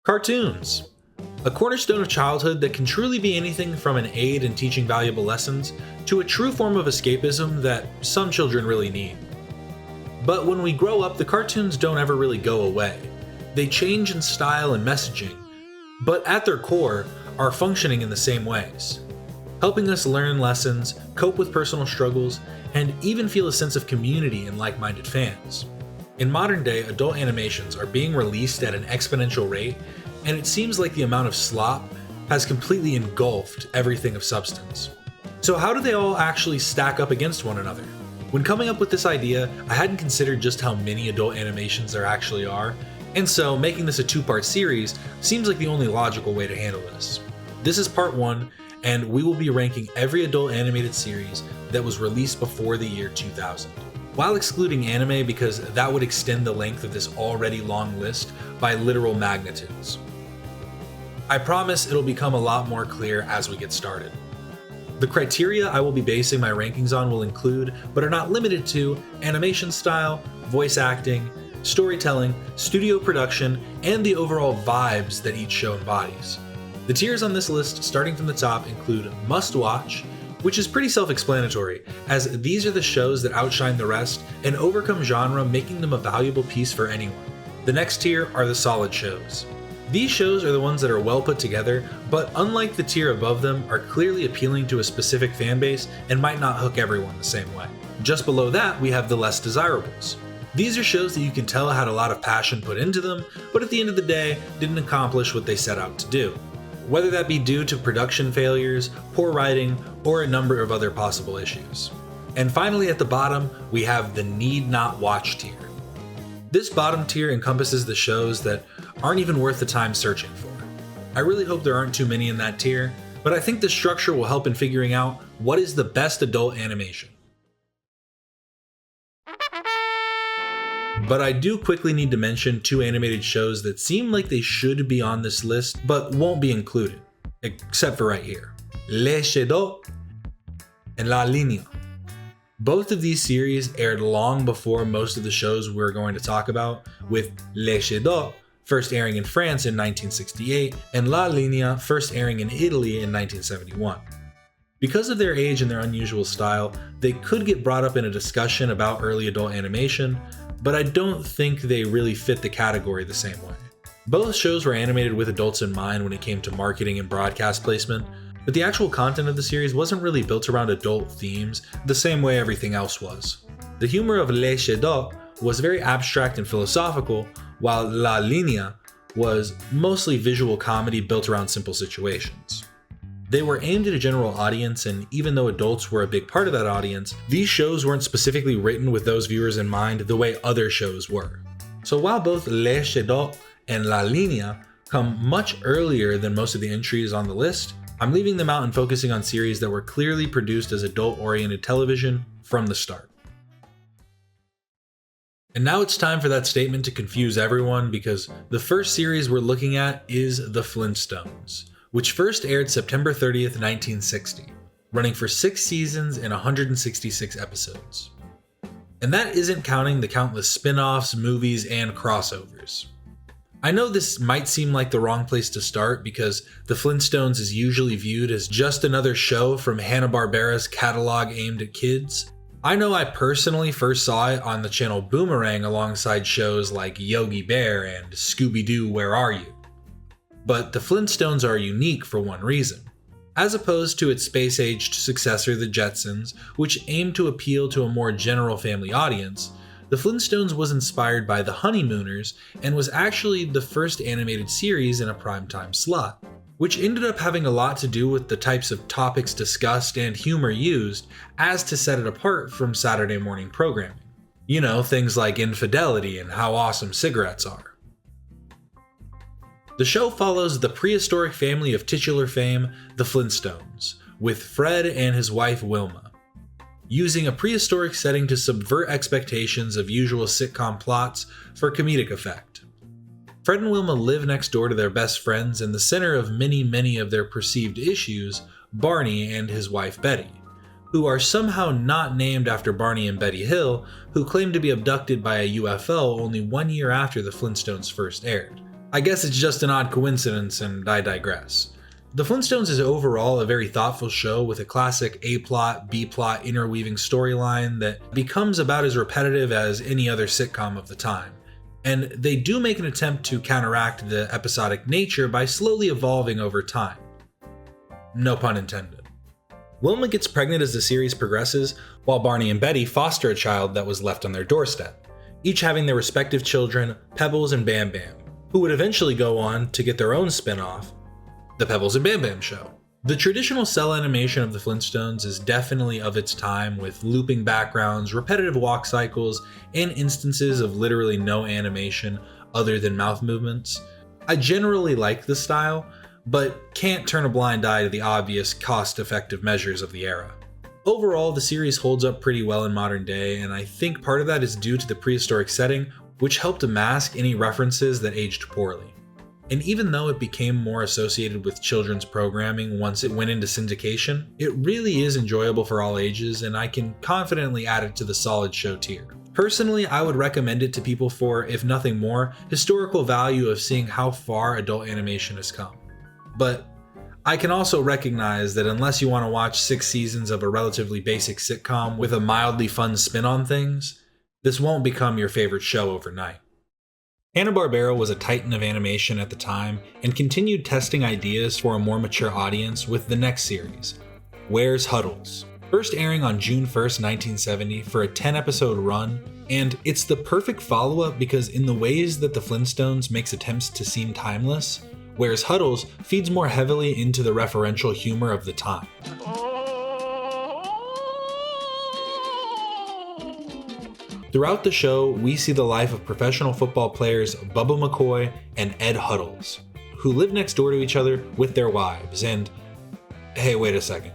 Cartoons. A cornerstone of childhood that can truly be anything from an aid in teaching valuable lessons to a true form of escapism that some children really need. But when we grow up, the cartoons don't ever really go away. They change in style and messaging, but at their core are functioning in the same ways, helping us learn lessons, cope with personal struggles, and even feel a sense of community in like-minded fans. In modern day, adult animations are being released at an exponential rate, and it seems like the amount of slop has completely engulfed everything of substance. So how do they all actually stack up against one another? When coming up with this idea, I hadn't considered just how many adult animations there actually are, and so making this a two-part series seems like the only logical way to handle this. This is part 1, and we will be ranking every adult animated series that was released before the year 2000. While excluding anime because that would extend the length of this already long list by literal magnitudes. I promise it'll become a lot more clear as we get started. The criteria I will be basing my rankings on will include, but are not limited to, animation style, voice acting, storytelling, studio production, and the overall vibes that each show embodies. The tiers on this list, starting from the top, include Must Watch, which is pretty self-explanatory, as these are the shows that outshine the rest and overcome genre, making them a valuable piece for anyone. The next tier are the Solid shows. These shows are the ones that are well put together, but unlike the tier above them, are clearly appealing to a specific fan base and might not hook everyone the same way. Just below that, we have the Less Desirables. These are shows that you can tell had a lot of passion put into them, but at the end of the day, didn't accomplish what they set out to do. Whether that be due to production failures, poor writing, or a number of other possible issues. And finally at the bottom, we have the Need Not Watch tier. This bottom tier encompasses the shows that aren't even worth the time searching for. I really hope there aren't too many in that tier, but I think this structure will help in figuring out what is the best adult animation. But I do quickly need to mention 2 animated shows that seem like they should be on this list, but won't be included, except for right here. Les Shadoks La Linea. Both of these series aired long before most of the shows we're going to talk about, with Les Shadoks first airing in France in 1968, and La Linea first airing in Italy in 1971. Because of their age and their unusual style, they could get brought up in a discussion about early adult animation, but I don't think they really fit the category the same way. Both shows were animated with adults in mind when it came to marketing and broadcast placement, but the actual content of the series wasn't really built around adult themes the same way everything else was. The humor of Les Shadoks was very abstract and philosophical, while La Linea was mostly visual comedy built around simple situations. They were aimed at a general audience, and even though adults were a big part of that audience, these shows weren't specifically written with those viewers in mind the way other shows were. So while both Les Shadoks and La Linea come much earlier than most of the entries on the list, I'm leaving them out and focusing on series that were clearly produced as adult-oriented television from the start. And now it's time for that statement to confuse everyone, because the first series we're looking at is The Flintstones, which first aired September 30th, 1960, running for 6 seasons and 166 episodes. And that isn't counting the countless spin-offs, movies, and crossovers. I know this might seem like the wrong place to start because The Flintstones is usually viewed as just another show from Hanna-Barbera's catalog aimed at kids. I know I personally first saw it on the channel Boomerang alongside shows like Yogi Bear and Scooby-Doo, Where Are You? But The Flintstones are unique for one reason. As opposed to its space-aged successor, The Jetsons, which aimed to appeal to a more general family audience, The Flintstones was inspired by The Honeymooners and was actually the first animated series in a primetime slot, which ended up having a lot to do with the types of topics discussed and humor used as to set it apart from Saturday morning programming. You know, things like infidelity and how awesome cigarettes are. The show follows the prehistoric family of titular fame, the Flintstones, with Fred and his wife Wilma, using a prehistoric setting to subvert expectations of usual sitcom plots for comedic effect. Fred and Wilma live next door to their best friends, and the center of many of their perceived issues, Barney and his wife Betty, who are somehow not named after Barney and Betty Hill, who claimed to be abducted by a UFO only 1 year after the Flintstones first aired. I guess it's just an odd coincidence, and I digress. The Flintstones is overall a very thoughtful show with a classic A-plot, B-plot interweaving storyline that becomes about as repetitive as any other sitcom of the time. And they do make an attempt to counteract the episodic nature by slowly evolving over time. No pun intended. Wilma gets pregnant as the series progresses, while Barney and Betty foster a child that was left on their doorstep, each having their respective children, Pebbles and Bam Bam, who would eventually go on to get their own spin-off, The Pebbles and Bam Bam Show. The traditional cell animation of the Flintstones is definitely of its time, with looping backgrounds, repetitive walk cycles, and instances of literally no animation other than mouth movements. I generally like the style, but can't turn a blind eye to the obvious cost-effective measures of the era. Overall, the series holds up pretty well in modern day, and I think part of that is due to the prehistoric setting, which helped to mask any references that aged poorly. And even though it became more associated with children's programming once it went into syndication, it really is enjoyable for all ages, and I can confidently add it to the solid show tier. Personally, I would recommend it to people for, if nothing more, historical value of seeing how far adult animation has come. But I can also recognize that unless you want to watch 6 seasons of a relatively basic sitcom with a mildly fun spin on things, this won't become your favorite show overnight. Hanna-Barbera was a titan of animation at the time and continued testing ideas for a more mature audience with the next series, Where's Huddles? First airing on June 1st, 1970 for a 10-episode run, and it's the perfect follow-up because in the ways that the Flintstones makes attempts to seem timeless, Where's Huddles feeds more heavily into the referential humor of the time. Throughout the show, we see the life of professional football players Bubba McCoy and Ed Huddles, who live next door to each other with their wives, and hey, wait a second.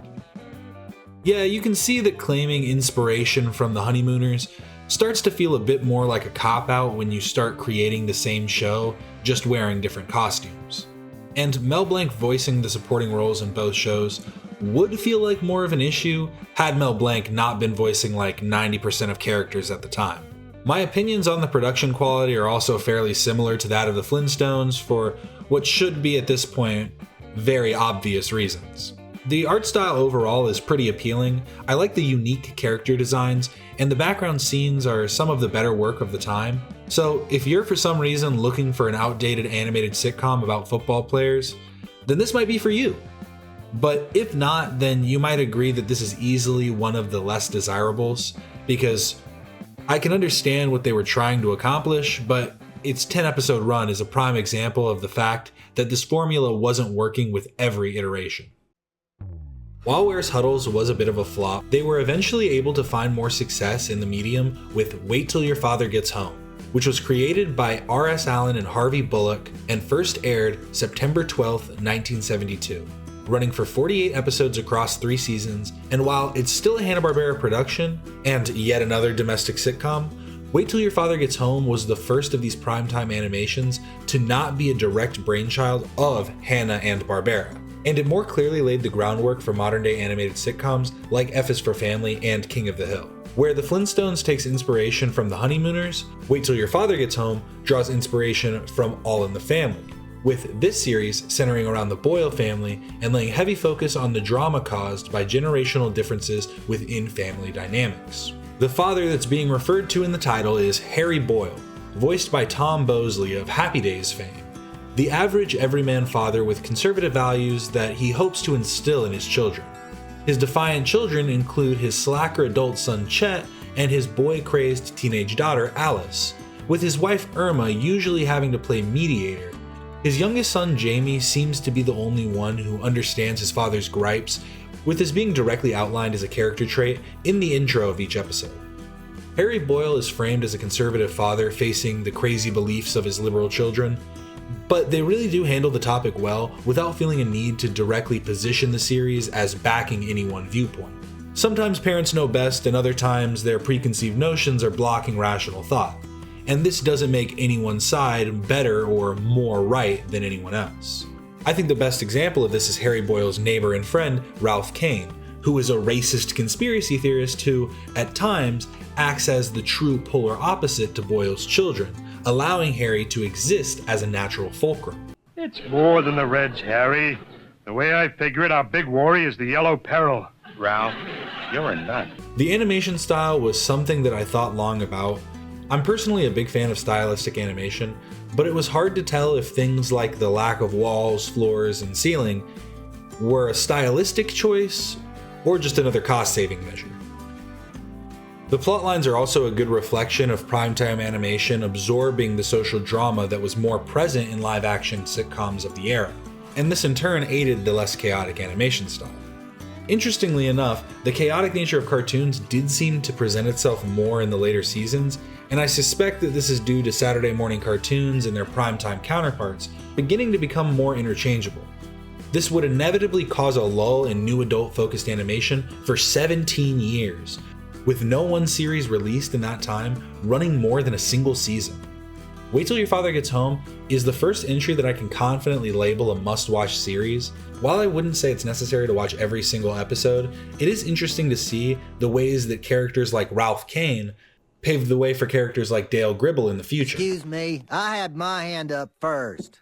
Yeah, you can see that claiming inspiration from the Honeymooners starts to feel a bit more like a cop-out when you start creating the same show, just wearing different costumes. And Mel Blanc voicing the supporting roles in both shows would feel like more of an issue had Mel Blanc not been voicing like 90% of characters at the time. My opinions on the production quality are also fairly similar to that of the Flintstones for what should be at this point very obvious reasons. The art style overall is pretty appealing. I like the unique character designs, and the background scenes are some of the better work of the time. So if you're for some reason looking for an outdated animated sitcom about football players, then this might be for you. But if not, then you might agree that this is easily one of the less desirables, because I can understand what they were trying to accomplish, but its 10-episode run is a prime example of the fact that this formula wasn't working with every iteration. While Where's Huddles was a bit of a flop, they were eventually able to find more success in the medium with Wait Till Your Father Gets Home, which was created by R.S. Allen and Harvey Bullock and first aired September 12, 1972. Running for 48 episodes across 3 seasons, and while it's still a Hanna-Barbera production, and yet another domestic sitcom, Wait Till Your Father Gets Home was the first of these primetime animations to not be a direct brainchild of Hanna and Barbera, and it more clearly laid the groundwork for modern-day animated sitcoms like F is for Family and King of the Hill. Where The Flintstones takes inspiration from The Honeymooners, Wait Till Your Father Gets Home draws inspiration from All in the Family, with this series centering around the Boyle family and laying heavy focus on the drama caused by generational differences within family dynamics. The father that's being referred to in the title is Harry Boyle, voiced by Tom Bosley of Happy Days fame, the average everyman father with conservative values that he hopes to instill in his children. His defiant children include his slacker adult son Chet and his boy-crazed teenage daughter Alice, with his wife Irma usually having to play mediator. His youngest son Jamie seems to be the only one who understands his father's gripes, with this being directly outlined as a character trait in the intro of each episode. Harry Boyle is framed as a conservative father facing the crazy beliefs of his liberal children, but they really do handle the topic well without feeling a need to directly position the series as backing any one viewpoint. Sometimes parents know best, and other times their preconceived notions are blocking rational thought. And this doesn't make anyone's side better or more right than anyone else. I think the best example of this is Harry Boyle's neighbor and friend, Ralph Kane, who is a racist conspiracy theorist who, at times, acts as the true polar opposite to Boyle's children, allowing Harry to exist as a natural fulcrum. It's more than the Reds, Harry. The way I figure it, our big worry is the Yellow Peril. Ralph, you're a nut. The animation style was something that I thought long about. I'm personally a big fan of stylistic animation, but it was hard to tell if things like the lack of walls, floors, and ceiling were a stylistic choice or just another cost-saving measure. The plotlines are also a good reflection of primetime animation absorbing the social drama that was more present in live-action sitcoms of the era, and this in turn aided the less chaotic animation style. Interestingly enough, the chaotic nature of cartoons did seem to present itself more in the later seasons, and I suspect that this is due to Saturday morning cartoons and their primetime counterparts beginning to become more interchangeable. This would inevitably cause a lull in new adult-focused animation for 17 years, with no one series released in that time running more than a single season. Wait Till Your Father Gets Home is the first entry that I can confidently label a must-watch series. While I wouldn't say it's necessary to watch every single episode, it is interesting to see the ways that characters like Ralph Kane paved the way for characters like Dale Gribble in the future. Excuse me, I had my hand up first.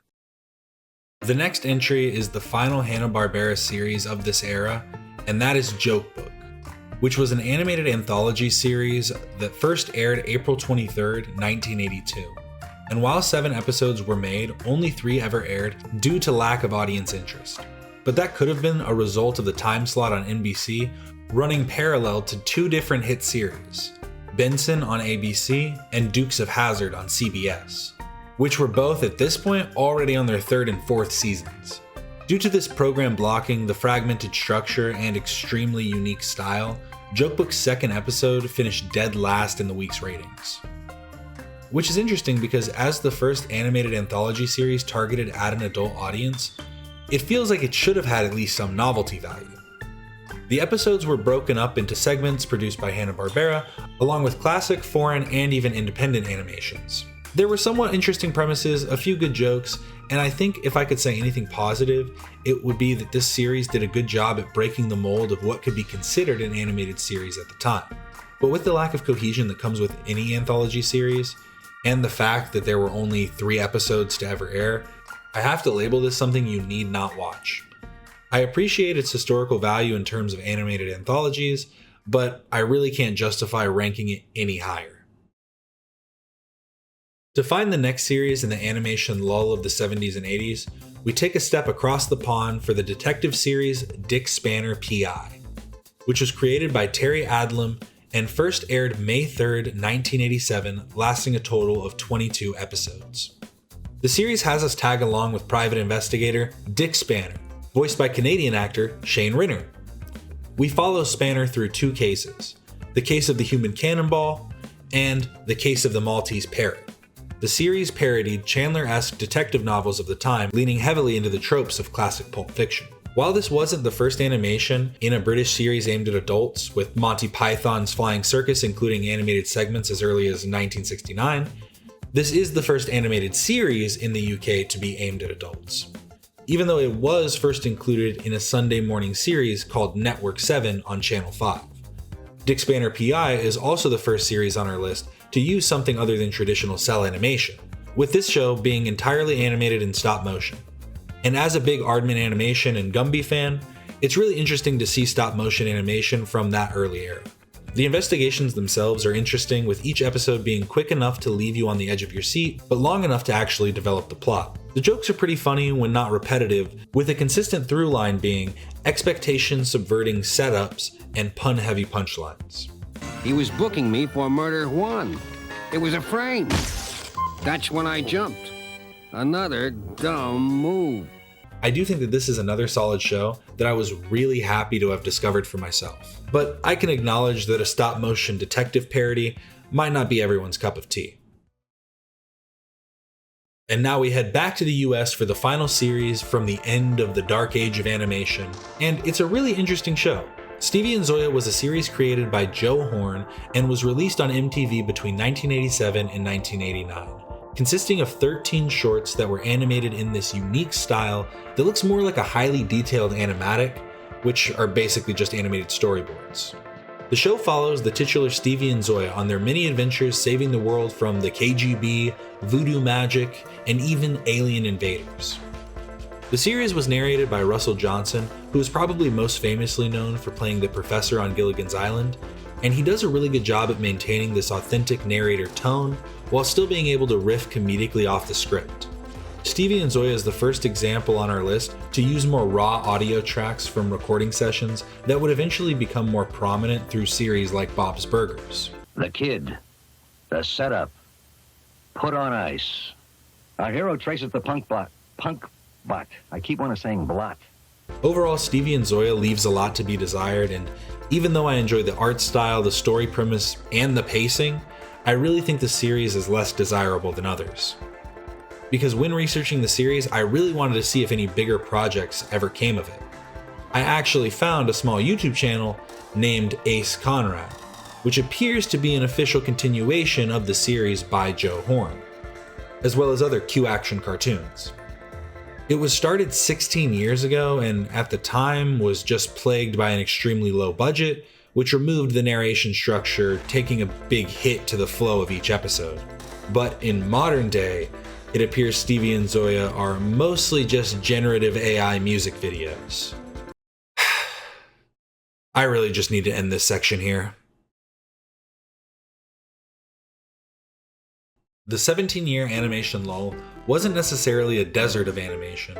The next entry is the final Hanna-Barbera series of this era, and that is Jokebook, which was an animated anthology series that first aired April 23rd, 1982. And while 7 episodes were made, only 3 ever aired due to lack of audience interest. But that could have been a result of the time slot on NBC running parallel to 2 different hit series, Benson on ABC and Dukes of Hazzard on CBS, which were both at this point already on their 3rd and 4th seasons. Due to this program blocking, the fragmented structure, and extremely unique style, Jokebook's 2nd episode finished dead last in the week's ratings. Which is interesting because as the first animated anthology series targeted at an adult audience, it feels like it should have had at least some novelty value. The episodes were broken up into segments produced by Hanna-Barbera, along with classic, foreign, and even independent animations. There were somewhat interesting premises, a few good jokes, and I think if I could say anything positive, it would be that this series did a good job at breaking the mold of what could be considered an animated series at the time. But with the lack of cohesion that comes with any anthology series, and the fact that there were only 3 episodes to ever air, I have to label this something you need not watch. I appreciate its historical value in terms of animated anthologies, but I really can't justify ranking it any higher. To find the next series in the animation lull of the 70s and 80s, we take a step across the pond for the detective series Dick Spanner P.I., which was created by Terry Adlam and first aired May 3rd, 1987, lasting a total of 22 episodes. The series has us tag along with private investigator Dick Spanner, voiced by Canadian actor Shane Rinner. We follow Spanner through 2 cases, the case of the human cannonball and the case of the Maltese parrot. The series parodied Chandler-esque detective novels of the time, leaning heavily into the tropes of classic pulp fiction. While this wasn't the first animation in a British series aimed at adults, with Monty Python's Flying Circus including animated segments as early as 1969, this is the first animated series in the UK to be aimed at adults, even though it was first included in a Sunday morning series called Network 7 on Channel 5. Dick Spanner P.I. is also the first series on our list to use something other than traditional cell animation, with this show being entirely animated in stop motion. And as a big Aardman Animation and Gumby fan, it's really interesting to see stop motion animation from that early era. The investigations themselves are interesting, with each episode being quick enough to leave you on the edge of your seat, but long enough to actually develop the plot. The jokes are pretty funny when not repetitive, with a consistent through line being expectation-subverting setups and pun-heavy punchlines. He was booking me for Murder 1. It was a frame. That's when I jumped. Another dumb move. I do think that this is another solid show that I was really happy to have discovered for myself. But I can acknowledge that a stop-motion detective parody might not be everyone's cup of tea. And now we head back to the US for the final series from the end of the dark age of animation, and it's a really interesting show. Stevie and Zoya was a series created by Joe Horn and was released on MTV between 1987 and 1989, consisting of 13 shorts that were animated in this unique style that looks more like a highly detailed animatic, which are basically just animated storyboards. The show follows the titular Stevie and Zoya on their many adventures saving the world from the KGB, voodoo magic, and even alien invaders. The series was narrated by Russell Johnson, who is probably most famously known for playing the professor on Gilligan's Island, and he does a really good job at maintaining this authentic narrator tone while still being able to riff comedically off the script. Stevie and Zoya is the first example on our list to use more raw audio tracks from recording sessions that would eventually become more prominent through series like Bob's Burgers. The kid, the setup, put on ice. Our hero traces the punk bot. I keep wanting to saying blot. Overall, Stevie and Zoya leaves a lot to be desired, and even though I enjoy the art style, the story premise, and the pacing, I really think the series is less desirable than others. Because when researching the series, I really wanted to see if any bigger projects ever came of it. I actually found a small YouTube channel named Ace Conrad, which appears to be an official continuation of the series by Joe Horn, as well as other Q-Action cartoons. It was started 16 years ago and at the time was just plagued by an extremely low budget, which removed the narration structure, taking a big hit to the flow of each episode. But in modern day, it appears Stevie and Zoya are mostly just generative AI music videos. I really just need to end this section here. The 17-year animation lull wasn't necessarily a desert of animation,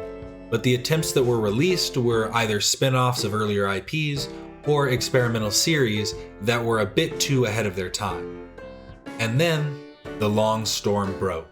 but the attempts that were released were either spin-offs of earlier IPs or experimental series that were a bit too ahead of their time. And then, the long storm broke.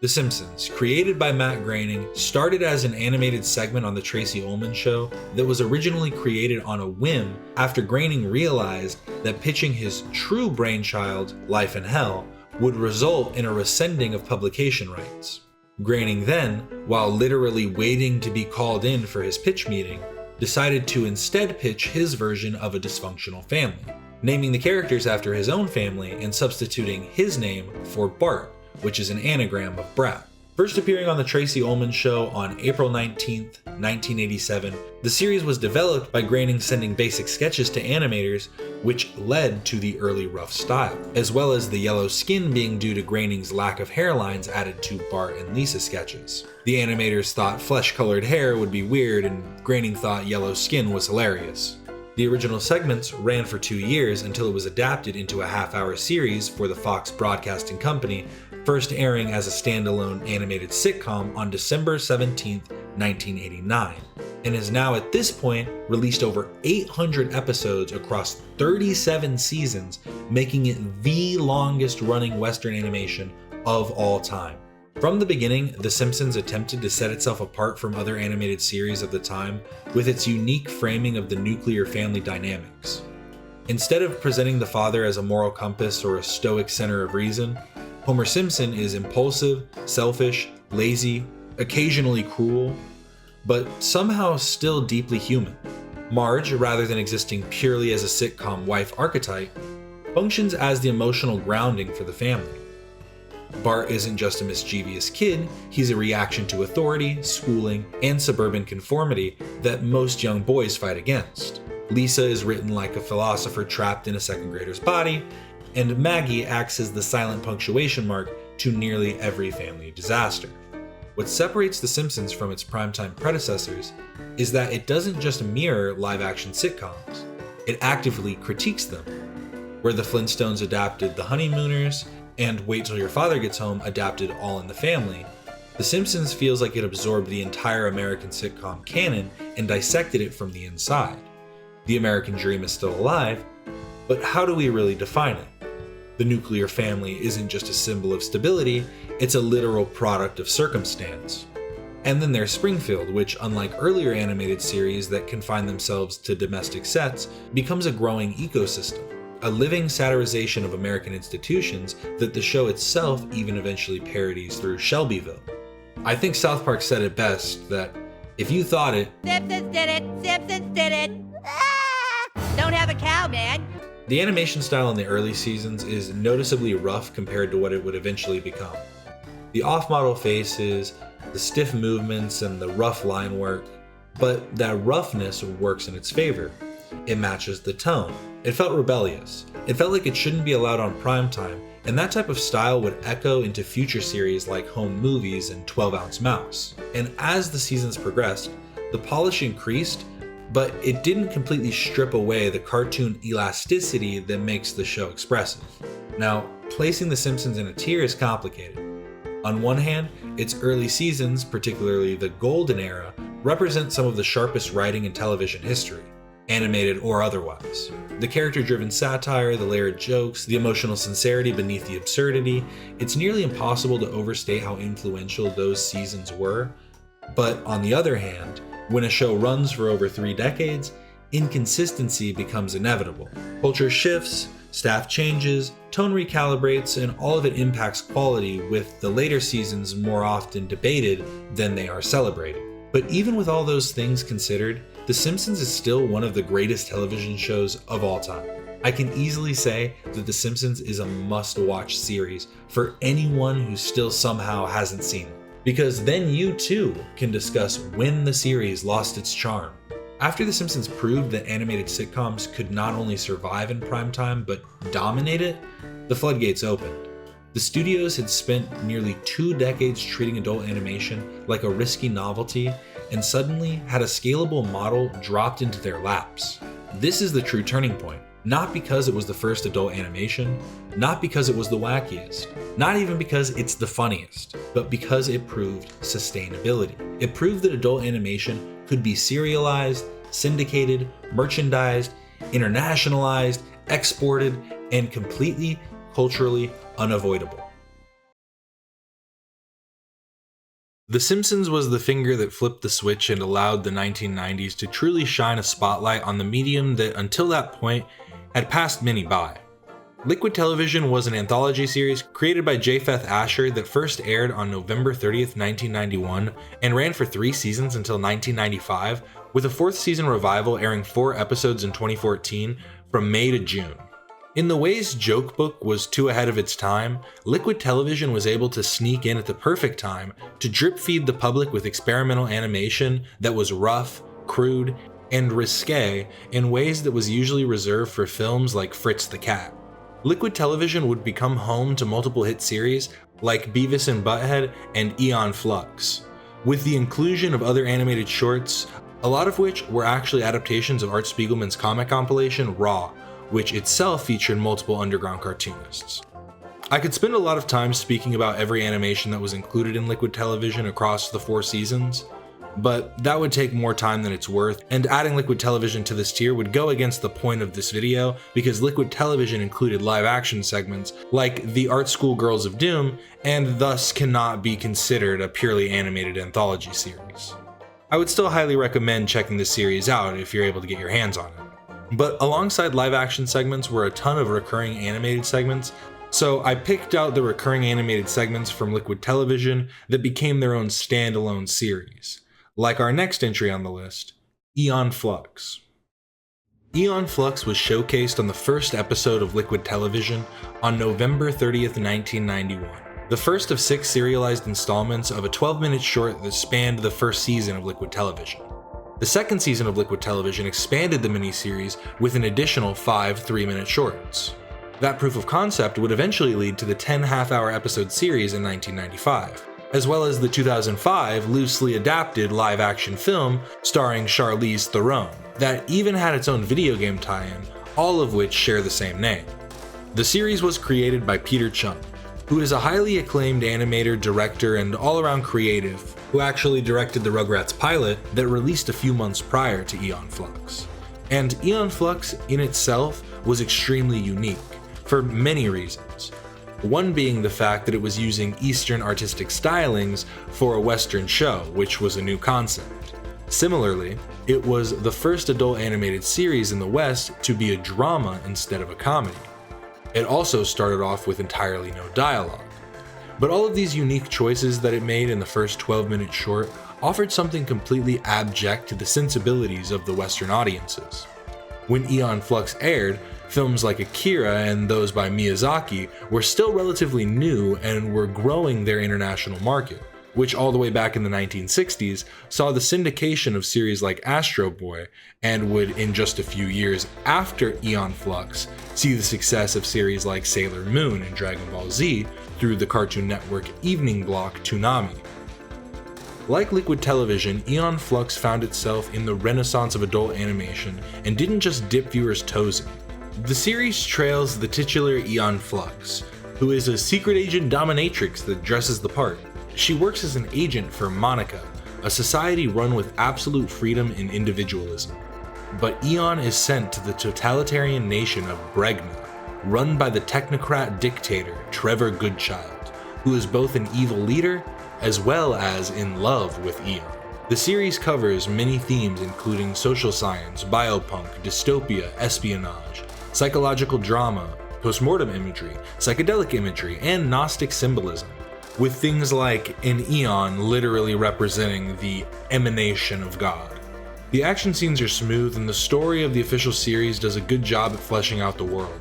The Simpsons, created by Matt Groening, started as an animated segment on The Tracey Ullman Show that was originally created on a whim after Groening realized that pitching his true brainchild, Life in Hell, would result in a rescinding of publication rights. Groening then, while literally waiting to be called in for his pitch meeting, decided to instead pitch his version of a dysfunctional family, naming the characters after his own family and substituting his name for Bart, which is an anagram of brat. First appearing on The Tracey Ullman Show on April 19th, 1987, the series was developed by Groening sending basic sketches to animators, which led to the early rough style, as well as the yellow skin being due to Groening's lack of hairlines added to Bart and Lisa sketches. The animators thought flesh-colored hair would be weird, and Groening thought yellow skin was hilarious. The original segments ran for 2 years until it was adapted into a half-hour series for the Fox Broadcasting Company, first airing as a standalone animated sitcom on December 17, 1989, and is now at this point released over 800 episodes across 37 seasons, making it the longest running Western animation of all time. From the beginning, The Simpsons attempted to set itself apart from other animated series of the time with its unique framing of the nuclear family dynamics. Instead of presenting the father as a moral compass or a stoic center of reason, Homer Simpson is impulsive, selfish, lazy, occasionally cruel, but somehow still deeply human. Marge, rather than existing purely as a sitcom wife archetype, functions as the emotional grounding for the family. Bart isn't just a mischievous kid, he's a reaction to authority, schooling, and suburban conformity that most young boys fight against. Lisa is written like a philosopher trapped in a second grader's body, and Maggie acts as the silent punctuation mark to nearly every family disaster. What separates The Simpsons from its primetime predecessors is that it doesn't just mirror live-action sitcoms, it actively critiques them. Where the Flintstones adapted The Honeymooners, and Wait Till Your Father Gets Home adapted All in the Family, The Simpsons feels like it absorbed the entire American sitcom canon and dissected it from the inside. The American dream is still alive, but how do we really define it? The nuclear family isn't just a symbol of stability, it's a literal product of circumstance. And then there's Springfield, which, unlike earlier animated series that confine themselves to domestic sets, becomes a growing ecosystem, a living satirization of American institutions that the show itself even eventually parodies through Shelbyville. I think South Park said it best that if you thought it, Simpsons did it! Simpsons did it! Ah! Don't have a cow, man! The animation style in the early seasons is noticeably rough compared to what it would eventually become. The off-model faces, the stiff movements, and the rough line work, but that roughness works in its favor. It matches the tone. It felt rebellious. It felt like it shouldn't be allowed on primetime, and that type of style would echo into future series like Home Movies and 12-Ounce Mouse. And as the seasons progressed, the polish increased, but it didn't completely strip away the cartoon elasticity that makes the show expressive. Now, placing The Simpsons in a tier is complicated. On one hand, its early seasons, particularly the Golden Era, represent some of the sharpest writing in television history, animated or otherwise. The character-driven satire, the layered jokes, the emotional sincerity beneath the absurdity, it's nearly impossible to overstate how influential those seasons were. But on the other hand, when a show runs for over 3 decades, inconsistency becomes inevitable. Culture shifts, staff changes, tone recalibrates, and all of it impacts quality, with the later seasons more often debated than they are celebrated. But even with all those things considered, The Simpsons is still one of the greatest television shows of all time. I can easily say that The Simpsons is a must-watch series for anyone who still somehow hasn't seen it, because then you too can discuss when the series lost its charm. After The Simpsons proved that animated sitcoms could not only survive in primetime but dominate it, the floodgates opened. The studios had spent nearly 2 decades treating adult animation like a risky novelty, and suddenly had a scalable model dropped into their laps. This is the true turning point, not because it was the first adult animation, not because it was the wackiest, not even because it's the funniest, but because it proved sustainability. It proved that adult animation could be serialized, syndicated, merchandised, internationalized, exported, and completely culturally unavoidable. The Simpsons was the finger that flipped the switch and allowed the 1990s to truly shine a spotlight on the medium that, until that point, had passed many by. Liquid Television was an anthology series created by Japheth Asher that first aired on November 30th, 1991, and ran for 3 seasons until 1995, with a 4th season revival airing 4 episodes in 2014 from May to June. In the ways Jokebook was too ahead of its time, Liquid Television was able to sneak in at the perfect time to drip feed the public with experimental animation that was rough, crude, and risque in ways that was usually reserved for films like Fritz the Cat. Liquid Television would become home to multiple hit series like Beavis and Butthead and Aeon Flux, with the inclusion of other animated shorts, a lot of which were actually adaptations of Art Spiegelman's comic compilation Raw, which itself featured multiple underground cartoonists. I could spend a lot of time speaking about every animation that was included in Liquid Television across the 4 seasons, but that would take more time than it's worth, and adding Liquid Television to this tier would go against the point of this video because Liquid Television included live action segments like the Art School Girls of Doom, and thus cannot be considered a purely animated anthology series. I would still highly recommend checking this series out if you're able to get your hands on it. But alongside live action segments were a ton of recurring animated segments, so I picked out the recurring animated segments from Liquid Television that became their own standalone series, like our next entry on the list, Aeon Flux. Aeon Flux was showcased on the first episode of Liquid Television on November 30th, 1991, the first of 6 serialized installments of a 12-minute short that spanned the first season of Liquid Television. The second season of Liquid Television expanded the miniseries with an additional 5 3-minute shorts. That proof of concept would eventually lead to the 10 half-hour episode series in 1995, as well as the 2005 loosely adapted live-action film starring Charlize Theron, that even had its own video game tie-in, all of which share the same name. The series was created by Peter Chung, who is a highly acclaimed animator, director, and all-around creative, who actually directed the Rugrats pilot that released a few months prior to Aeon Flux. And Aeon Flux in itself was extremely unique, for many reasons. One being the fact that it was using Eastern artistic stylings for a Western show, which was a new concept. Similarly, it was the first adult animated series in the West to be a drama instead of a comedy. It also started off with entirely no dialogue. But all of these unique choices that it made in the first 12-minute short offered something completely abject to the sensibilities of the Western audiences. When Aeon Flux aired, Films like Akira and those by Miyazaki were still relatively new and were growing their international market, which all the way back in the 1960s saw the syndication of series like Astro Boy, and would in just a few years after Aeon Flux see the success of series like Sailor Moon and Dragon Ball Z through the Cartoon Network evening block Toonami. Like Liquid Television, Aeon Flux found itself in the renaissance of adult animation and didn't just dip viewers' toes in. The series trails the titular Aeon Flux, who is a secret agent dominatrix that dresses the part. She works as an agent for Monica, a society run with absolute freedom and individualism. But Aeon is sent to the totalitarian nation of Bregna, run by the technocrat dictator Trevor Goodchild, who is both an evil leader as well as in love with Aeon. The series covers many themes including social science, biopunk, dystopia, espionage, psychological drama, postmortem imagery, psychedelic imagery, and Gnostic symbolism, with things like an Aeon literally representing the emanation of God. The action scenes are smooth, and the story of the official series does a good job at fleshing out the world,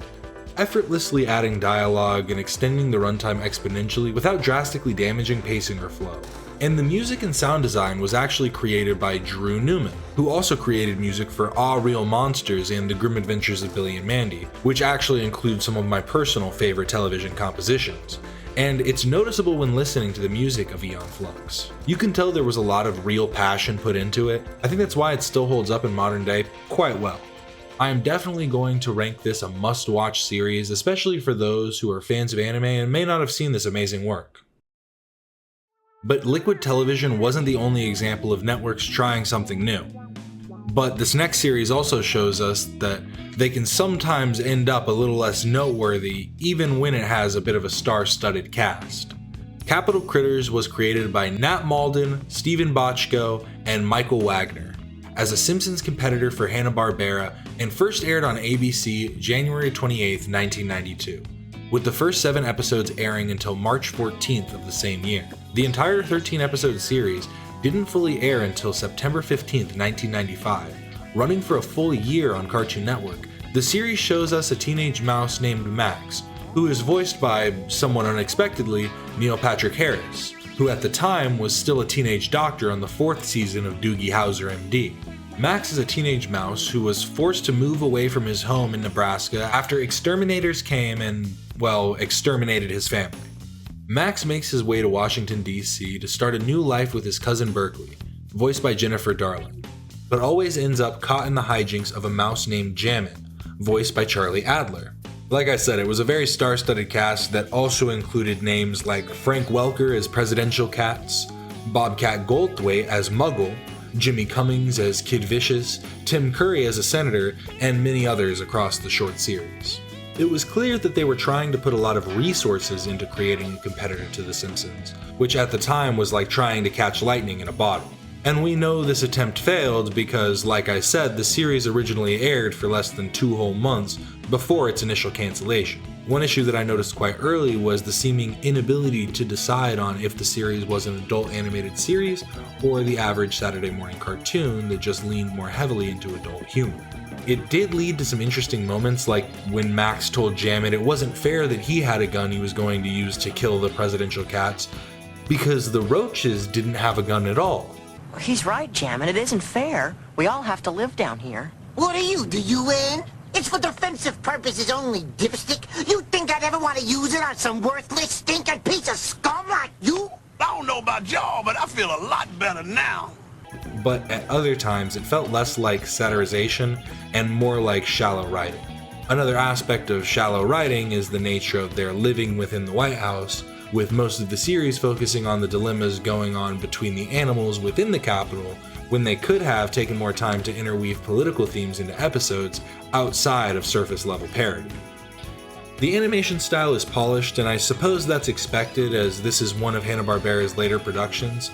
effortlessly adding dialogue and extending the runtime exponentially without drastically damaging pacing or flow. And the music and sound design was actually created by Drew Newman, who also created music for Ah Real Monsters and The Grim Adventures of Billy and Mandy, which actually includes some of my personal favorite television compositions. And it's noticeable when listening to the music of Aeon Flux. You can tell there was a lot of real passion put into it. I think that's why it still holds up in modern day quite well. I am definitely going to rank this a must-watch series, especially for those who are fans of anime and may not have seen this amazing work. But Liquid Television wasn't the only example of networks trying something new. But this next series also shows us that they can sometimes end up a little less noteworthy even when it has a bit of a star-studded cast. Capital Critters was created by Nat Malden, Steven Bochco, and Michael Wagner as a Simpsons competitor for Hanna-Barbera, and first aired on ABC January 28, 1992, with the first 7 episodes airing until March 14th of the same year. The entire 13-episode series didn't fully air until September 15, 1995, running for a full year on Cartoon Network. The series shows us a teenage mouse named Maxx, who is voiced by, somewhat unexpectedly, Neil Patrick Harris, who at the time was still a teenage doctor on the 4th season of Doogie Howser MD. Maxx is a teenage mouse who was forced to move away from his home in Nebraska after exterminators came and, well, exterminated his family. Maxx makes his way to Washington, D.C. to start a new life with his cousin Berkeley, voiced by Jennifer Darling, but always ends up caught in the hijinks of a mouse named Jammin, voiced by Charlie Adler. Like I said, it was a very star-studded cast that also included names like Frank Welker as Presidential Katz, Bobcat Goldthwait as Muggle, Jimmy Cummings as Kid Vicious, Tim Curry as a senator, and many others across the short series. It was clear that they were trying to put a lot of resources into creating a competitor to The Simpsons, which at the time was like trying to catch lightning in a bottle. And we know this attempt failed because, like I said, the series originally aired for less than 2 whole months before its initial cancellation. One issue that I noticed quite early was the seeming inability to decide on if the series was an adult animated series or the average Saturday morning cartoon that just leaned more heavily into adult humor. It did lead to some interesting moments, like when Maxx told Jammin it wasn't fair that he had a gun he was going to use to kill the presidential cats, because the roaches didn't have a gun at all. He's right, Jammin. It isn't fair. We all have to live down here. What are you, the UN? It's for defensive purposes only, dipstick. You think I'd ever want to use it on some worthless, stinking piece of scum like you? I don't know about y'all, but I feel a lot better now. But at other times, it felt less like satirization and more like shallow writing. Another aspect of shallow writing is the nature of their living within the White House, with most of the series focusing on the dilemmas going on between the animals within the Capitol, when they could have taken more time to interweave political themes into episodes outside of surface-level parody. The animation style is polished, and I suppose that's expected as this is one of Hanna-Barbera's later productions.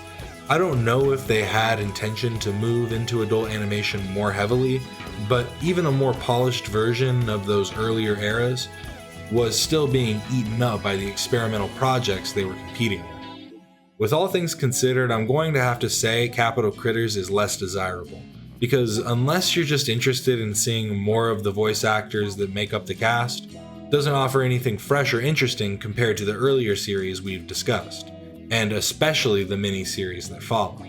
I don't know if they had intention to move into adult animation more heavily, but even a more polished version of those earlier eras was still being eaten up by the experimental projects they were competing with. With all things considered, I'm going to have to say Capital Critters is less desirable, because unless you're just interested in seeing more of the voice actors that make up the cast, it doesn't offer anything fresh or interesting compared to the earlier series we've discussed, and especially the mini-series that follow.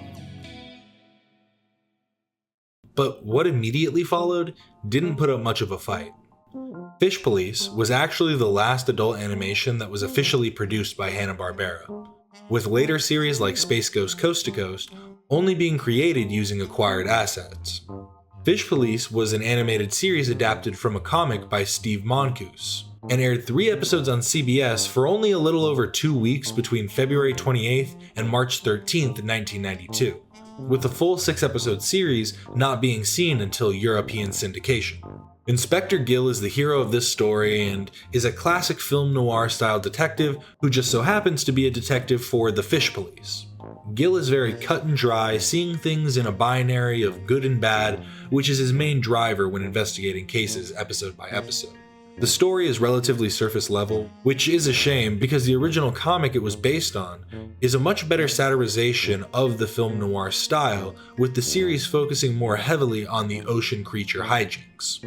But what immediately followed didn't put up much of a fight. Fish Police was actually the last adult animation that was officially produced by Hanna-Barbera, with later series like Space Ghost Coast to Coast only being created using acquired assets. Fish Police was an animated series adapted from a comic by Steve Moncouse, and aired 3 episodes on CBS for only a little over 2 weeks between February 28th and March 13th, 1992, with the full 6-episode series not being seen until European syndication. Inspector Gill is the hero of this story and is a classic film noir style detective who just so happens to be a detective for the Fish Police. Gill is very cut and dry, seeing things in a binary of good and bad, which is his main driver when investigating cases episode by episode. The story is relatively surface level, which is a shame because the original comic it was based on is a much better satirization of the film noir style, with the series focusing more heavily on the ocean creature hijinks.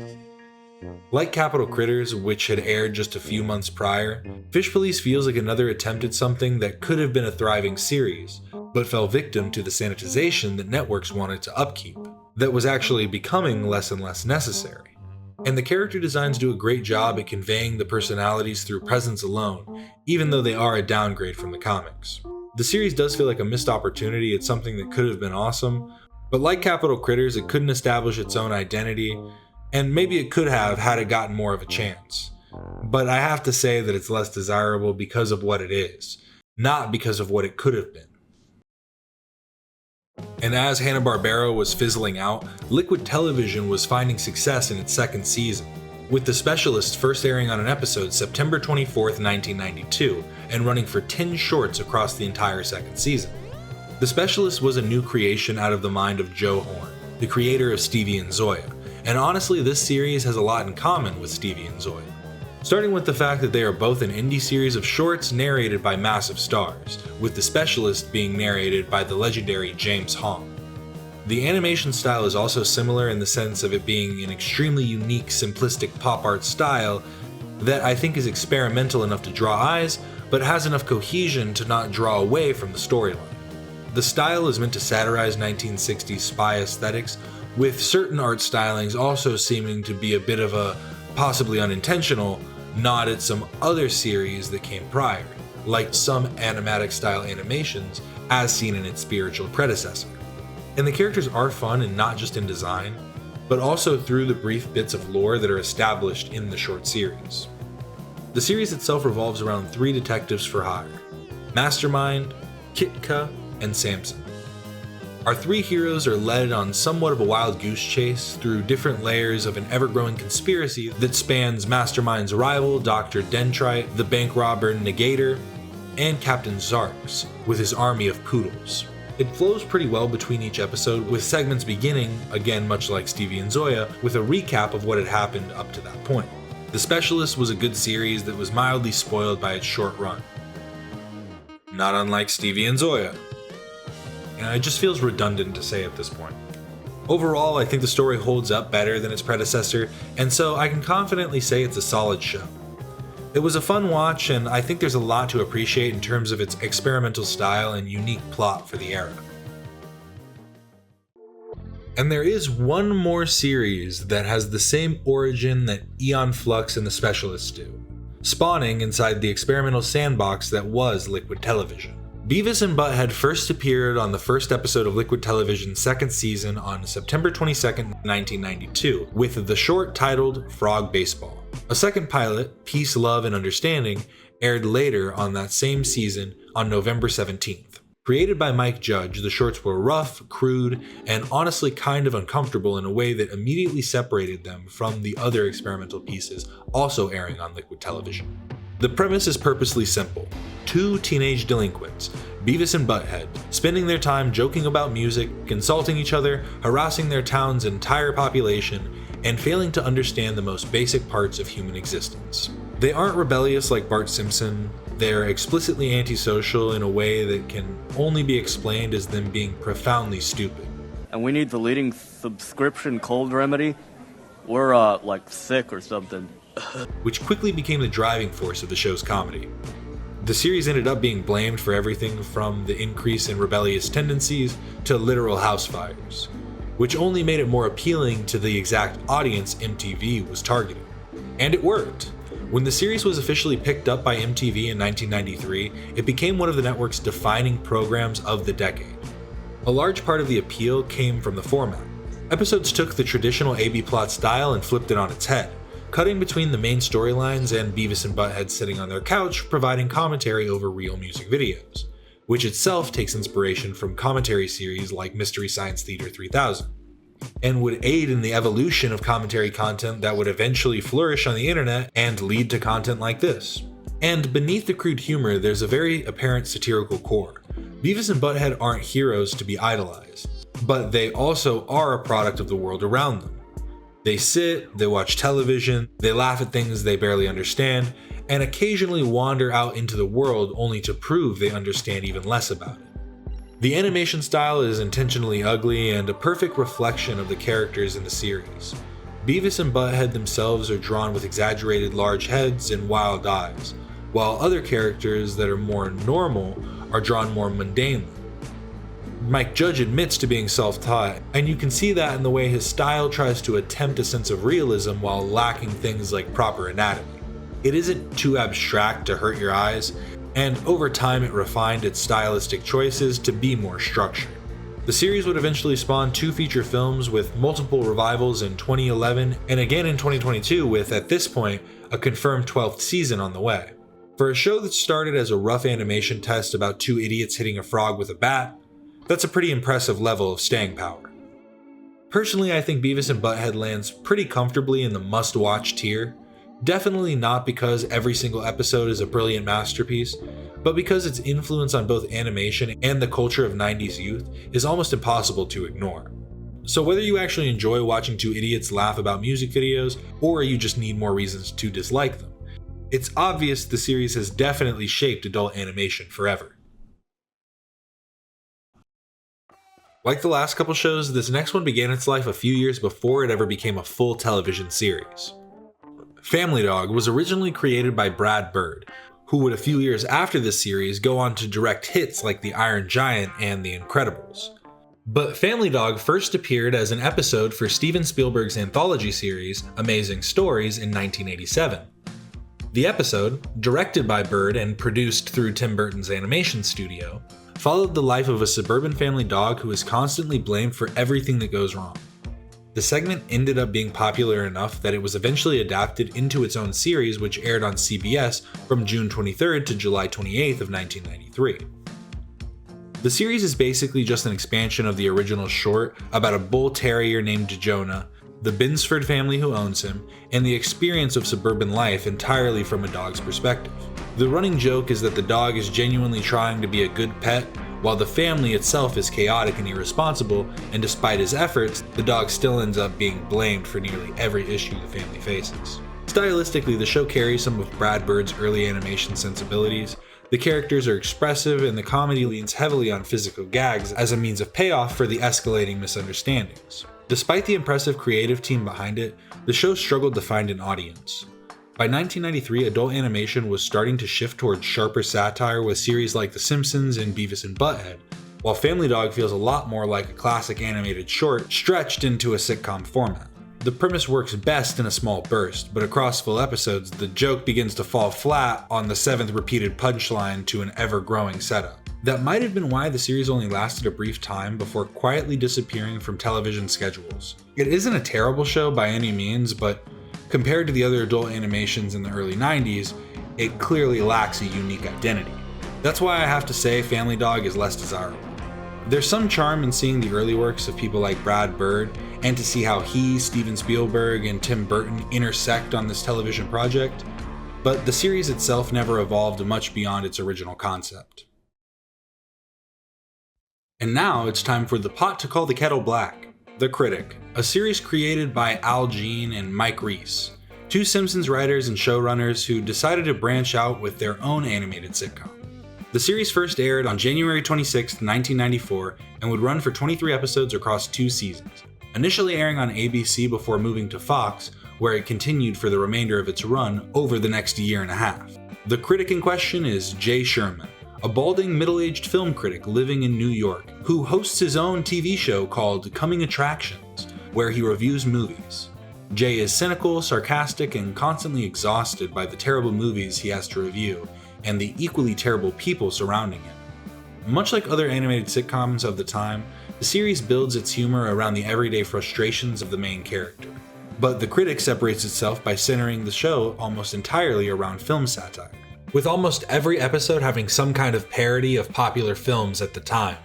Like Capital Critters, which had aired just a few months prior, Fish Police feels like another attempt at something that could have been a thriving series, but fell victim to the sanitization that networks wanted to upkeep, that was actually becoming less and less necessary. And the character designs do a great job at conveying the personalities through presence alone, even though they are a downgrade from the comics. The series does feel like a missed opportunity at something that could have been awesome, but like Capital Critters, it couldn't establish its own identity, and maybe it could have had it gotten more of a chance. But I have to say that it's less desirable because of what it is, not because of what it could have been. And as Hanna-Barbera was fizzling out, Liquid Television was finding success in its second season, with The Specialist first airing on an episode September 24th, 1992, and running for 10 shorts across the entire second season. The Specialist was a new creation out of the mind of Joe Horn, the creator of Stevie and Zoya, and honestly this series has a lot in common with Stevie and Zoya. Starting with the fact that they are both an indie series of shorts narrated by massive stars, with The Specialist being narrated by the legendary James Hong. The animation style is also similar in the sense of it being an extremely unique, simplistic pop art style that I think is experimental enough to draw eyes, but has enough cohesion to not draw away from the storyline. The style is meant to satirize 1960s spy aesthetics, with certain art stylings also seeming to be a bit of a, possibly unintentional, nod at some other series that came prior, like some animatic style animations as seen in its spiritual predecessor. And the characters are fun, and not just in design, but also through the brief bits of lore that are established in the short series. The series itself revolves around 3 detectives for hire: Mastermind, Kitka, and Samson. Our 3 heroes are led on somewhat of a wild goose chase through different layers of an ever-growing conspiracy that spans Mastermind's rival, Dr. Dentrite, the bank robber Negator, and Captain Zarks, with his army of poodles. It flows pretty well between each episode, with segments beginning, again much like Stevie and Zoya, with a recap of what had happened up to that point. The Specialist was a good series that was mildly spoiled by its short run. Not unlike Stevie and Zoya. And it just feels redundant to say at this point. Overall, I think the story holds up better than its predecessor, and so I can confidently say it's a solid show. It was a fun watch, and I think there's a lot to appreciate in terms of its experimental style and unique plot for the era. And there is one more series that has the same origin that Aeon Flux and The Specialists do, spawning inside the experimental sandbox that was Liquid Television. Beavis and Butthead first appeared on the first episode of Liquid Television's second season on September 22nd, 1992, with the short titled Frog Baseball. A second pilot, Peace, Love, and Understanding, aired later on that same season on November 17th. Created by Mike Judge, the shorts were rough, crude, and honestly kind of uncomfortable in a way that immediately separated them from the other experimental pieces also airing on Liquid Television. The premise is purposely simple. 2 teenage delinquents, Beavis and Butthead, spending their time joking about music, insulting each other, harassing their town's entire population, and failing to understand the most basic parts of human existence. They aren't rebellious like Bart Simpson, they're explicitly antisocial in a way that can only be explained as them being profoundly stupid. and we need the leading subscription cold remedy, we're, like, sick or something. Which quickly became the driving force of the show's comedy. The series ended up being blamed for everything from the increase in rebellious tendencies to literal house fires, which only made it more appealing to the exact audience MTV was targeting. And it worked. When the series was officially picked up by MTV in 1993, it became one of the network's defining programs of the decade. A large part of the appeal came from the format. Episodes took the traditional AB plot style and flipped it on its head, cutting between the main storylines and Beavis and Butthead sitting on their couch providing commentary over real music videos, which itself takes inspiration from commentary series like Mystery Science Theater 3000, and would aid in the evolution of commentary content that would eventually flourish on the internet and lead to content like this. And beneath the crude humor, there's a very apparent satirical core. Beavis and Butthead aren't heroes to be idolized, but they also are a product of the world around them. They sit, they watch television, they laugh at things they barely understand, and occasionally wander out into the world only to prove they understand even less about it. The animation style is intentionally ugly and a perfect reflection of the characters in the series. Beavis and Butthead themselves are drawn with exaggerated large heads and wild eyes, while other characters that are more normal are drawn more mundanely. Mike Judge admits to being self-taught, and you can see that in the way his style tries to attempt a sense of realism while lacking things like proper anatomy. It isn't too abstract to hurt your eyes, and over time it refined its stylistic choices to be more structured. The series would eventually spawn 2 feature films with multiple revivals in 2011 and again in 2022 with, at this point, a confirmed 12th season on the way. For a show that started as a rough animation test about 2 idiots hitting a frog with a bat, that's a pretty impressive level of staying power. Personally, I think Beavis and Butthead lands pretty comfortably in the must-watch tier. Definitely not because every single episode is a brilliant masterpiece, but because its influence on both animation and the culture of 90s youth is almost impossible to ignore. So whether you actually enjoy watching 2 idiots laugh about music videos, or you just need more reasons to dislike them, it's obvious the series has definitely shaped adult animation forever. Like the last couple shows, this next one began its life a few years before it ever became a full television series. Family Dog was originally created by Brad Bird, who would a few years after this series go on to direct hits like The Iron Giant and The Incredibles. But Family Dog first appeared as an episode for Steven Spielberg's anthology series Amazing Stories in 1987. The episode, directed by Bird and produced through Tim Burton's animation studio, followed the life of a suburban family dog who is constantly blamed for everything that goes wrong. The segment ended up being popular enough that it was eventually adapted into its own series, which aired on CBS from June 23rd to July 28th of 1993. The series is basically just an expansion of the original short about a bull terrier named Jonah, the Binsford family who owns him, and the experience of suburban life entirely from a dog's perspective. The running joke is that the dog is genuinely trying to be a good pet, while the family itself is chaotic and irresponsible, and despite his efforts, the dog still ends up being blamed for nearly every issue the family faces. Stylistically, the show carries some of Brad Bird's early animation sensibilities. The characters are expressive, and the comedy leans heavily on physical gags as a means of payoff for the escalating misunderstandings. Despite the impressive creative team behind it, the show struggled to find an audience. By 1993, adult animation was starting to shift towards sharper satire with series like The Simpsons and Beavis and Butthead, while Family Dog feels a lot more like a classic animated short stretched into a sitcom format. The premise works best in a small burst, but across full episodes, the joke begins to fall flat on the 7th repeated punchline to an ever-growing setup. That might have been why the series only lasted a brief time before quietly disappearing from television schedules. It isn't a terrible show by any means, but compared to the other adult animations in the early 90s, it clearly lacks a unique identity. That's why I have to say Family Dog is less desirable. There's some charm in seeing the early works of people like Brad Bird, and to see how he, Steven Spielberg, and Tim Burton intersect on this television project, but the series itself never evolved much beyond its original concept. And now it's time for the pot to call the kettle black. The Critic, a series created by Al Jean and Mike Reiss, 2 Simpsons writers and showrunners who decided to branch out with their own animated sitcom. The series first aired on January 26, 1994, and would run for 23 episodes across 2 seasons, initially airing on ABC before moving to Fox, where it continued for the remainder of its run over the next year and a half. The critic in question is Jay Sherman, a balding middle-aged film critic living in New York, who hosts his own TV show called Coming Attractions, where he reviews movies. Jay is cynical, sarcastic, and constantly exhausted by the terrible movies he has to review, and the equally terrible people surrounding him. Much like other animated sitcoms of the time, the series builds its humor around the everyday frustrations of the main character. But The Critic separates itself by centering the show almost entirely around film satire, with almost every episode having some kind of parody of popular films at the time.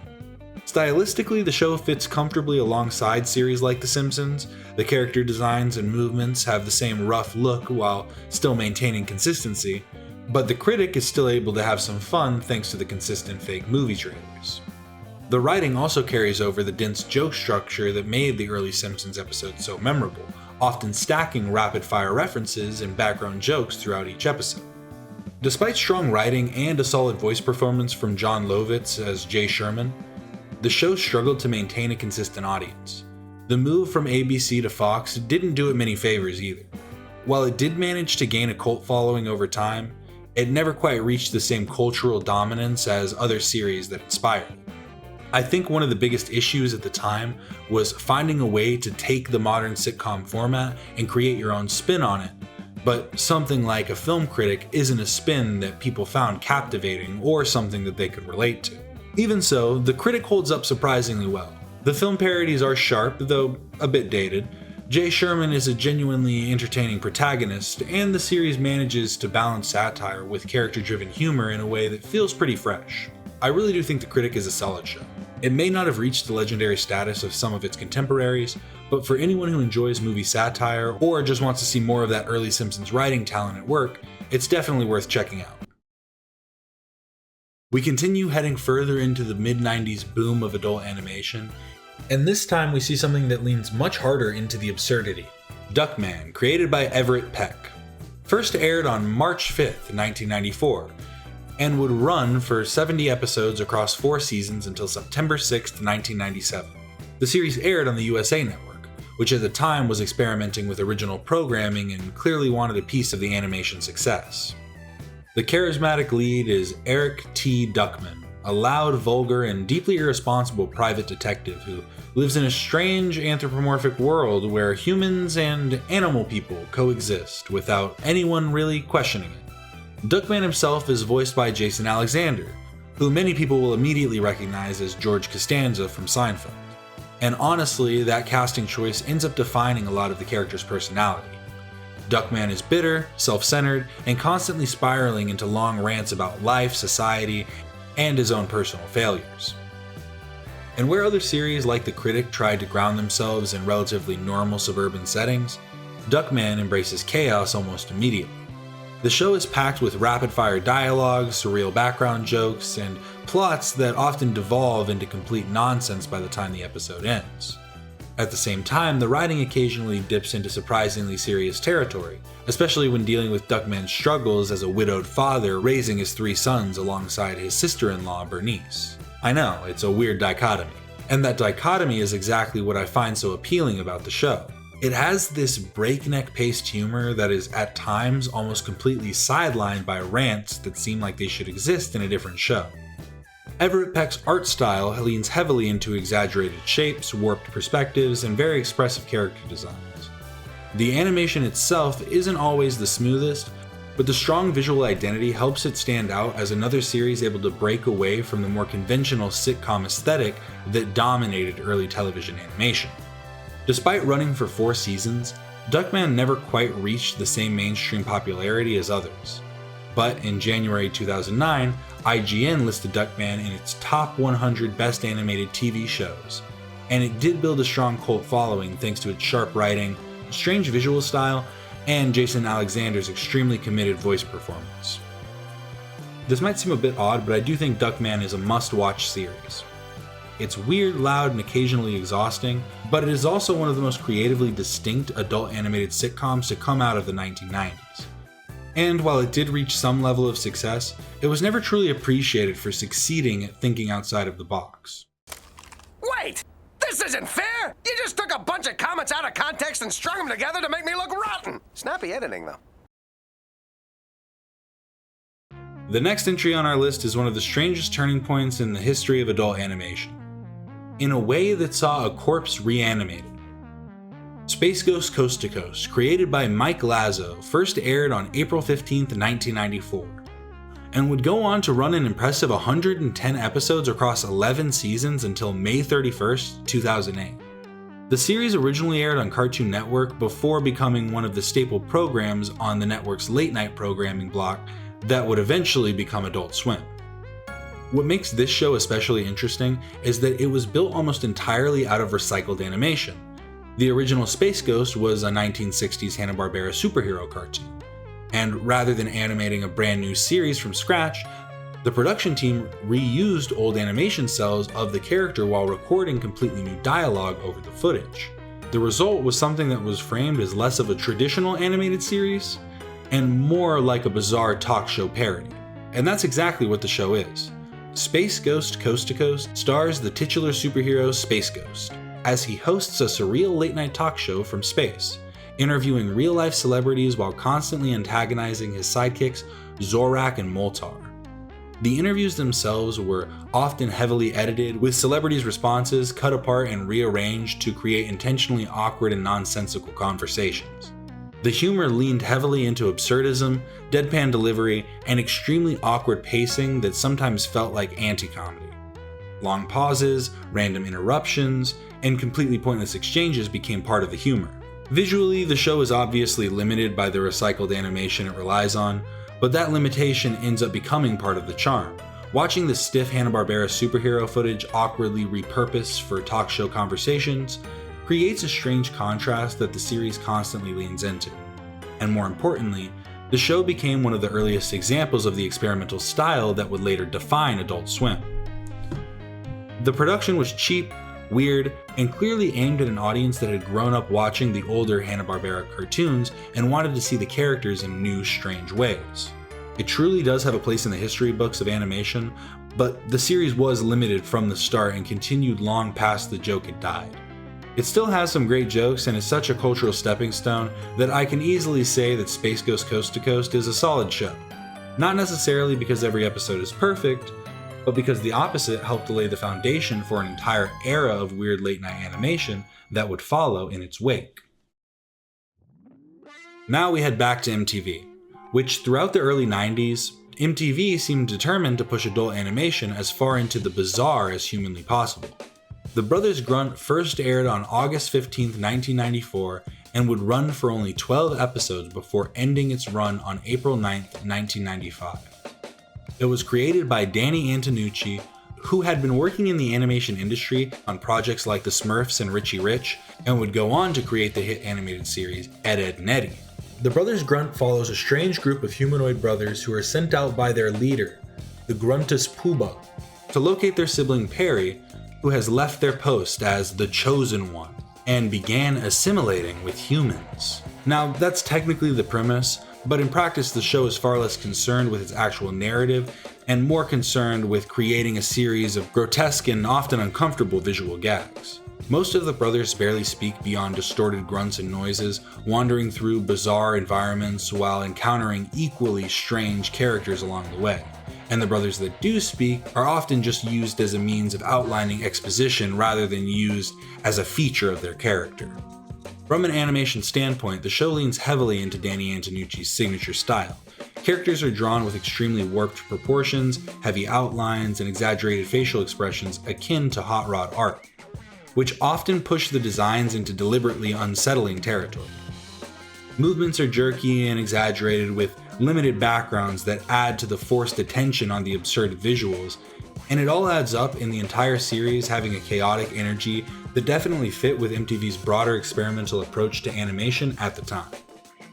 Stylistically, the show fits comfortably alongside series like The Simpsons. The character designs and movements have the same rough look while still maintaining consistency, but The Critic is still able to have some fun thanks to the consistent fake movie trailers. The writing also carries over the dense joke structure that made the early Simpsons episodes so memorable, often stacking rapid-fire references and background jokes throughout each episode. Despite strong writing and a solid voice performance from Jon Lovitz as Jay Sherman, the show struggled to maintain a consistent audience. The move from ABC to Fox didn't do it many favors either. While it did manage to gain a cult following over time, it never quite reached the same cultural dominance as other series that inspired it. I think one of the biggest issues at the time was finding a way to take the modern sitcom format and create your own spin on it, but something like a film critic isn't a spin that people found captivating or something that they could relate to. Even so, The Critic holds up surprisingly well. The film parodies are sharp, though a bit dated. Jay Sherman is a genuinely entertaining protagonist, and the series manages to balance satire with character-driven humor in a way that feels pretty fresh. I really do think The Critic is a solid show. It may not have reached the legendary status of some of its contemporaries, but for anyone who enjoys movie satire or just wants to see more of that early Simpsons writing talent at work, it's definitely worth checking out. We continue heading further into the mid-90s boom of adult animation, and this time we see something that leans much harder into the absurdity. Duckman, created by Everett Peck. First aired on March 5th, 1994, and would run for 70 episodes across 4 seasons until September 6th, 1997. The series aired on the USA Network, which at the time was experimenting with original programming and clearly wanted a piece of the animation success. The charismatic lead is Eric T. Duckman, a loud, vulgar, and deeply irresponsible private detective who lives in a strange anthropomorphic world where humans and animal people coexist without anyone really questioning it. Duckman himself is voiced by Jason Alexander, who many people will immediately recognize as George Costanza from Seinfeld. And honestly, that casting choice ends up defining a lot of the character's personality. Duckman is bitter, self-centered, and constantly spiraling into long rants about life, society, and his own personal failures. And where other series like The Critic tried to ground themselves in relatively normal suburban settings, Duckman embraces chaos almost immediately. The show is packed with rapid-fire dialogue, surreal background jokes, and plots that often devolve into complete nonsense by the time the episode ends. At the same time, the writing occasionally dips into surprisingly serious territory, especially when dealing with Duckman's struggles as a widowed father raising his 3 sons alongside his sister-in-law, Bernice. I know, it's a weird dichotomy. And that dichotomy is exactly what I find so appealing about the show. It has this breakneck-paced humor that is at times almost completely sidelined by rants that seem like they should exist in a different show. Everett Peck's art style leans heavily into exaggerated shapes, warped perspectives, and very expressive character designs. The animation itself isn't always the smoothest, but the strong visual identity helps it stand out as another series able to break away from the more conventional sitcom aesthetic that dominated early television animation. Despite running for 4 seasons, Duckman never quite reached the same mainstream popularity as others. But in January 2009, IGN listed Duckman in its top 100 best animated TV shows, and it did build a strong cult following thanks to its sharp writing, strange visual style, and Jason Alexander's extremely committed voice performance. This might seem a bit odd, but I do think Duckman is a must-watch series. It's weird, loud, and occasionally exhausting, but it is also one of the most creatively distinct adult animated sitcoms to come out of the 1990s. And while it did reach some level of success, it was never truly appreciated for succeeding at thinking outside of the box. Wait! This isn't fair! You just took a bunch of comments out of context and strung them together to make me look rotten! Snappy editing, though. The next entry on our list is one of the strangest turning points in the history of adult animation, in a way that saw a corpse reanimated. Space Ghost Coast to Coast, created by Mike Lazzo, first aired on April 15, 1994, and would go on to run an impressive 110 episodes across 11 seasons until May 31st, 2008. The series originally aired on Cartoon Network before becoming one of the staple programs on the network's late-night programming block that would eventually become Adult Swim. What makes this show especially interesting is that it was built almost entirely out of recycled animation. The original Space Ghost was a 1960s Hanna-Barbera superhero cartoon, and rather than animating a brand new series from scratch, the production team reused old animation cells of the character while recording completely new dialogue over the footage. The result was something that was framed as less of a traditional animated series and more like a bizarre talk show parody. And that's exactly what the show is. Space Ghost Coast to Coast stars the titular superhero Space Ghost, as he hosts a surreal late-night talk show from space, interviewing real-life celebrities while constantly antagonizing his sidekicks Zorak and Moltar. The interviews themselves were often heavily edited, with celebrities' responses cut apart and rearranged to create intentionally awkward and nonsensical conversations. The humor leaned heavily into absurdism, deadpan delivery, and extremely awkward pacing that sometimes felt like anti-comedy. Long pauses, random interruptions, and completely pointless exchanges became part of the humor. Visually, the show is obviously limited by the recycled animation it relies on, but that limitation ends up becoming part of the charm. Watching the stiff Hanna-Barbera superhero footage awkwardly repurposed for talk show conversations creates a strange contrast that the series constantly leans into. And more importantly, the show became one of the earliest examples of the experimental style that would later define Adult Swim. The production was cheap, weird, and clearly aimed at an audience that had grown up watching the older Hanna-Barbera cartoons and wanted to see the characters in new, strange ways. It truly does have a place in the history books of animation, but the series was limited from the start and continued long past the joke had died. It still has some great jokes and is such a cultural stepping stone that I can easily say that Space Ghost Coast to Coast is a solid show. Not necessarily because every episode is perfect, but because the opposite helped to lay the foundation for an entire era of weird late-night animation that would follow in its wake. Now we head back to MTV, which throughout the early 90s, MTV seemed determined to push adult animation as far into the bizarre as humanly possible. The Brothers Grunt first aired on August 15, 1994, and would run for only 12 episodes before ending its run on April 9, 1995. It was created by Danny Antonucci, who had been working in the animation industry on projects like The Smurfs and Richie Rich, and would go on to create the hit animated series Ed, Edd n Eddy. The Brothers Grunt follows a strange group of humanoid brothers who are sent out by their leader, the Gruntus Puba, to locate their sibling Perry, who has left their post as the Chosen One, and began assimilating with humans. Now, that's technically the premise, but in practice the show is far less concerned with its actual narrative and more concerned with creating a series of grotesque and often uncomfortable visual gags. Most of the brothers barely speak beyond distorted grunts and noises, wandering through bizarre environments while encountering equally strange characters along the way. And the brothers that do speak are often just used as a means of outlining exposition rather than used as a feature of their character. From an animation standpoint, the show leans heavily into Danny Antonucci's signature style. Characters are drawn with extremely warped proportions, heavy outlines, and exaggerated facial expressions akin to hot rod art, which often push the designs into deliberately unsettling territory. Movements are jerky and exaggerated with limited backgrounds that add to the forced attention on the absurd visuals, and it all adds up in the entire series having a chaotic energy that definitely fit with MTV's broader experimental approach to animation at the time.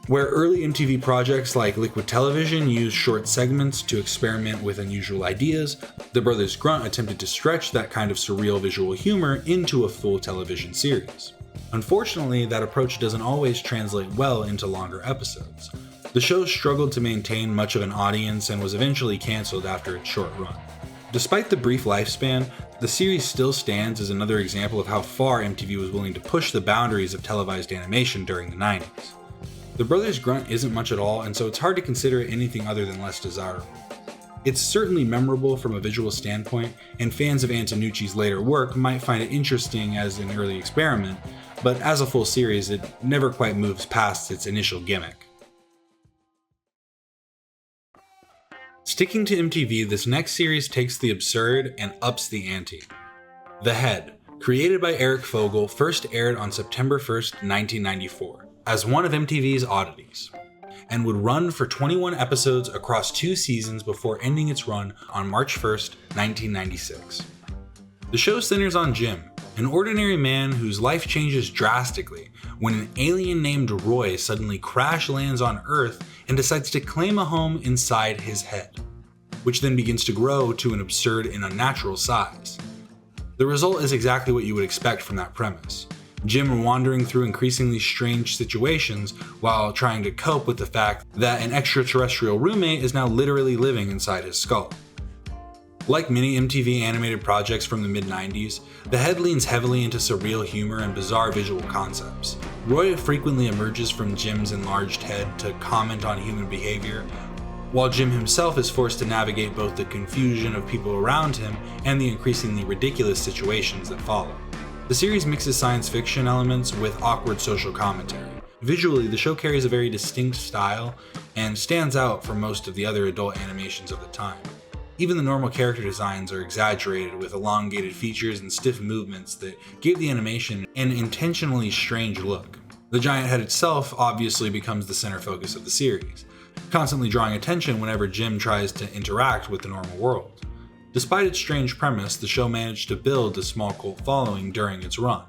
Where early MTV projects like Liquid Television used short segments to experiment with unusual ideas, the Brothers Grunt attempted to stretch that kind of surreal visual humor into a full television series. Unfortunately, that approach doesn't always translate well into longer episodes. The show struggled to maintain much of an audience and was eventually cancelled after its short run. Despite the brief lifespan, the series still stands as another example of how far MTV was willing to push the boundaries of televised animation during the 90s. The Brothers Grunt isn't much at all, and so it's hard to consider it anything other than less desirable. It's certainly memorable from a visual standpoint, and fans of Antonucci's later work might find it interesting as an early experiment, but as a full series, it never quite moves past its initial gimmick. Sticking to MTV, this next series takes the absurd and ups the ante. The Head, created by Eric Fogel, first aired on September 1st, 1994, as one of MTV's oddities, and would run for 21 episodes across 2 seasons before ending its run on March 1st, 1996. The show centers on Jim, an ordinary man whose life changes drastically when an alien named Roy suddenly crash lands on Earth and decides to claim a home inside his head, which then begins to grow to an absurd and unnatural size. The result is exactly what you would expect from that premise. Jim wandering through increasingly strange situations while trying to cope with the fact that an extraterrestrial roommate is now literally living inside his skull. Like many MTV animated projects from the mid-90s, The Head leans heavily into surreal humor and bizarre visual concepts. Roy frequently emerges from Jim's enlarged head to comment on human behavior, while Jim himself is forced to navigate both the confusion of people around him and the increasingly ridiculous situations that follow. The series mixes science fiction elements with awkward social commentary. Visually, the show carries a very distinct style and stands out from most of the other adult animations of the time. Even the normal character designs are exaggerated with elongated features and stiff movements that give the animation an intentionally strange look. The giant head itself obviously becomes the center focus of the series, constantly drawing attention whenever Jim tries to interact with the normal world. Despite its strange premise, the show managed to build a small cult following during its run.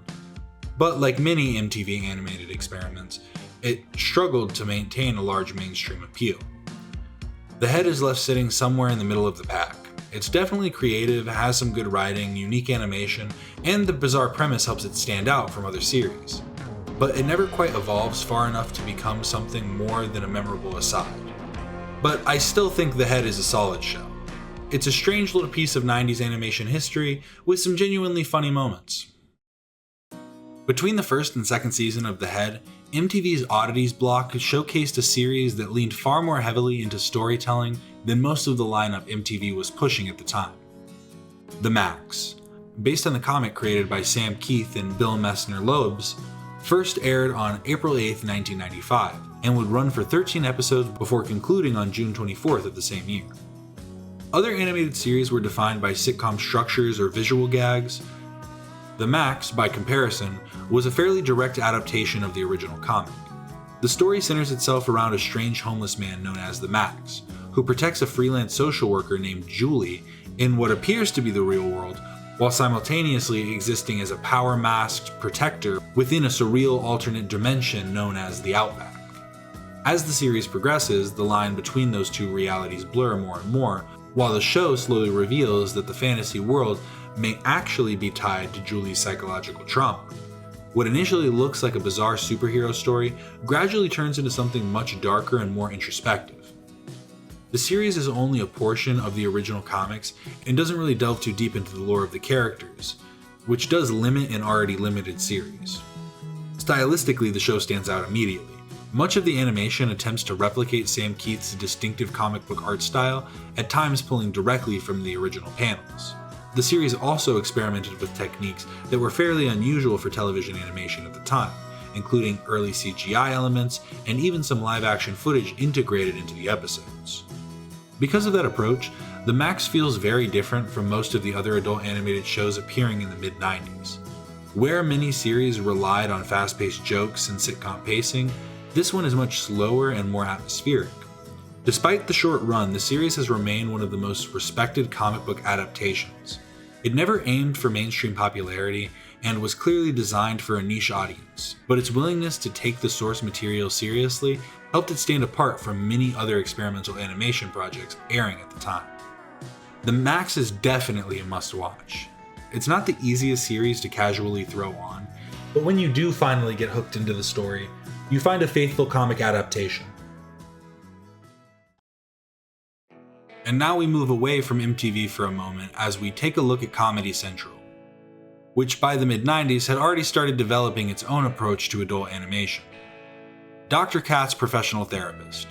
But like many MTV animated experiments, it struggled to maintain a large mainstream appeal. The Head is left sitting somewhere in the middle of the pack. It's definitely creative, has some good writing, unique animation, and the bizarre premise helps it stand out from other series. But it never quite evolves far enough to become something more than a memorable aside. But I still think The Head is a solid show. It's a strange little piece of 90s animation history with some genuinely funny moments. Between the first and second season of The Head, MTV's Oddities block showcased a series that leaned far more heavily into storytelling than most of the lineup MTV was pushing at the time. The Maxx, based on the comic created by Sam Keith and Bill Messner-Loebs, first aired on April 8, 1995, and would run for 13 episodes before concluding on June 24th of the same year. Other animated series were defined by sitcom structures or visual gags. The Maxx, by comparison, was a fairly direct adaptation of the original comic. The story centers itself around a strange homeless man known as the Maxx, who protects a freelance social worker named Julie in what appears to be the real world, while simultaneously existing as a power-masked protector within a surreal alternate dimension known as the Outback. As the series progresses, the line between those two realities blur more and more, while the show slowly reveals that the fantasy world may actually be tied to Julie's psychological trauma. What initially looks like a bizarre superhero story gradually turns into something much darker and more introspective. The series is only a portion of the original comics and doesn't really delve too deep into the lore of the characters, which does limit an already limited series. Stylistically, the show stands out immediately. Much of the animation attempts to replicate Sam Keith's distinctive comic book art style, at times pulling directly from the original panels. The series also experimented with techniques that were fairly unusual for television animation at the time, including early CGI elements and even some live-action footage integrated into the episodes. Because of that approach, The Maxx feels very different from most of the other adult animated shows appearing in the mid-90s. Where many series relied on fast-paced jokes and sitcom pacing, this one is much slower and more atmospheric. Despite the short run, the series has remained one of the most respected comic book adaptations. It never aimed for mainstream popularity and was clearly designed for a niche audience, but its willingness to take the source material seriously helped it stand apart from many other experimental animation projects airing at the time. The Maxx is definitely a must-watch. It's not the easiest series to casually throw on, but when you do finally get hooked into the story, you find a faithful comic adaptation. and now we move away from MTV for a moment as we take a look at Comedy Central, which by the mid-90s had already started developing its own approach to adult animation. Dr. Katz Professional Therapist,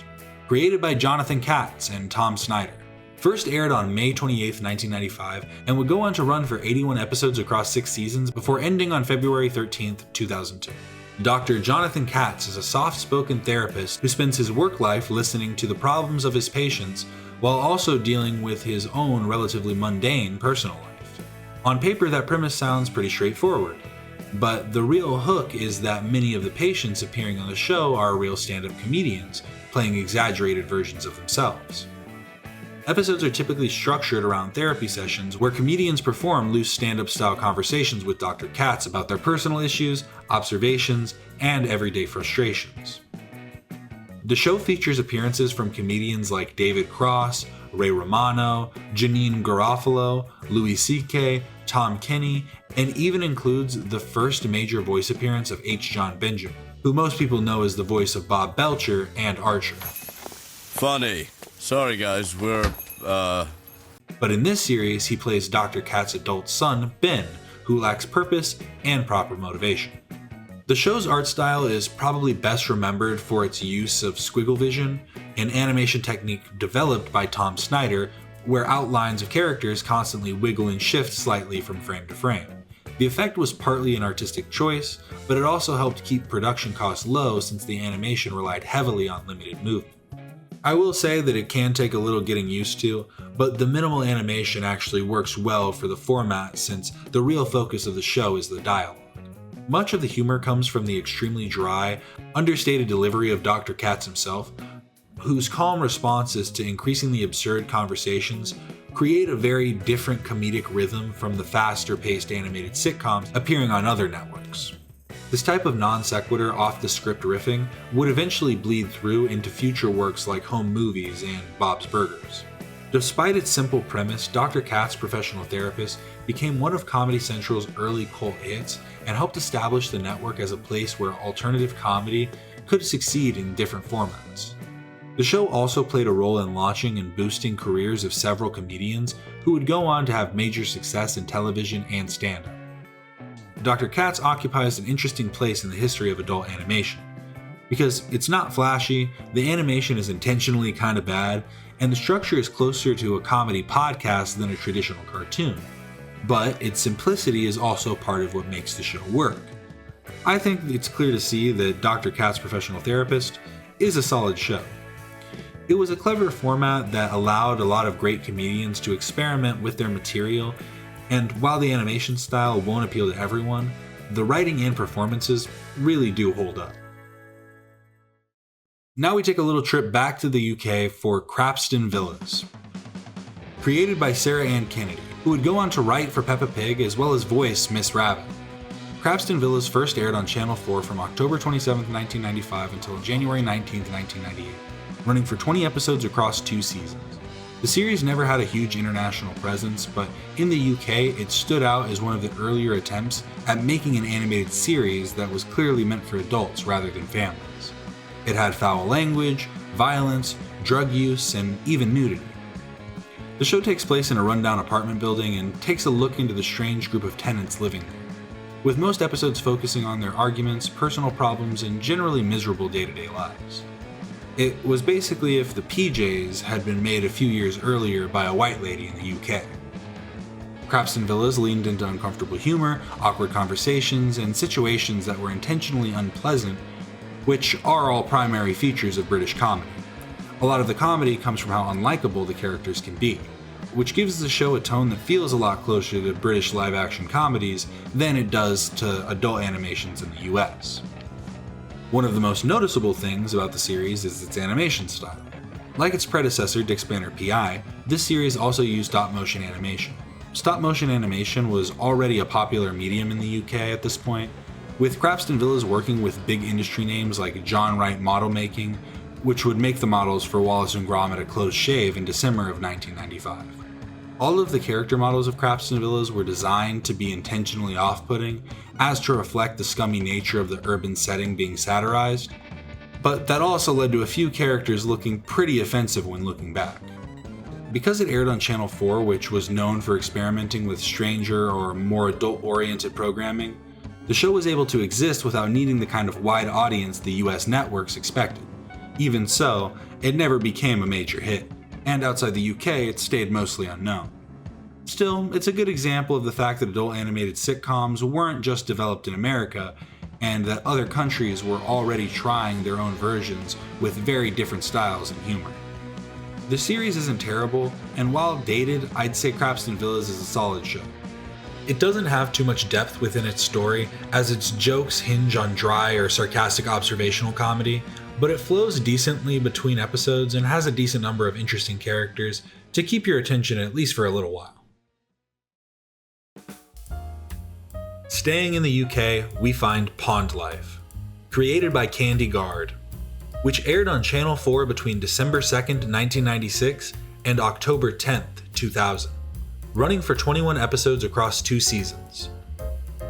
created by Jonathan Katz and Tom Snyder, first aired on May 28, 1995, and would go on to run for 81 episodes across 6 seasons before ending on February 13, 2002. Dr. Jonathan Katz is a soft-spoken therapist who spends his work life listening to the problems of his patients while also dealing with his own relatively mundane personal life. On paper, that premise sounds pretty straightforward, but the real hook is that many of the patients appearing on the show are real stand-up comedians playing exaggerated versions of themselves. Episodes are typically structured around therapy sessions where comedians perform loose stand-up style conversations with Dr. Katz about their personal issues, observations, and everyday frustrations. The show features appearances from comedians like David Cross, Ray Romano, Janine Garofalo, Louis C.K., Tom Kenny, and even includes the first major voice appearance of H. John Benjamin, who most people know as the voice of Bob Belcher and Archer. Funny. Sorry guys, But in this series, he plays Dr. Katz's adult son, Ben, who lacks purpose and proper motivation. The show's art style is probably best remembered for its use of squiggle vision, an animation technique developed by Tom Snyder, where outlines of characters constantly wiggle and shift slightly from frame to frame. The effect was partly an artistic choice, but it also helped keep production costs low since the animation relied heavily on limited movement. I will say that it can take a little getting used to, but the minimal animation actually works well for the format since the real focus of the show is the dialogue. Much of the humor comes from the extremely dry, understated delivery of Dr. Katz himself, whose calm responses to increasingly absurd conversations create a very different comedic rhythm from the faster-paced animated sitcoms appearing on other networks. This type of non-sequitur off-the-script riffing would eventually bleed through into future works like Home Movies and Bob's Burgers. Despite its simple premise, Dr. Katz Professional Therapist became one of Comedy Central's early cult hits and helped establish the network as a place where alternative comedy could succeed in different formats. The show also played a role in launching and boosting careers of several comedians who would go on to have major success in television and stand-up. Dr. Katz occupies an interesting place in the history of adult animation. Because it's not flashy, the animation is intentionally kinda bad, and the structure is closer to a comedy podcast than a traditional cartoon. But its simplicity is also part of what makes the show work. I think it's clear to see that Dr. Katz Professional Therapist is a solid show. It was a clever format that allowed a lot of great comedians to experiment with their material, and while the animation style won't appeal to everyone, the writing and performances really do hold up. Now we take a little trip back to the UK for Crapston Villas. Created by Sarah Ann Kennedy, who would go on to write for Peppa Pig as well as voice Miss Rabbit. Crapston Villas first aired on Channel 4 from October 27, 1995 until January 19, 1998, running for 20 episodes across 2 seasons. The series never had a huge international presence, but in the UK it stood out as one of the earlier attempts at making an animated series that was clearly meant for adults rather than families. It had foul language, violence, drug use, and even nudity. The show takes place in a rundown apartment building and takes a look into the strange group of tenants living there, with most episodes focusing on their arguments, personal problems, and generally miserable day-to-day lives. It was basically if the PJs had been made a few years earlier by a white lady in the UK. Crapston Villas leaned into uncomfortable humor, awkward conversations, and situations that were intentionally unpleasant, which are all primary features of British comedy. A lot of the comedy comes from how unlikable the characters can be, which gives the show a tone that feels a lot closer to British live-action comedies than it does to adult animations in the US. One of the most noticeable things about the series is its animation style. Like its predecessor, Spanner P.I., this series also used stop-motion animation. Stop-motion animation was already a popular medium in the UK at this point, with Crapston Villas working with big industry names like John Wright Model Making, which would make the models for Wallace & Gromit a close shave in December of 1995. All of the character models of Crapston Villas were designed to be intentionally off-putting, as to reflect the scummy nature of the urban setting being satirized, but that also led to a few characters looking pretty offensive when looking back. because it aired on Channel 4, which was known for experimenting with stranger or more adult-oriented programming, the show was able to exist without needing the kind of wide audience the US networks expected. Even so, it never became a major hit, and outside the UK it stayed mostly unknown. Still, it's a good example of the fact that adult animated sitcoms weren't just developed in America, and that other countries were already trying their own versions with very different styles and humor. The series isn't terrible, and while dated, I'd say Crapston Villas is a solid show. It doesn't have too much depth within its story, as its jokes hinge on dry or sarcastic observational comedy, but it flows decently between episodes and has a decent number of interesting characters to keep your attention at least for a little while. Staying in the UK, we find Pond Life, created by Candy Guard, which aired on Channel 4 between December 2nd, 1996 and October 10th, 2000, running for 21 episodes across 2 seasons.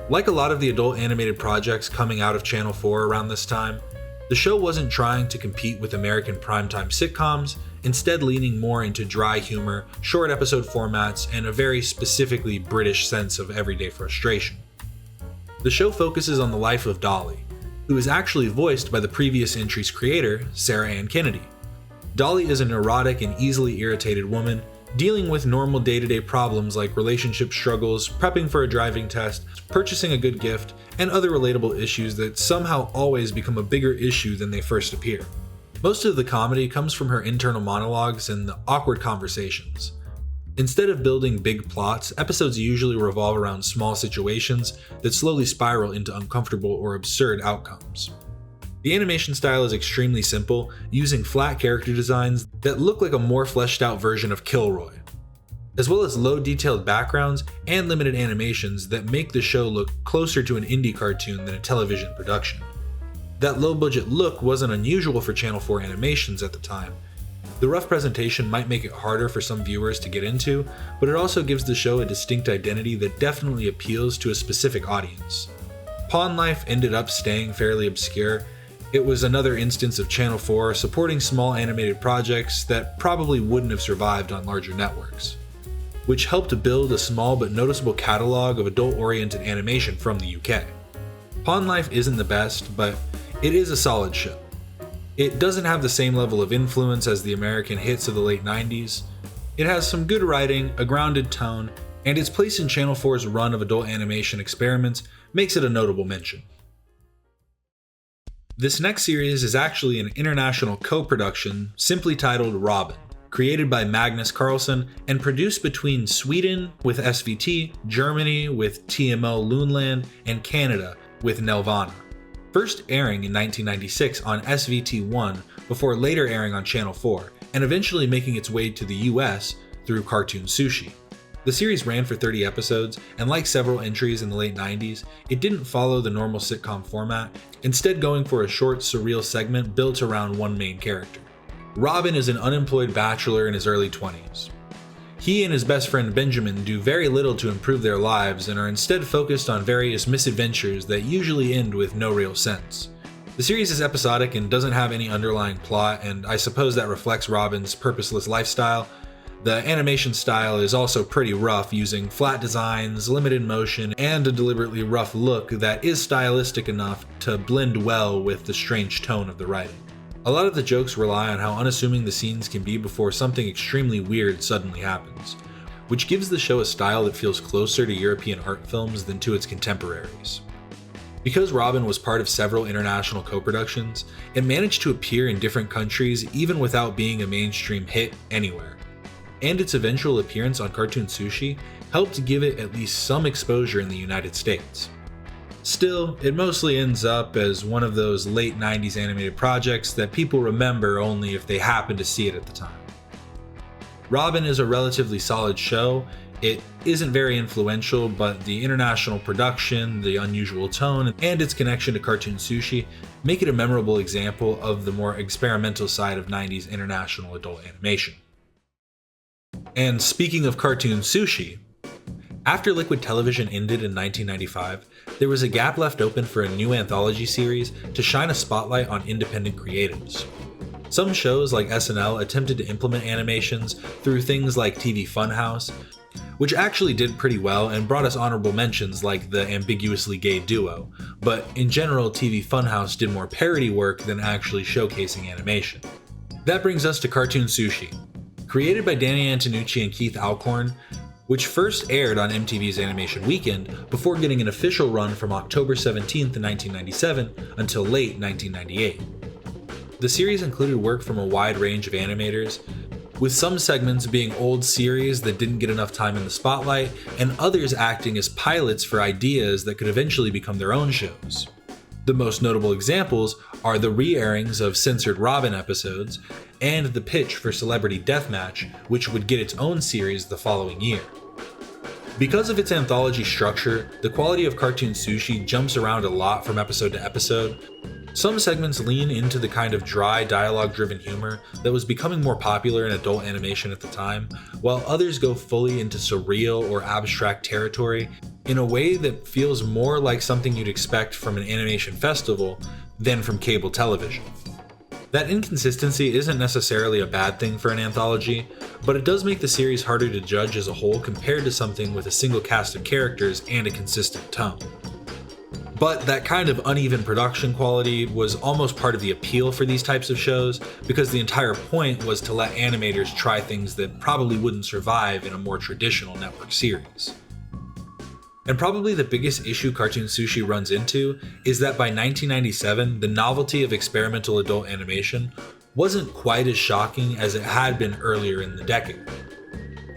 Like a lot of the adult animated projects coming out of Channel 4 around this time, the show wasn't trying to compete with American primetime sitcoms, instead leaning more into dry humor, short episode formats, and a very specifically British sense of everyday frustration. The show focuses on the life of Dolly, who is actually voiced by the previous entry's creator, Sarah Ann Kennedy. Dolly is a neurotic and easily irritated woman, dealing with normal day-to-day problems like relationship struggles, prepping for a driving test, purchasing a good gift, and other relatable issues that somehow always become a bigger issue than they first appear. Most of the comedy comes from her internal monologues and the awkward conversations. Instead of building big plots, episodes usually revolve around small situations that slowly spiral into uncomfortable or absurd outcomes. The animation style is extremely simple, using flat character designs that look like a more fleshed out version of Kilroy, as well as low detailed backgrounds and limited animations that make the show look closer to an indie cartoon than a television production. That low budget look wasn't unusual for Channel 4 animations at the time. The rough presentation might make it harder for some viewers to get into, but it also gives the show a distinct identity that definitely appeals to a specific audience. Pond Life ended up staying fairly obscure. It was another instance of Channel 4 supporting small animated projects that probably wouldn't have survived on larger networks, which helped build a small but noticeable catalog of adult-oriented animation from the UK. Pond Life isn't the best, but it is a solid show. It doesn't have the same level of influence as the American hits of the late 90s. It has some good writing, a grounded tone, and its place in Channel 4's run of adult animation experiments makes it a notable mention. This next series is actually an international co-production simply titled Robin, created by Magnus Carlsen and produced between Sweden with SVT, Germany with TMO Loonland, and Canada with Nelvana. First airing in 1996 on SVT1 before later airing on Channel 4, and eventually making its way to the US through Cartoon Sushi. The series ran for 30 episodes, and like several entries in the late 90s, it didn't follow the normal sitcom format, instead going for a short, surreal segment built around one main character. Robin is an unemployed bachelor in his early 20s. He and his best friend Benjamin do very little to improve their lives and are instead focused on various misadventures that usually end with no real sense. The series is episodic and doesn't have any underlying plot, and I suppose that reflects Robin's purposeless lifestyle. The animation style is also pretty rough, using flat designs, limited motion, and a deliberately rough look that is stylistic enough to blend well with the strange tone of the writing. A lot of the jokes rely on how unassuming the scenes can be before something extremely weird suddenly happens, which gives the show a style that feels closer to European art films than to its contemporaries. Because Robin was part of several international co-productions, it managed to appear in different countries even without being a mainstream hit anywhere. And its eventual appearance on Cartoon Sushi helped give it at least some exposure in the United States. Still, it mostly ends up as one of those late 90s animated projects that people remember only if they happen to see it at the time. Robin is a relatively solid show. It isn't very influential, but the international production, the unusual tone, and its connection to Cartoon Sushi make it a memorable example of the more experimental side of 90s international adult animation. And speaking of Cartoon Sushi, after Liquid Television ended in 1995, there was a gap left open for a new anthology series to shine a spotlight on independent creatives. Some shows like SNL attempted to implement animations through things like TV Funhouse, which actually did pretty well and brought us honorable mentions like the ambiguously gay duo, but in general TV Funhouse did more parody work than actually showcasing animation. That brings us to Cartoon Sushi. Created by Danny Antonucci and Keith Alcorn, which first aired on MTV's Animation Weekend before getting an official run from October 17th, 1997 until late 1998. The series included work from a wide range of animators, with some segments being old series that didn't get enough time in the spotlight, and others acting as pilots for ideas that could eventually become their own shows. The most notable examples are the re-airings of censored Robin episodes, and the pitch for Celebrity Deathmatch, which would get its own series the following year. Because of its anthology structure, the quality of Cartoon Sushi jumps around a lot from episode to episode. Some segments lean into the kind of dry, dialogue-driven humor that was becoming more popular in adult animation at the time, while others go fully into surreal or abstract territory in a way that feels more like something you'd expect from an animation festival than from cable television. That inconsistency isn't necessarily a bad thing for an anthology, but it does make the series harder to judge as a whole compared to something with a single cast of characters and a consistent tone. But that kind of uneven production quality was almost part of the appeal for these types of shows, because the entire point was to let animators try things that probably wouldn't survive in a more traditional network series. And probably the biggest issue Cartoon Sushi runs into is that by 1997, the novelty of experimental adult animation wasn't quite as shocking as it had been earlier in the decade.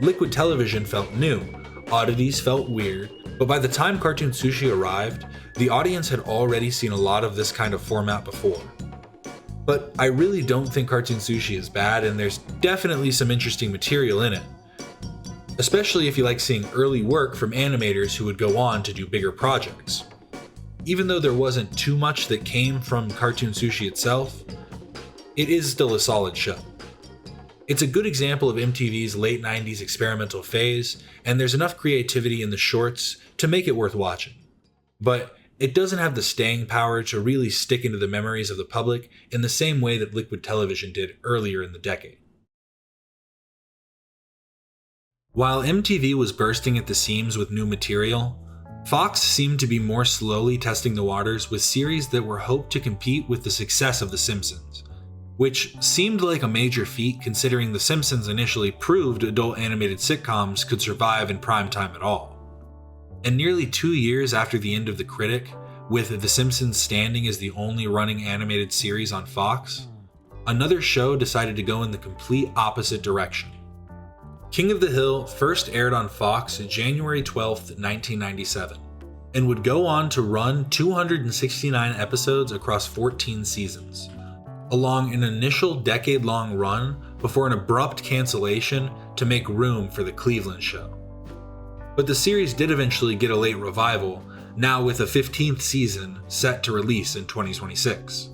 Liquid television felt new, oddities felt weird, but by the time Cartoon Sushi arrived, the audience had already seen a lot of this kind of format before. But I really don't think Cartoon Sushi is bad, and there's definitely some interesting material in it. Especially if you like seeing early work from animators who would go on to do bigger projects. Even though there wasn't too much that came from Cartoon Sushi itself, it is still a solid show. It's a good example of MTV's late 90s experimental phase, and there's enough creativity in the shorts to make it worth watching. But it doesn't have the staying power to really stick into the memories of the public in the same way that Liquid Television did earlier in the decade. While MTV was bursting at the seams with new material, Fox seemed to be more slowly testing the waters with series that were hoped to compete with the success of The Simpsons, which seemed like a major feat considering The Simpsons initially proved adult animated sitcoms could survive in primetime at all. And nearly 2 years after the end of The Critic, with The Simpsons standing as the only running animated series on Fox, another show decided to go in the complete opposite direction. King of the Hill first aired on Fox January 12, 1997, and would go on to run 269 episodes across 14 seasons, along an initial decade-long run before an abrupt cancellation to make room for the Cleveland show. But the series did eventually get a late revival, now with a 15th season set to release in 2026.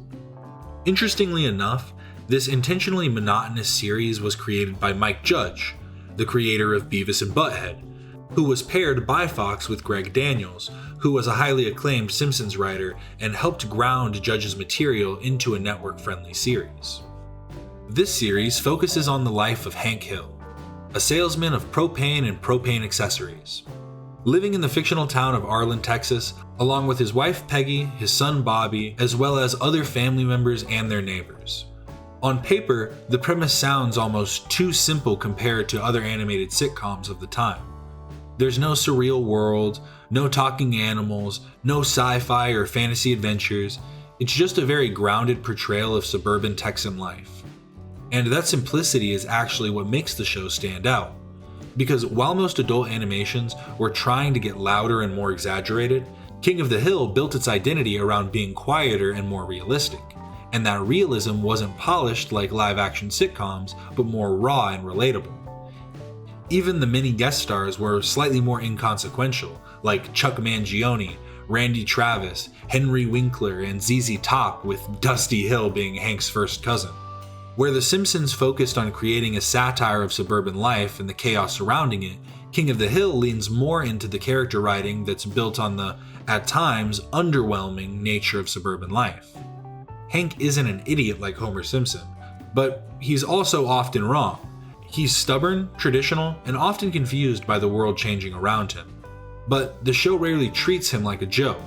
Interestingly enough, this intentionally monotonous series was created by Mike Judge, the creator of Beavis and Butthead, who was paired by Fox with Greg Daniels, who was a highly acclaimed Simpsons writer and helped ground Judge's material into a network-friendly series. This series focuses on the life of Hank Hill, a salesman of propane and propane accessories. Living in the fictional town of Arlen, Texas, along with his wife Peggy, his son Bobby, as well as other family members and their neighbors. On paper, the premise sounds almost too simple compared to other animated sitcoms of the time. There's no surreal world, no talking animals, no sci-fi or fantasy adventures. It's just a very grounded portrayal of suburban Texan life. And that simplicity is actually what makes the show stand out. Because while most adult animations were trying to get louder and more exaggerated, King of the Hill built its identity around being quieter and more realistic. And that realism wasn't polished like live-action sitcoms, but more raw and relatable. Even the many guest stars were slightly more inconsequential, like Chuck Mangione, Randy Travis, Henry Winkler, and ZZ Top, with Dusty Hill being Hank's first cousin. Where The Simpsons focused on creating a satire of suburban life and the chaos surrounding it, King of the Hill leans more into the character writing that's built on the, at times, underwhelming nature of suburban life. Hank isn't an idiot like Homer Simpson, But he's also often wrong. He's stubborn, traditional, and often confused by the world changing around him. But the show rarely treats him like a joke.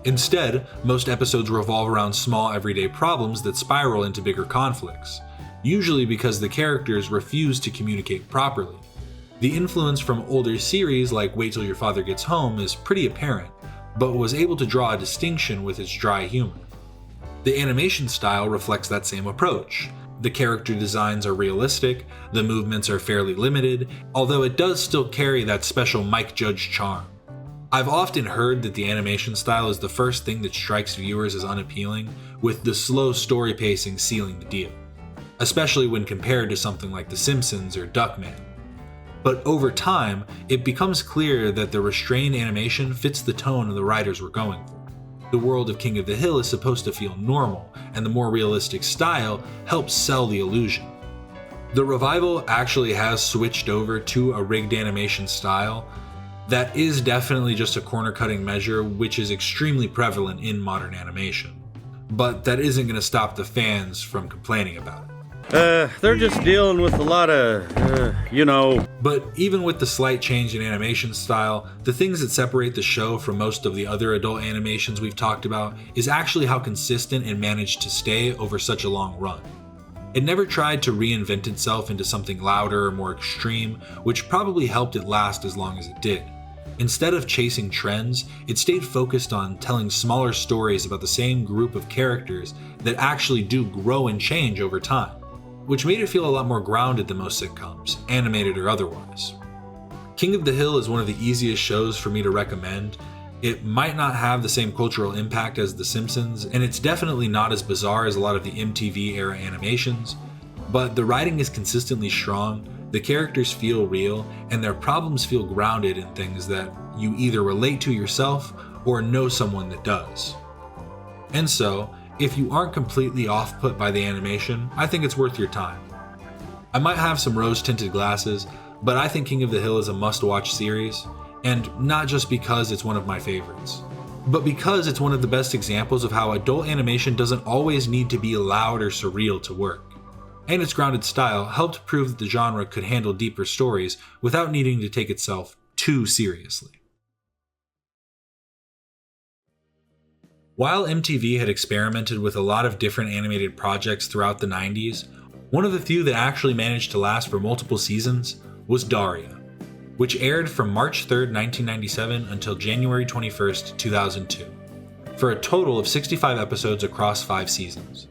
Instead, most episodes revolve around small everyday problems that spiral into bigger conflicts, usually because the characters refuse to communicate properly. The influence from older series like Wait Till Your Father Gets Home is pretty apparent, but was able to draw a distinction with its dry humor. The animation style reflects that same approach. The character designs are realistic, the movements are fairly limited, although it does still carry that special Mike Judge charm. I've often heard that the animation style is the first thing that strikes viewers as unappealing, with the slow story pacing sealing the deal, especially when compared to something like The Simpsons or Duckman. But over time, it becomes clear that the restrained animation fits the tone the writers were going for. The world of King of the Hill is supposed to feel normal, and the more realistic style helps sell the illusion. The revival actually has switched over to a rigged animation style that is definitely just a corner-cutting measure, which is extremely prevalent in modern animation. But that isn't going to stop the fans from complaining about it. They're just dealing with a lot of, But even with the slight change in animation style, the things that separate the show from most of the other adult animations we've talked about is actually how consistent it managed to stay over such a long run. It never tried to reinvent itself into something louder or more extreme, which probably helped it last as long as it did. Instead of chasing trends, it stayed focused on telling smaller stories about the same group of characters that actually do grow and change over time, which made it feel a lot more grounded than most sitcoms, animated or otherwise. King of the Hill is one of the easiest shows for me to recommend. It might not have the same cultural impact as The Simpsons, and it's definitely not as bizarre as a lot of the MTV era animations, but the writing is consistently strong, the characters feel real, and their problems feel grounded in things that you either relate to yourself or know someone that does. And so, if you aren't completely off-put by the animation, I think it's worth your time. I might have some rose-tinted glasses, but I think King of the Hill is a must-watch series, and not just because it's one of my favorites, but because it's one of the best examples of how adult animation doesn't always need to be loud or surreal to work. And its grounded style helped prove that the genre could handle deeper stories without needing to take itself too seriously. While MTV had experimented with a lot of different animated projects throughout the 90s, one of the few that actually managed to last for multiple seasons was Daria, which aired from March 3rd, 1997 until January 21st, 2002, for a total of 65 episodes across 5 seasons.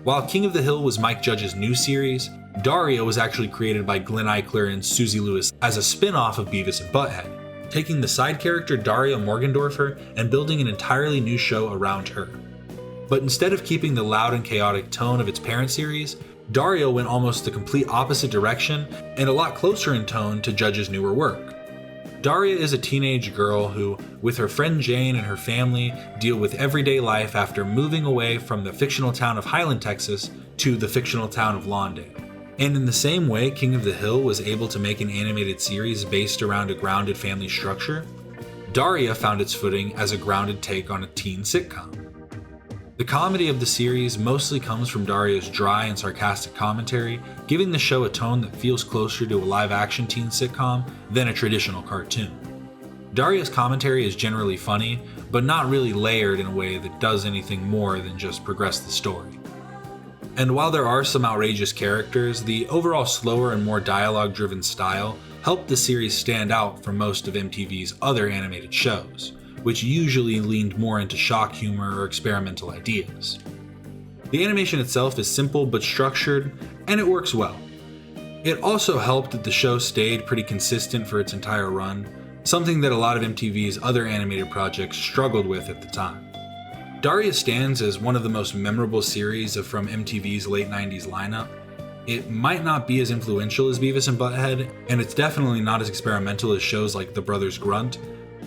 While King of the Hill was Mike Judge's new series, Daria was actually created by Glenn Eichler and Susie Lewis as a spin-off of Beavis and Butthead, taking the side character Daria Morgendorffer and building an entirely new show around her. But instead of keeping the loud and chaotic tone of its parent series, Daria went almost the complete opposite direction and a lot closer in tone to Judge's newer work. Daria is a teenage girl who, with her friend Jane and her family, deal with everyday life after moving away from the fictional town of Highland, Texas, to the fictional town of Lawndale. And in the same way King of the Hill was able to make an animated series based around a grounded family structure, Daria found its footing as a grounded take on a teen sitcom. The comedy of the series mostly comes from Daria's dry and sarcastic commentary, giving the show a tone that feels closer to a live-action teen sitcom than a traditional cartoon. Daria's commentary is generally funny, but not really layered in a way that does anything more than just progress the story. And while there are some outrageous characters, the overall slower and more dialogue-driven style helped the series stand out from most of MTV's other animated shows, which usually leaned more into shock humor or experimental ideas. The animation itself is simple but structured, and it works well. It also helped that the show stayed pretty consistent for its entire run, something that a lot of MTV's other animated projects struggled with at the time. Daria stands as one of the most memorable series from MTV's late 90s lineup. It might not be as influential as Beavis and Butthead, and it's definitely not as experimental as shows like The Brothers Grunt,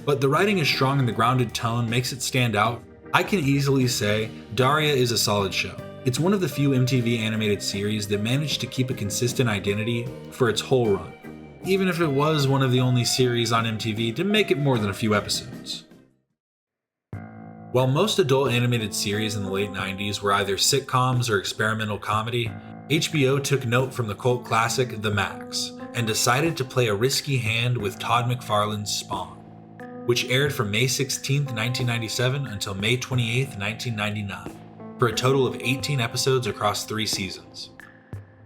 but the writing is strong and the grounded tone makes it stand out. I can easily say Daria is a solid show. It's one of the few MTV animated series that managed to keep a consistent identity for its whole run, even if it was one of the only series on MTV to make it more than a few episodes. While most adult animated series in the late 90s were either sitcoms or experimental comedy, HBO took note from the cult classic The Maxx and decided to play a risky hand with Todd McFarlane's Spawn, which aired from May 16, 1997 until May 28, 1999, for a total of 18 episodes across 3 seasons.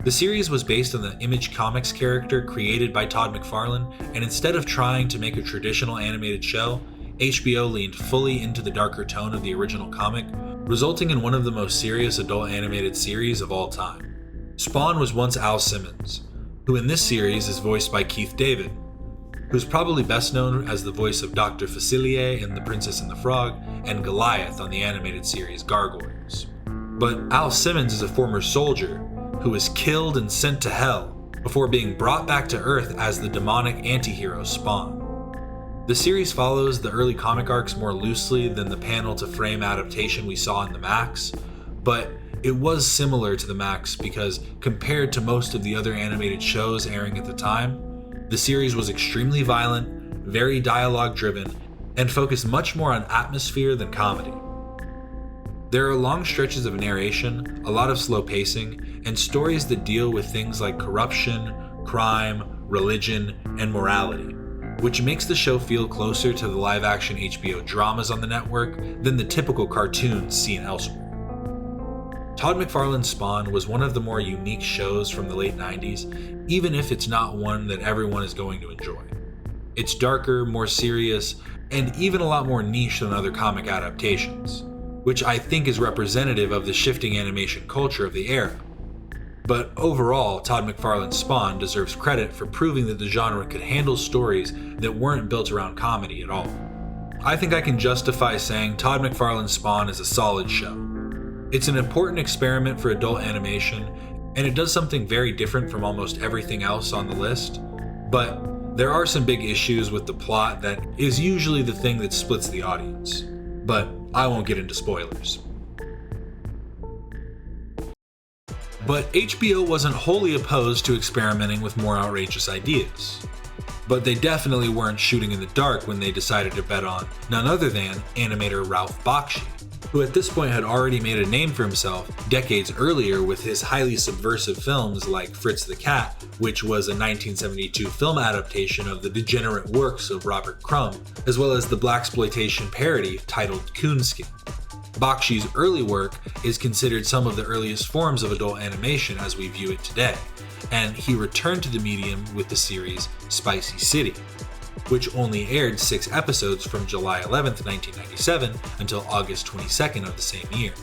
The series was based on the Image Comics character created by Todd McFarlane, and instead of trying to make a traditional animated show, HBO leaned fully into the darker tone of the original comic, resulting in one of the most serious adult animated series of all time. Spawn was once Al Simmons, who in this series is voiced by Keith David, who's probably best known as the voice of Dr. Facilier in The Princess and the Frog and Goliath on the animated series Gargoyles. But Al Simmons is a former soldier who was killed and sent to hell before being brought back to Earth as the demonic anti-hero Spawn. The series follows the early comic arcs more loosely than the panel-to-frame adaptation we saw in The Maxx, but it was similar to The Maxx because, compared to most of the other animated shows airing at the time, the series was extremely violent, very dialogue-driven, and focused much more on atmosphere than comedy. There are long stretches of narration, a lot of slow pacing, and stories that deal with things like corruption, crime, religion, and morality, which makes the show feel closer to the live-action HBO dramas on the network than the typical cartoons seen elsewhere. Todd McFarlane's Spawn was one of the more unique shows from the late 90s, even if it's not one that everyone is going to enjoy. It's darker, more serious, and even a lot more niche than other comic adaptations, which I think is representative of the shifting animation culture of the era. But overall, Todd McFarlane's Spawn deserves credit for proving that the genre could handle stories that weren't built around comedy at all. I think I can justify saying Todd McFarlane's Spawn is a solid show. It's an important experiment for adult animation, and it does something very different from almost everything else on the list, but there are some big issues with the plot that is usually the thing that splits the audience. But I won't get into spoilers. But HBO wasn't wholly opposed to experimenting with more outrageous ideas. But they definitely weren't shooting in the dark when they decided to bet on none other than animator Ralph Bakshi, who at this point had already made a name for himself decades earlier with his highly subversive films like Fritz the Cat, which was a 1972 film adaptation of the degenerate works of Robert Crumb, as well as the blaxploitation parody titled Coonskin. Bakshi's early work is considered some of the earliest forms of adult animation as we view it today, and he returned to the medium with the series Spicy City, which only aired 6 episodes from July 11th, 1997 until August 22nd of the same year.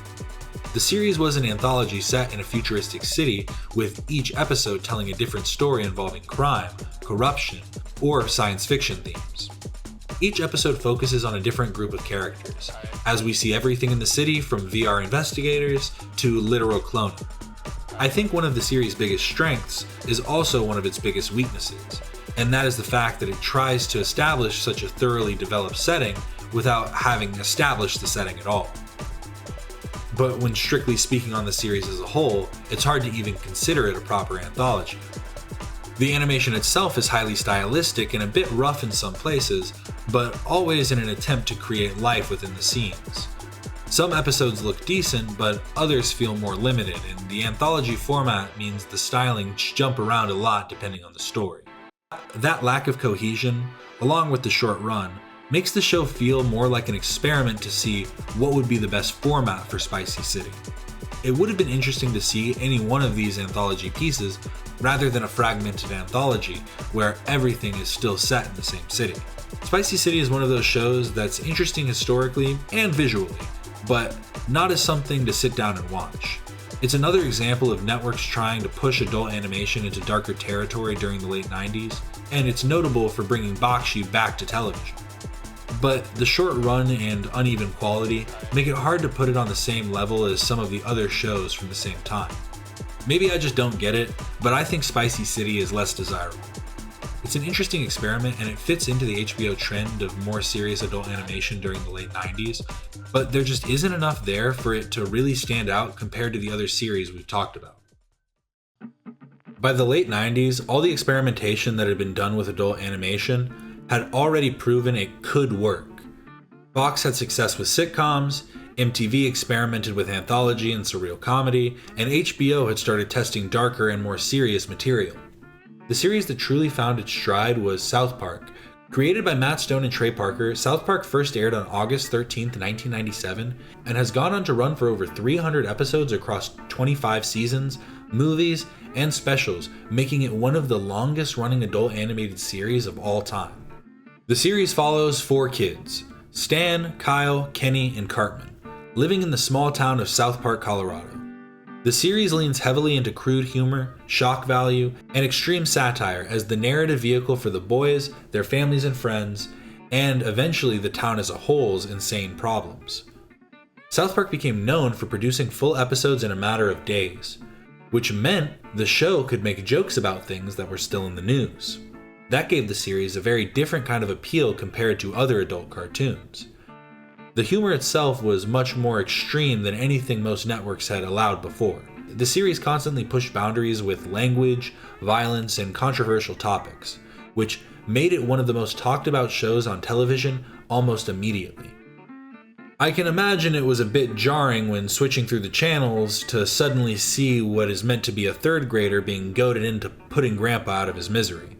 The series was an anthology set in a futuristic city, with each episode telling a different story involving crime, corruption, or science fiction themes. Each episode focuses on a different group of characters, as we see everything in the city from VR investigators to literal cloning. I think one of the series' biggest strengths is also one of its biggest weaknesses, and that is the fact that it tries to establish such a thoroughly developed setting without having established the setting at all. But when strictly speaking on the series as a whole, it's hard to even consider it a proper anthology. The animation itself is highly stylistic and a bit rough in some places, but always in an attempt to create life within the scenes. Some episodes look decent, but others feel more limited, and the anthology format means the stylings jump around a lot depending on the story. That lack of cohesion, along with the short run, makes the show feel more like an experiment to see what would be the best format for Spicy City. It would have been interesting to see any one of these anthology pieces rather than a fragmented anthology where everything is still set in the same city. Spicy City is one of those shows that's interesting historically and visually, but not as something to sit down and watch. It's another example of networks trying to push adult animation into darker territory during the late 90s, and it's notable for bringing Bakshi back to television. But the short run and uneven quality make it hard to put it on the same level as some of the other shows from the same time. Maybe I just don't get it, but I think Spicy City is less desirable. It's an interesting experiment and it fits into the HBO trend of more serious adult animation during the late 90s, but there just isn't enough there for it to really stand out compared to the other series we've talked about. By the late 90s, all the experimentation that had been done with adult animation had already proven it could work. Fox had success with sitcoms, MTV experimented with anthology and surreal comedy, and HBO had started testing darker and more serious material. The series that truly found its stride was South Park. Created by Matt Stone and Trey Parker, South Park first aired on August 13, 1997, and has gone on to run for over 300 episodes across 25 seasons, movies, and specials, making it one of the longest-running adult animated series of all time. The series follows 4 kids, Stan, Kyle, Kenny, and Cartman, living in the small town of South Park, Colorado. The series leans heavily into crude humor, shock value, and extreme satire as the narrative vehicle for the boys, their families and friends, and eventually the town as a whole's insane problems. South Park became known for producing full episodes in a matter of days, which meant the show could make jokes about things that were still in the news. That gave the series a very different kind of appeal compared to other adult cartoons. The humor itself was much more extreme than anything most networks had allowed before. The series constantly pushed boundaries with language, violence, and controversial topics, which made it one of the most talked about shows on television almost immediately. I can imagine it was a bit jarring when switching through the channels to suddenly see what is meant to be a 3rd grader being goaded into putting Grandpa out of his misery.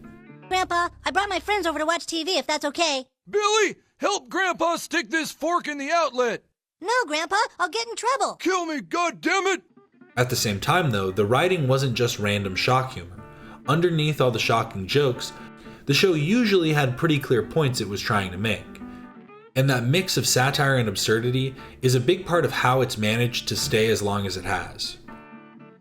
Grandpa, I brought my friends over to watch TV if that's okay. Billy, help Grandpa stick this fork in the outlet. No, Grandpa, I'll get in trouble. Kill me, goddammit! At the same time though, the writing wasn't just random shock humor. Underneath all the shocking jokes, the show usually had pretty clear points it was trying to make. And that mix of satire and absurdity is a big part of how it's managed to stay as long as it has.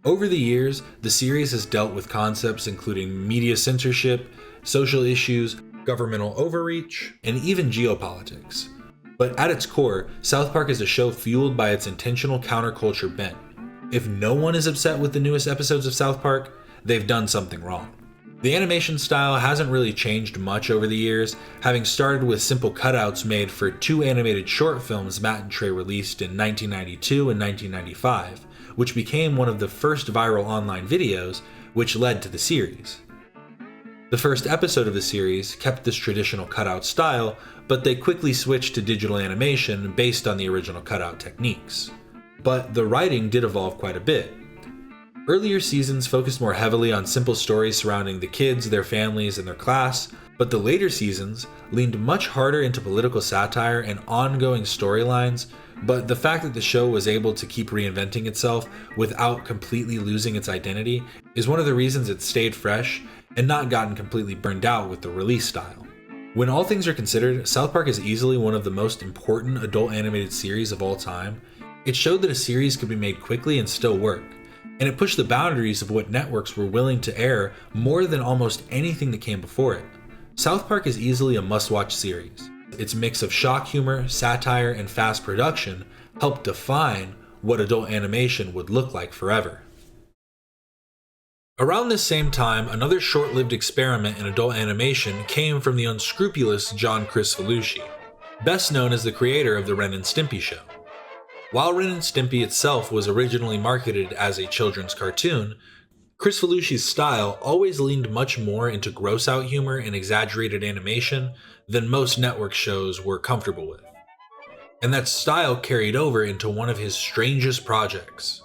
Over the years, the series has dealt with concepts including media censorship, social issues, governmental overreach, and even geopolitics. But at its core, South Park is a show fueled by its intentional counterculture bent. If no one is upset with the newest episodes of South Park, they've done something wrong. The animation style hasn't really changed much over the years, having started with simple cutouts made for 2 animated short films Matt and Trey released in 1992 and 1995, which became one of the first viral online videos, which led to the series. The first episode of the series kept this traditional cutout style, but they quickly switched to digital animation based on the original cutout techniques. But the writing did evolve quite a bit. Earlier seasons focused more heavily on simple stories surrounding the kids, their families, and their class, but the later seasons leaned much harder into political satire and ongoing storylines, but the fact that the show was able to keep reinventing itself without completely losing its identity is one of the reasons it stayed fresh and not gotten completely burned out with the release style. When all things are considered, South Park is easily one of the most important adult animated series of all time. It showed that a series could be made quickly and still work, and it pushed the boundaries of what networks were willing to air more than almost anything that came before it. South Park is easily a must-watch series. Its mix of shock humor, satire, and fast production helped define what adult animation would look like forever. Around this same time, another short-lived experiment in adult animation came from the unscrupulous John Kricfalusi, best known as the creator of the Ren and Stimpy show. While Ren and Stimpy itself was originally marketed as a children's cartoon, Kricfalusi's style always leaned much more into gross-out humor and exaggerated animation than most network shows were comfortable with. And that style carried over into one of his strangest projects,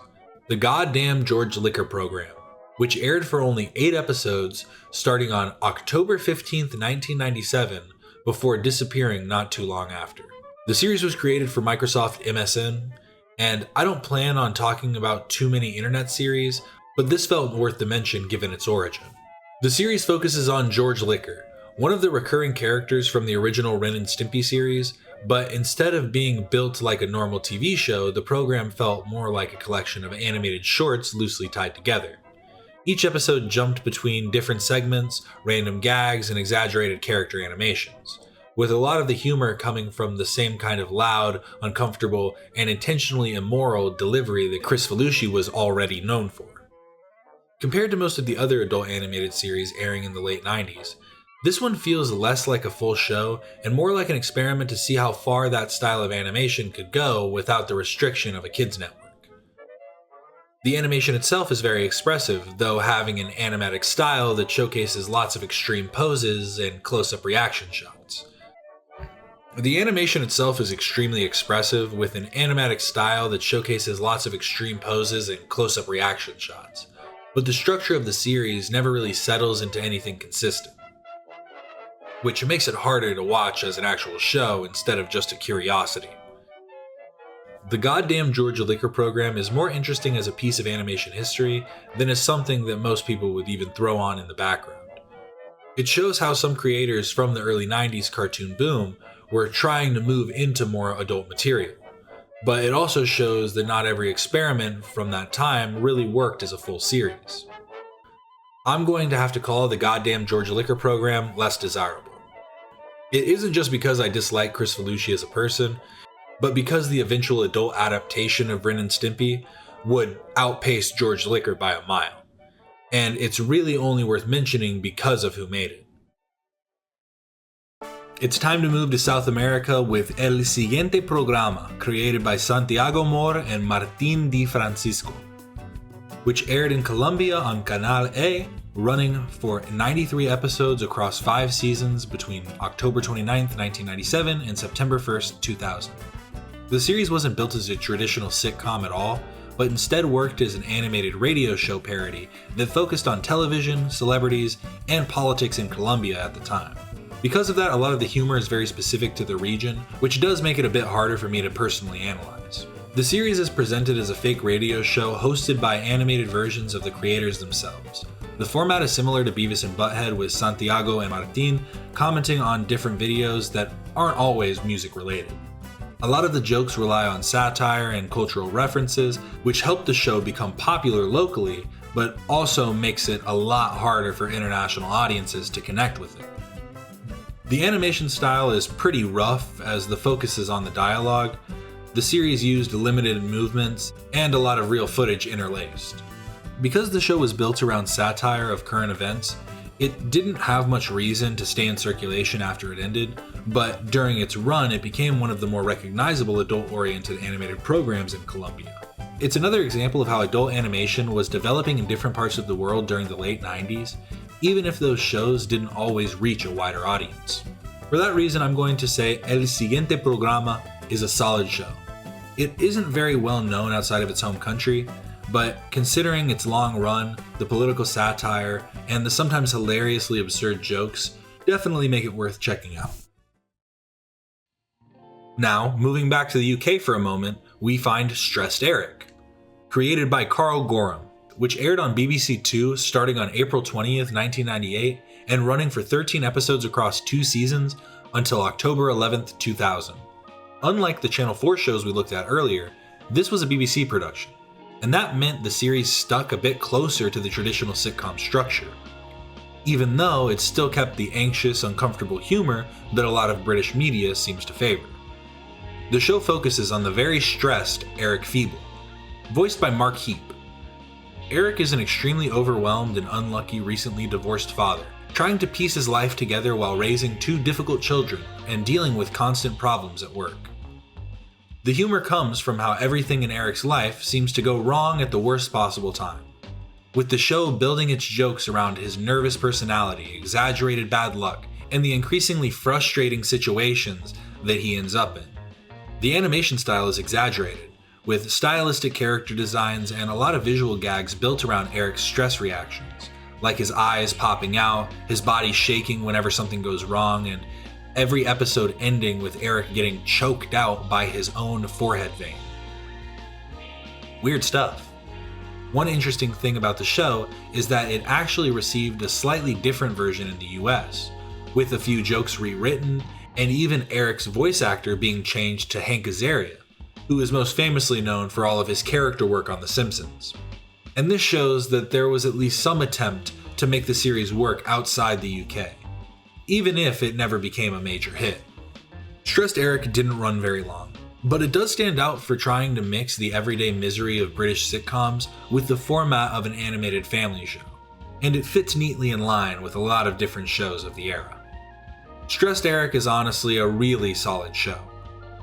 the goddamn George Liquor program, which aired for only 8 episodes starting on October 15th, 1997, before disappearing not too long after. The series was created for Microsoft MSN, and I don't plan on talking about too many internet series, but this felt worth the mention given its origin. The series focuses on George Liquor, one of the recurring characters from the original Ren and Stimpy series, but instead of being built like a normal TV show, the program felt more like a collection of animated shorts loosely tied together. Each episode jumped between different segments, random gags, and exaggerated character animations, with a lot of the humor coming from the same kind of loud, uncomfortable, and intentionally immoral delivery that Kricfalusi was already known for. Compared to most of the other adult animated series airing in the late 90s, this one feels less like a full show and more like an experiment to see how far that style of animation could go without the restriction of a kids' network. The animation itself is very expressive, though having an animatic style that showcases lots of extreme poses and close-up reaction shots. The animation itself is extremely expressive, with an animatic style that showcases lots of extreme poses and close-up reaction shots, but the structure of the series never really settles into anything consistent, which makes it harder to watch as an actual show instead of just a curiosity. The goddamn Georgia Liquor program is more interesting as a piece of animation history than as something that most people would even throw on in the background. It shows how some creators from the early 90s cartoon boom were trying to move into more adult material, but it also shows that not every experiment from that time really worked as a full series. I'm going to have to call the goddamn Georgia Liquor program less desirable. It isn't just because I dislike Chris Felucci as a person, but because the eventual adult adaptation of Ren and Stimpy would outpace George Liquor by a mile, and it's really only worth mentioning because of who made it. It's time to move to South America with El Siguiente Programa, created by Santiago Mor and Martín Di Francisco, which aired in Colombia on Canal A, running for 93 episodes across 5 seasons between October 29th, 1997 and September 1st, 2000. The series wasn't built as a traditional sitcom at all, but instead worked as an animated radio show parody that focused on television, celebrities, and politics in Colombia at the time. Because of that, a lot of the humor is very specific to the region, which does make it a bit harder for me to personally analyze. The series is presented as a fake radio show hosted by animated versions of the creators themselves. The format is similar to Beavis and Butthead, with Santiago and Martín commenting on different videos that aren't always music related. A lot of the jokes rely on satire and cultural references, which help the show become popular locally, but also makes it a lot harder for international audiences to connect with it. The animation style is pretty rough, as the focus is on the dialogue. The series used limited movements and a lot of real footage interlaced. Because the show was built around satire of current events, it didn't have much reason to stay in circulation after it ended, but during its run it became one of the more recognizable adult-oriented animated programs in Colombia. It's another example of how adult animation was developing in different parts of the world during the late 90s, even if those shows didn't always reach a wider audience. For that reason, I'm going to say El Siguiente Programa is a solid show. It isn't very well known outside of its home country, but considering its long run, the political satire, and the sometimes hilariously absurd jokes, definitely make it worth checking out. Now, moving back to the UK for a moment, we find Stressed Eric, created by Carl Gorham, which aired on BBC Two starting on April 20th, 1998, and running for 13 episodes across 2 seasons until October 11th, 2000. Unlike the Channel 4 shows we looked at earlier, this was a BBC production, and that meant the series stuck a bit closer to the traditional sitcom structure, even though it still kept the anxious, uncomfortable humor that a lot of British media seems to favor. The show focuses on the very stressed Eric Feeble, voiced by Mark Heap. Eric is an extremely overwhelmed and unlucky recently divorced father, trying to piece his life together while raising 2 difficult children and dealing with constant problems at work. The humor comes from how everything in Eric's life seems to go wrong at the worst possible time, with the show building its jokes around his nervous personality, exaggerated bad luck, and the increasingly frustrating situations that he ends up in. The animation style is exaggerated, with stylistic character designs and a lot of visual gags built around Eric's stress reactions, like his eyes popping out, his body shaking whenever something goes wrong, and every episode ending with Eric getting choked out by his own forehead vein. Weird stuff. One interesting thing about the show is that it actually received a slightly different version in the US, with a few jokes rewritten, and even Eric's voice actor being changed to Hank Azaria, who is most famously known for all of his character work on The Simpsons. And this shows that there was at least some attempt to make the series work outside the UK, even if it never became a major hit. Stressed Eric didn't run very long, but it does stand out for trying to mix the everyday misery of British sitcoms with the format of an animated family show, and it fits neatly in line with a lot of different shows of the era. Stressed Eric is honestly a really solid show.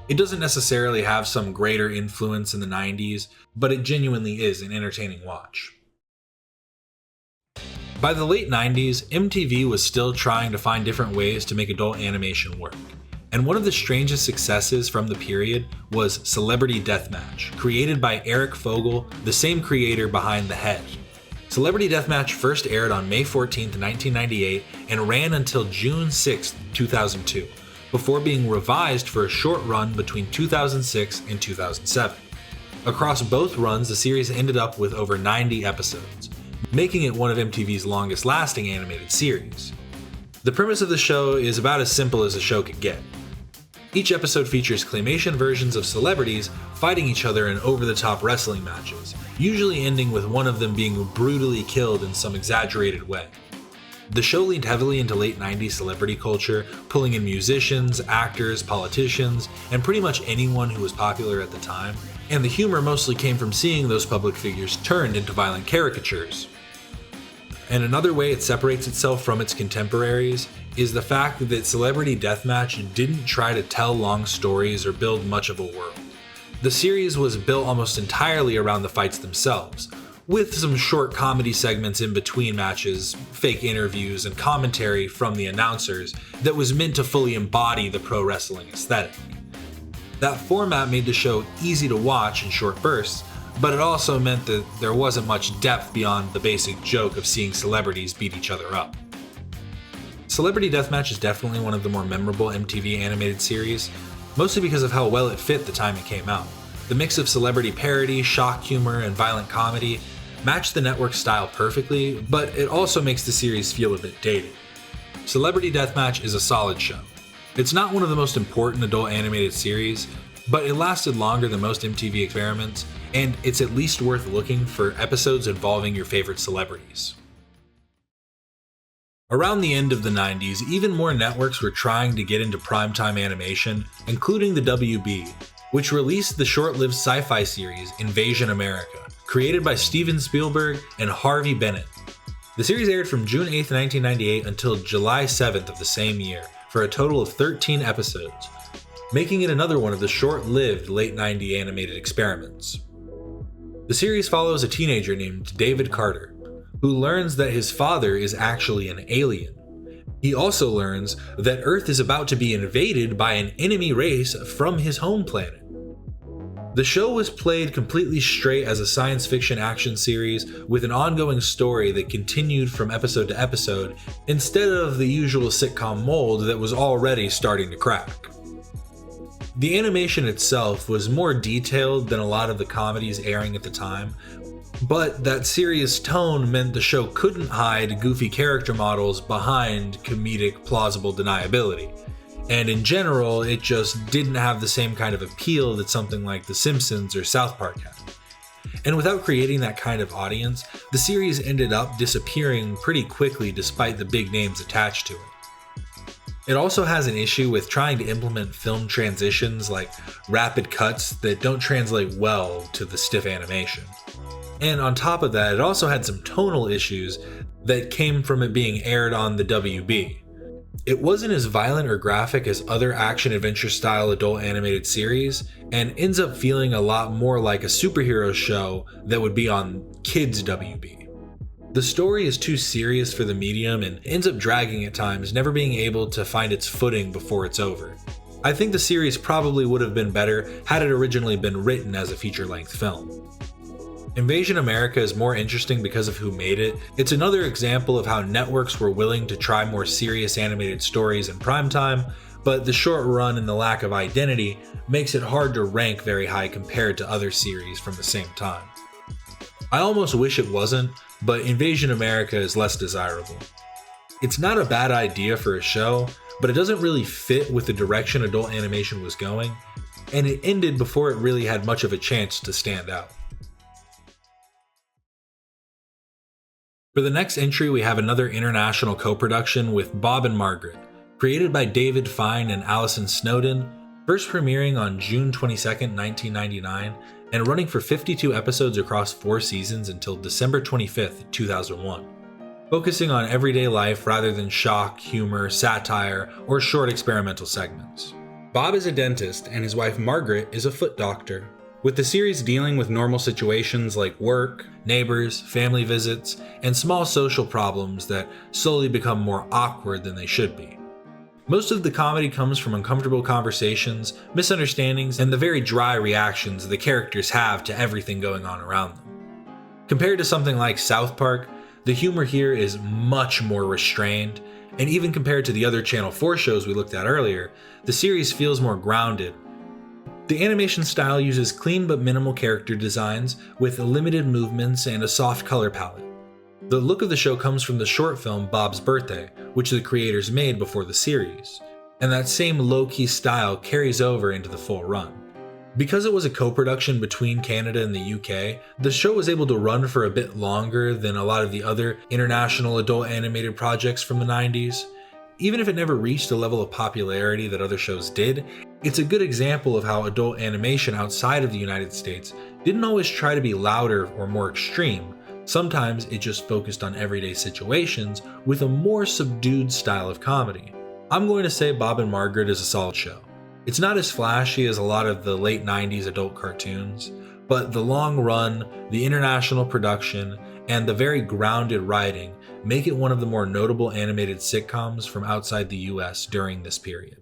It doesn't necessarily have some greater influence in the 90s, but it genuinely is an entertaining watch. By the late 90s, MTV was still trying to find different ways to make adult animation work, And one of the strangest successes from the period was Celebrity Deathmatch, created by Eric Fogel, the same creator behind The Hedge. Celebrity Deathmatch first aired on May 14, 1998 and ran until June 6, 2002, before being revised for a short run between 2006 and 2007. Across both runs, the series ended up with over 90 episodes, making it one of MTV's longest lasting animated series. The premise of the show is about as simple as a show could get. Each episode features claymation versions of celebrities fighting each other in over-the-top wrestling matches, usually ending with one of them being brutally killed in some exaggerated way. The show leaned heavily into late 90s celebrity culture, pulling in musicians, actors, politicians, and pretty much anyone who was popular at the time, and the humor mostly came from seeing those public figures turned into violent caricatures. And another way it separates itself from its contemporaries is the fact that Celebrity Deathmatch didn't try to tell long stories or build much of a world. The series was built almost entirely around the fights themselves, with some short comedy segments in between matches, fake interviews, and commentary from the announcers that was meant to fully embody the pro wrestling aesthetic. That format made the show easy to watch in short bursts, but it also meant that there wasn't much depth beyond the basic joke of seeing celebrities beat each other up. Celebrity Deathmatch is definitely one of the more memorable MTV animated series, mostly because of how well it fit the time it came out. The mix of celebrity parody, shock humor, and violent comedy matched the network's style perfectly, but it also makes the series feel a bit dated. Celebrity Deathmatch is a solid show. It's not one of the most important adult animated series, but it lasted longer than most MTV experiments, and it's at least worth looking for episodes involving your favorite celebrities. Around the end of the 90s, even more networks were trying to get into primetime animation, including the WB, which released the short-lived sci-fi series Invasion America, created by Steven Spielberg and Harvey Bennett. The series aired from June 8, 1998 until July 7th of the same year, for a total of 13 episodes, making it another one of the short-lived late 90s animated experiments. The series follows a teenager named David Carter, who learns that his father is actually an alien. He also learns that Earth is about to be invaded by an enemy race from his home planet. The show was played completely straight as a science fiction action series with an ongoing story that continued from episode to episode instead of the usual sitcom mold that was already starting to crack. The animation itself was more detailed than a lot of the comedies airing at the time, but that serious tone meant the show couldn't hide goofy character models behind comedic plausible deniability. And in general, it just didn't have the same kind of appeal that something like The Simpsons or South Park had. And without creating that kind of audience, the series ended up disappearing pretty quickly despite the big names attached to it. It also has an issue with trying to implement film transitions like rapid cuts that don't translate well to the stiff animation. And on top of that, it also had some tonal issues that came from it being aired on the WB. It wasn't as violent or graphic as other action-adventure style adult animated series, and ends up feeling a lot more like a superhero show that would be on kids' WB. The story is too serious for the medium and ends up dragging at times, never being able to find its footing before it's over. I think the series probably would have been better had it originally been written as a feature-length film. Invasion America is more interesting because of who made it. It's another example of how networks were willing to try more serious animated stories in primetime, but the short run and the lack of identity makes it hard to rank very high compared to other series from the same time. I almost wish it wasn't, but Invasion America is less desirable. It's not a bad idea for a show, but it doesn't really fit with the direction adult animation was going, and it ended before it really had much of a chance to stand out. For the next entry, we have another international co-production with Bob and Margaret, created by David Fine and Alison Snowden, first premiering on June 22, 1999, and running for 52 episodes across 4 seasons until December 25, 2001, focusing on everyday life rather than shock, humor, satire, or short experimental segments. Bob is a dentist and his wife Margaret is a foot doctor, with the series dealing with normal situations like work, neighbors, family visits, and small social problems that slowly become more awkward than they should be. Most of the comedy comes from uncomfortable conversations, misunderstandings, and the very dry reactions the characters have to everything going on around them. Compared to something like South Park, the humor here is much more restrained, and even compared to the other Channel 4 shows we looked at earlier, the series feels more grounded. The animation style uses clean but minimal character designs with limited movements and a soft color palette. The look of the show comes from the short film Bob's Birthday, which the creators made before the series, and that same low-key style carries over into the full run. Because it was a co-production between Canada and the UK, the show was able to run for a bit longer than a lot of the other international adult animated projects from the 90s. Even if it never reached the level of popularity that other shows did, it's a good example of how adult animation outside of the United States didn't always try to be louder or more extreme. Sometimes it just focused on everyday situations with a more subdued style of comedy. I'm going to say Bob and Margaret is a solid show. It's not as flashy as a lot of the late 90s adult cartoons, but the long run, the international production, and the very grounded writing make it one of the more notable animated sitcoms from outside the US during this period.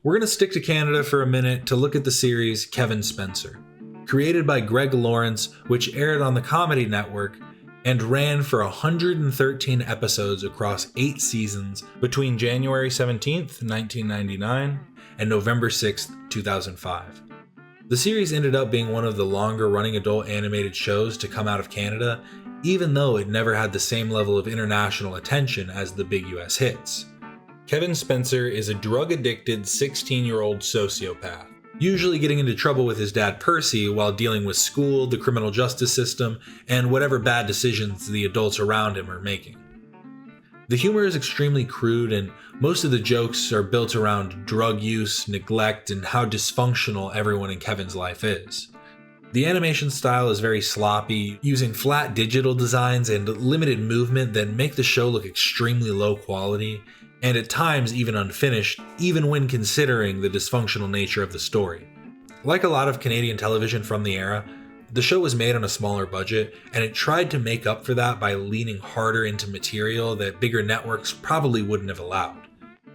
We're going to stick to Canada for a minute to look at the series Kevin Spencer. Created by Greg Lawrence, which aired on the Comedy Network and ran for 113 episodes across 8 seasons between January 17th, 1999 and November 6th, 2005. The series ended up being one of the longer running adult animated shows to come out of Canada, even though it never had the same level of international attention as the big US hits. Kevin Spencer is a drug-addicted 16-year-old sociopath, usually getting into trouble with his dad Percy while dealing with school, the criminal justice system, and whatever bad decisions the adults around him are making. The humor is extremely crude, and most of the jokes are built around drug use, neglect, and how dysfunctional everyone in Kevin's life is. The animation style is very sloppy, using flat digital designs and limited movement that make the show look extremely low quality, and at times even unfinished, even when considering the dysfunctional nature of the story. Like a lot of Canadian television from the era, the show was made on a smaller budget, and it tried to make up for that by leaning harder into material that bigger networks probably wouldn't have allowed.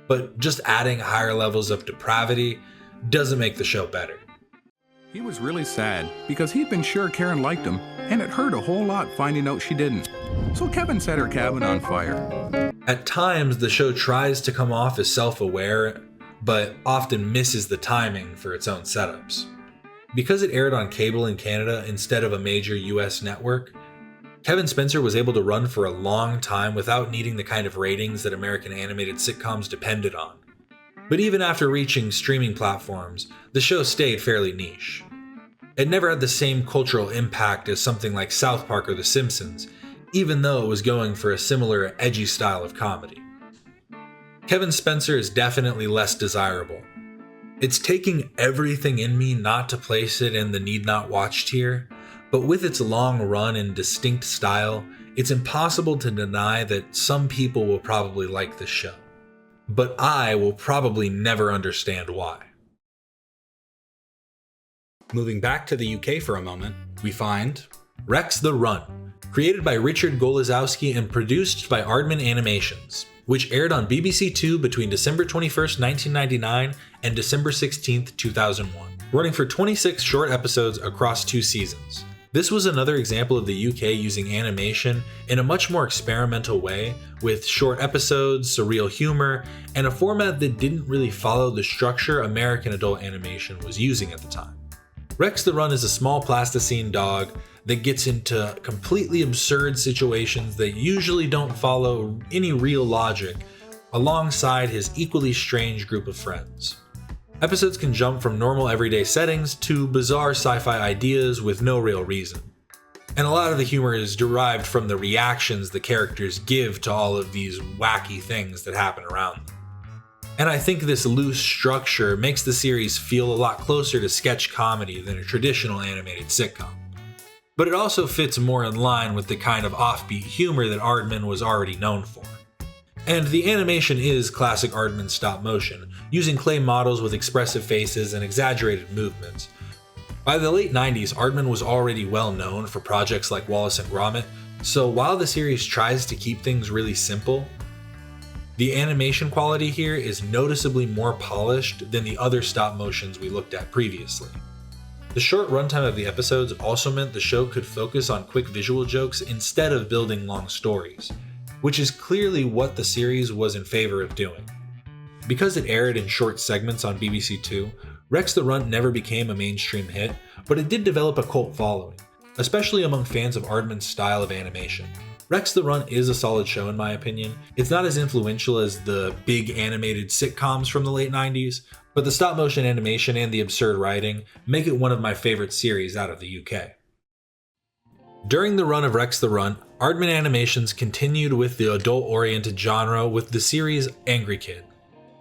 But just adding higher levels of depravity doesn't make the show better. He was really sad because he'd been sure Karen liked him, and it hurt a whole lot finding out she didn't. So Kevin set her cabin on fire. At times, the show tries to come off as self-aware, but often misses the timing for its own setups. Because it aired on cable in Canada instead of a major US network, Kevin Spencer was able to run for a long time without needing the kind of ratings that American animated sitcoms depended on. But even after reaching streaming platforms, the show stayed fairly niche. It never had the same cultural impact as something like South Park or The Simpsons, even though it was going for a similar edgy style of comedy. Kevin Spencer is definitely less desirable. It's taking everything in me not to place it in the need not watch tier, but with its long run and distinct style, it's impossible to deny that some people will probably like this show. But I will probably never understand why. Moving back to the UK for a moment, we find Rex the Runt, created by Richard Golazowski and produced by Aardman Animations, which aired on BBC Two between December 21st, 1999 and December 16th, 2001, running for 26 short episodes across 2 seasons. This was another example of the UK using animation in a much more experimental way, with short episodes, surreal humor, and a format that didn't really follow the structure American adult animation was using at the time. Rex the Runt is a small plasticine dog that gets into completely absurd situations that usually don't follow any real logic, alongside his equally strange group of friends. Episodes can jump from normal everyday settings to bizarre sci-fi ideas with no real reason. And a lot of the humor is derived from the reactions the characters give to all of these wacky things that happen around them. And I think this loose structure makes the series feel a lot closer to sketch comedy than a traditional animated sitcom. But it also fits more in line with the kind of offbeat humor that Aardman was already known for. And the animation is classic Aardman stop motion, using clay models with expressive faces and exaggerated movements. By the late 90s, Aardman was already well known for projects like Wallace and Gromit, so while the series tries to keep things really simple, The animation quality here is noticeably more polished than the other stop motions we looked at previously. The short runtime of the episodes also meant the show could focus on quick visual jokes instead of building long stories, which is clearly what the series was in favor of doing. Because it aired in short segments on BBC Two, Rex the Runt never became a mainstream hit, but it did develop a cult following, especially among fans of Aardman's style of animation. Rex the Runt is a solid show in my opinion. It's not as influential as the big animated sitcoms from the late 90s, but the stop motion animation and the absurd writing make it one of my favorite series out of the UK. During the run of Rex the Runt, Aardman Animations continued with the adult-oriented genre with the series Angry Kid,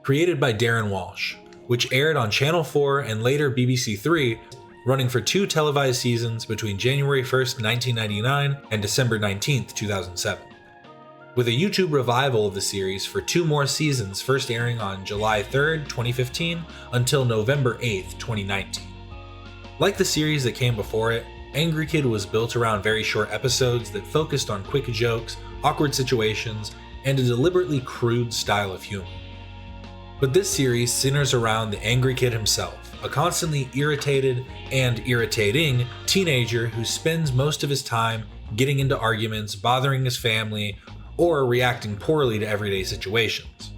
created by Darren Walsh, which aired on Channel 4 and later BBC 3, running for 2 televised seasons between January 1st, 1999 and December 19th, 2007. With a YouTube revival of the series for 2 more seasons, first airing on July 3rd, 2015 until November 8th, 2019. Like the series that came before it, Angry Kid was built around very short episodes that focused on quick jokes, awkward situations, and a deliberately crude style of humor. But this series centers around the Angry Kid himself, a constantly irritated and irritating teenager who spends most of his time getting into arguments, bothering his family, or reacting poorly to everyday situations.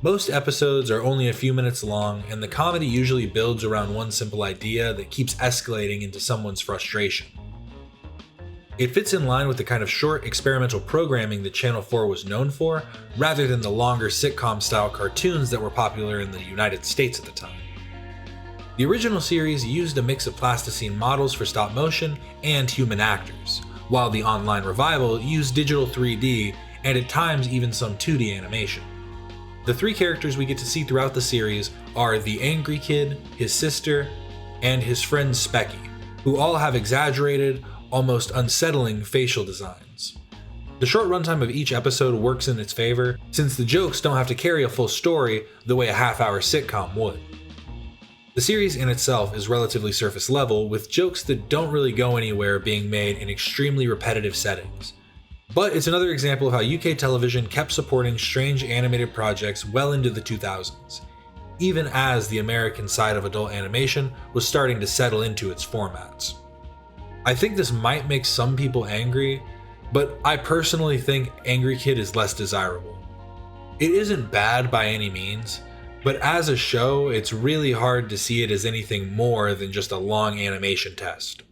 Most episodes are only a few minutes long, and the comedy usually builds around one simple idea that keeps escalating into someone's frustration. It fits in line with the kind of short experimental programming that Channel 4 was known for, rather than the longer sitcom-style cartoons that were popular in the United States at the time. The original series used a mix of plasticine models for stop motion and human actors, while the online revival used digital 3D and at times even some 2D animation. The 3 characters we get to see throughout the series are the Angry Kid, his sister, and his friend Specky, who all have exaggerated, almost unsettling facial designs. The short runtime of each episode works in its favor, since the jokes don't have to carry a full story the way a half-hour sitcom would. The series in itself is relatively surface level, with jokes that don't really go anywhere being made in extremely repetitive settings. But it's another example of how UK television kept supporting strange animated projects well into the 2000s, even as the American side of adult animation was starting to settle into its formats. I think this might make some people angry, but I personally think Angry Kid is less desirable. It isn't bad by any means, but as a show, it's really hard to see it as anything more than just a long animation test.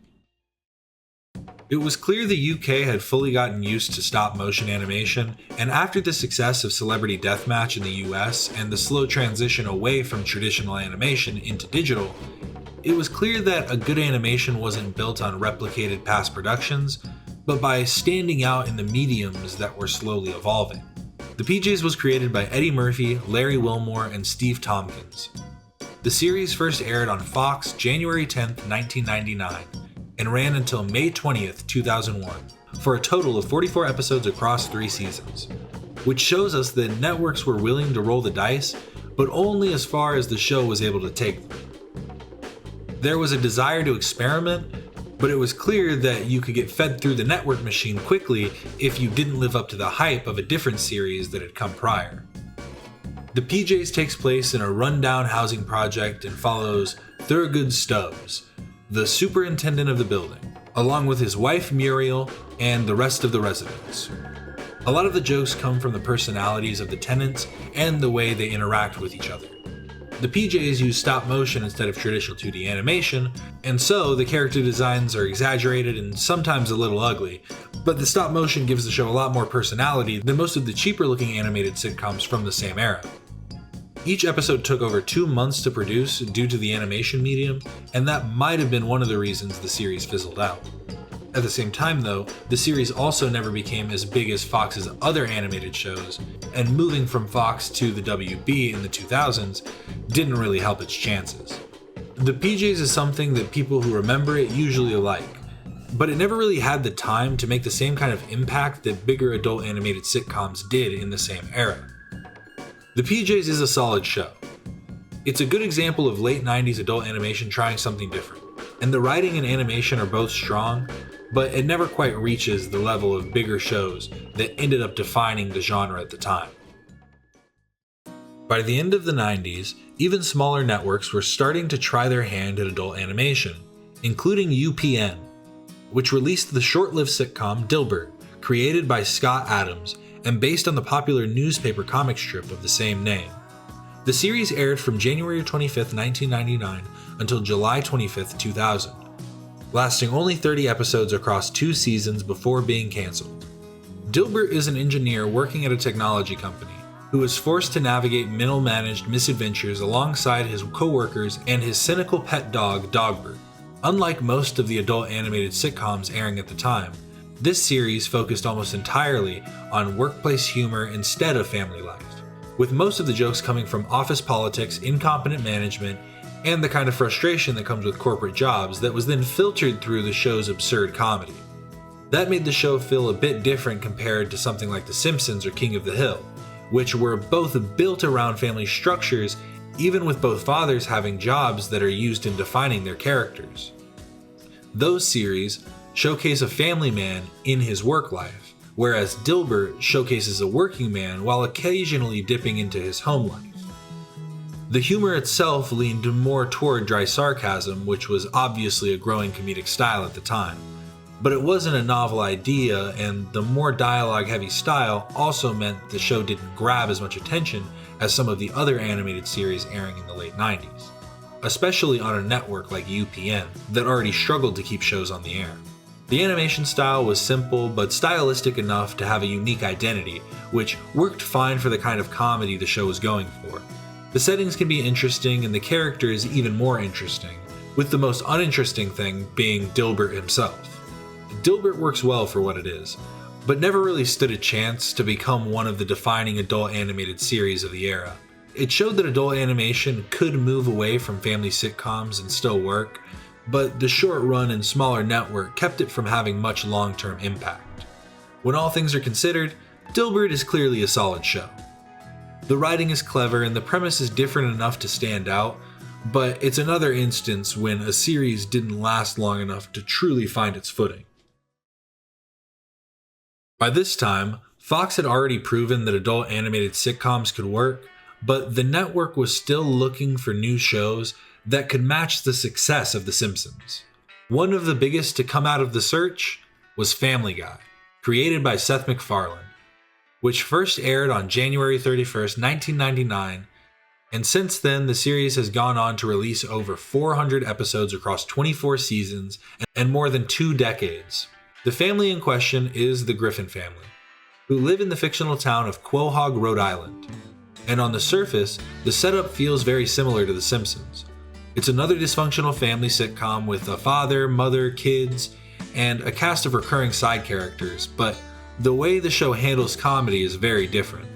It was clear the UK had fully gotten used to stop motion animation, and after the success of Celebrity Deathmatch in the US and the slow transition away from traditional animation into digital, it was clear that a good animation wasn't built on replicated past productions, but by standing out in the mediums that were slowly evolving. The PJs was created by Eddie Murphy, Larry Wilmore, and Steve Tompkins. The series first aired on Fox January 10, 1999, and ran until May 20th, 2001, for a total of 44 episodes across 3 seasons, which shows us that networks were willing to roll the dice, but only as far as the show was able to take them. There was a desire to experiment, but it was clear that you could get fed through the network machine quickly if you didn't live up to the hype of a different series that had come prior. The PJs takes place in a rundown housing project and follows Thurgood Stubbs, the superintendent of the building, along with his wife Muriel and the rest of the residents. A lot of the jokes come from the personalities of the tenants and the way they interact with each other. The PJs use stop motion instead of traditional 2D animation, and so the character designs are exaggerated and sometimes a little ugly, but the stop motion gives the show a lot more personality than most of the cheaper looking animated sitcoms from the same era. Each episode took over 2 months to produce due to the animation medium, and that might have been one of the reasons the series fizzled out. At the same time though, the series also never became as big as Fox's other animated shows, and moving from Fox to the WB in the 2000s didn't really help its chances. The PJs is something that people who remember it usually like, but it never really had the time to make the same kind of impact that bigger adult animated sitcoms did in the same era. The PJs is a solid show. It's a good example of late 90s adult animation trying something different, and the writing and animation are both strong, but it never quite reaches the level of bigger shows that ended up defining the genre at the time. By the end of the 90s, even smaller networks were starting to try their hand at adult animation, including UPN, which released the short-lived sitcom Dilbert, created by Scott Adams and based on the popular newspaper comic strip of the same name. The series aired from January 25, 1999 until July 25, 2000, lasting only 30 episodes across 2 seasons before being cancelled. Dilbert is an engineer working at a technology company who is forced to navigate middle-managed misadventures alongside his co-workers and his cynical pet dog, Dogbert. Unlike most of the adult animated sitcoms airing at the time, this series focused almost entirely on workplace humor instead of family life, with most of the jokes coming from office politics, incompetent management, and the kind of frustration that comes with corporate jobs that was then filtered through the show's absurd comedy. That made the show feel a bit different compared to something like The Simpsons or King of the Hill, which were both built around family structures, even with both fathers having jobs that are used in defining their characters. Those series showcase a family man in his work life, whereas Dilbert showcases a working man while occasionally dipping into his home life. The humor itself leaned more toward dry sarcasm, which was obviously a growing comedic style at the time. But it wasn't a novel idea, and the more dialogue-heavy style also meant the show didn't grab as much attention as some of the other animated series airing in the late 90s, especially on a network like UPN that already struggled to keep shows on the air. The animation style was simple but stylistic enough to have a unique identity, which worked fine for the kind of comedy the show was going for. The settings can be interesting and the characters even more interesting, with the most uninteresting thing being Dilbert himself. Dilbert works well for what it is, but never really stood a chance to become one of the defining adult animated series of the era. It showed that adult animation could move away from family sitcoms and still work, but the short run and smaller network kept it from having much long-term impact. When all things are considered, Dilbert is clearly a solid show. The writing is clever and the premise is different enough to stand out, but it's another instance when a series didn't last long enough to truly find its footing. By this time, Fox had already proven that adult animated sitcoms could work, but the network was still looking for new shows that could match the success of The Simpsons. One of the biggest to come out of the search was Family Guy, created by Seth MacFarlane, which first aired on January 31st, 1999, and since then the series has gone on to release over 400 episodes across 24 seasons and more than 2 decades. The family in question is the Griffin family, who live in the fictional town of Quahog, Rhode Island. And on the surface, the setup feels very similar to The Simpsons. It's another dysfunctional family sitcom with a father, mother, kids, and a cast of recurring side characters, but the way the show handles comedy is very different.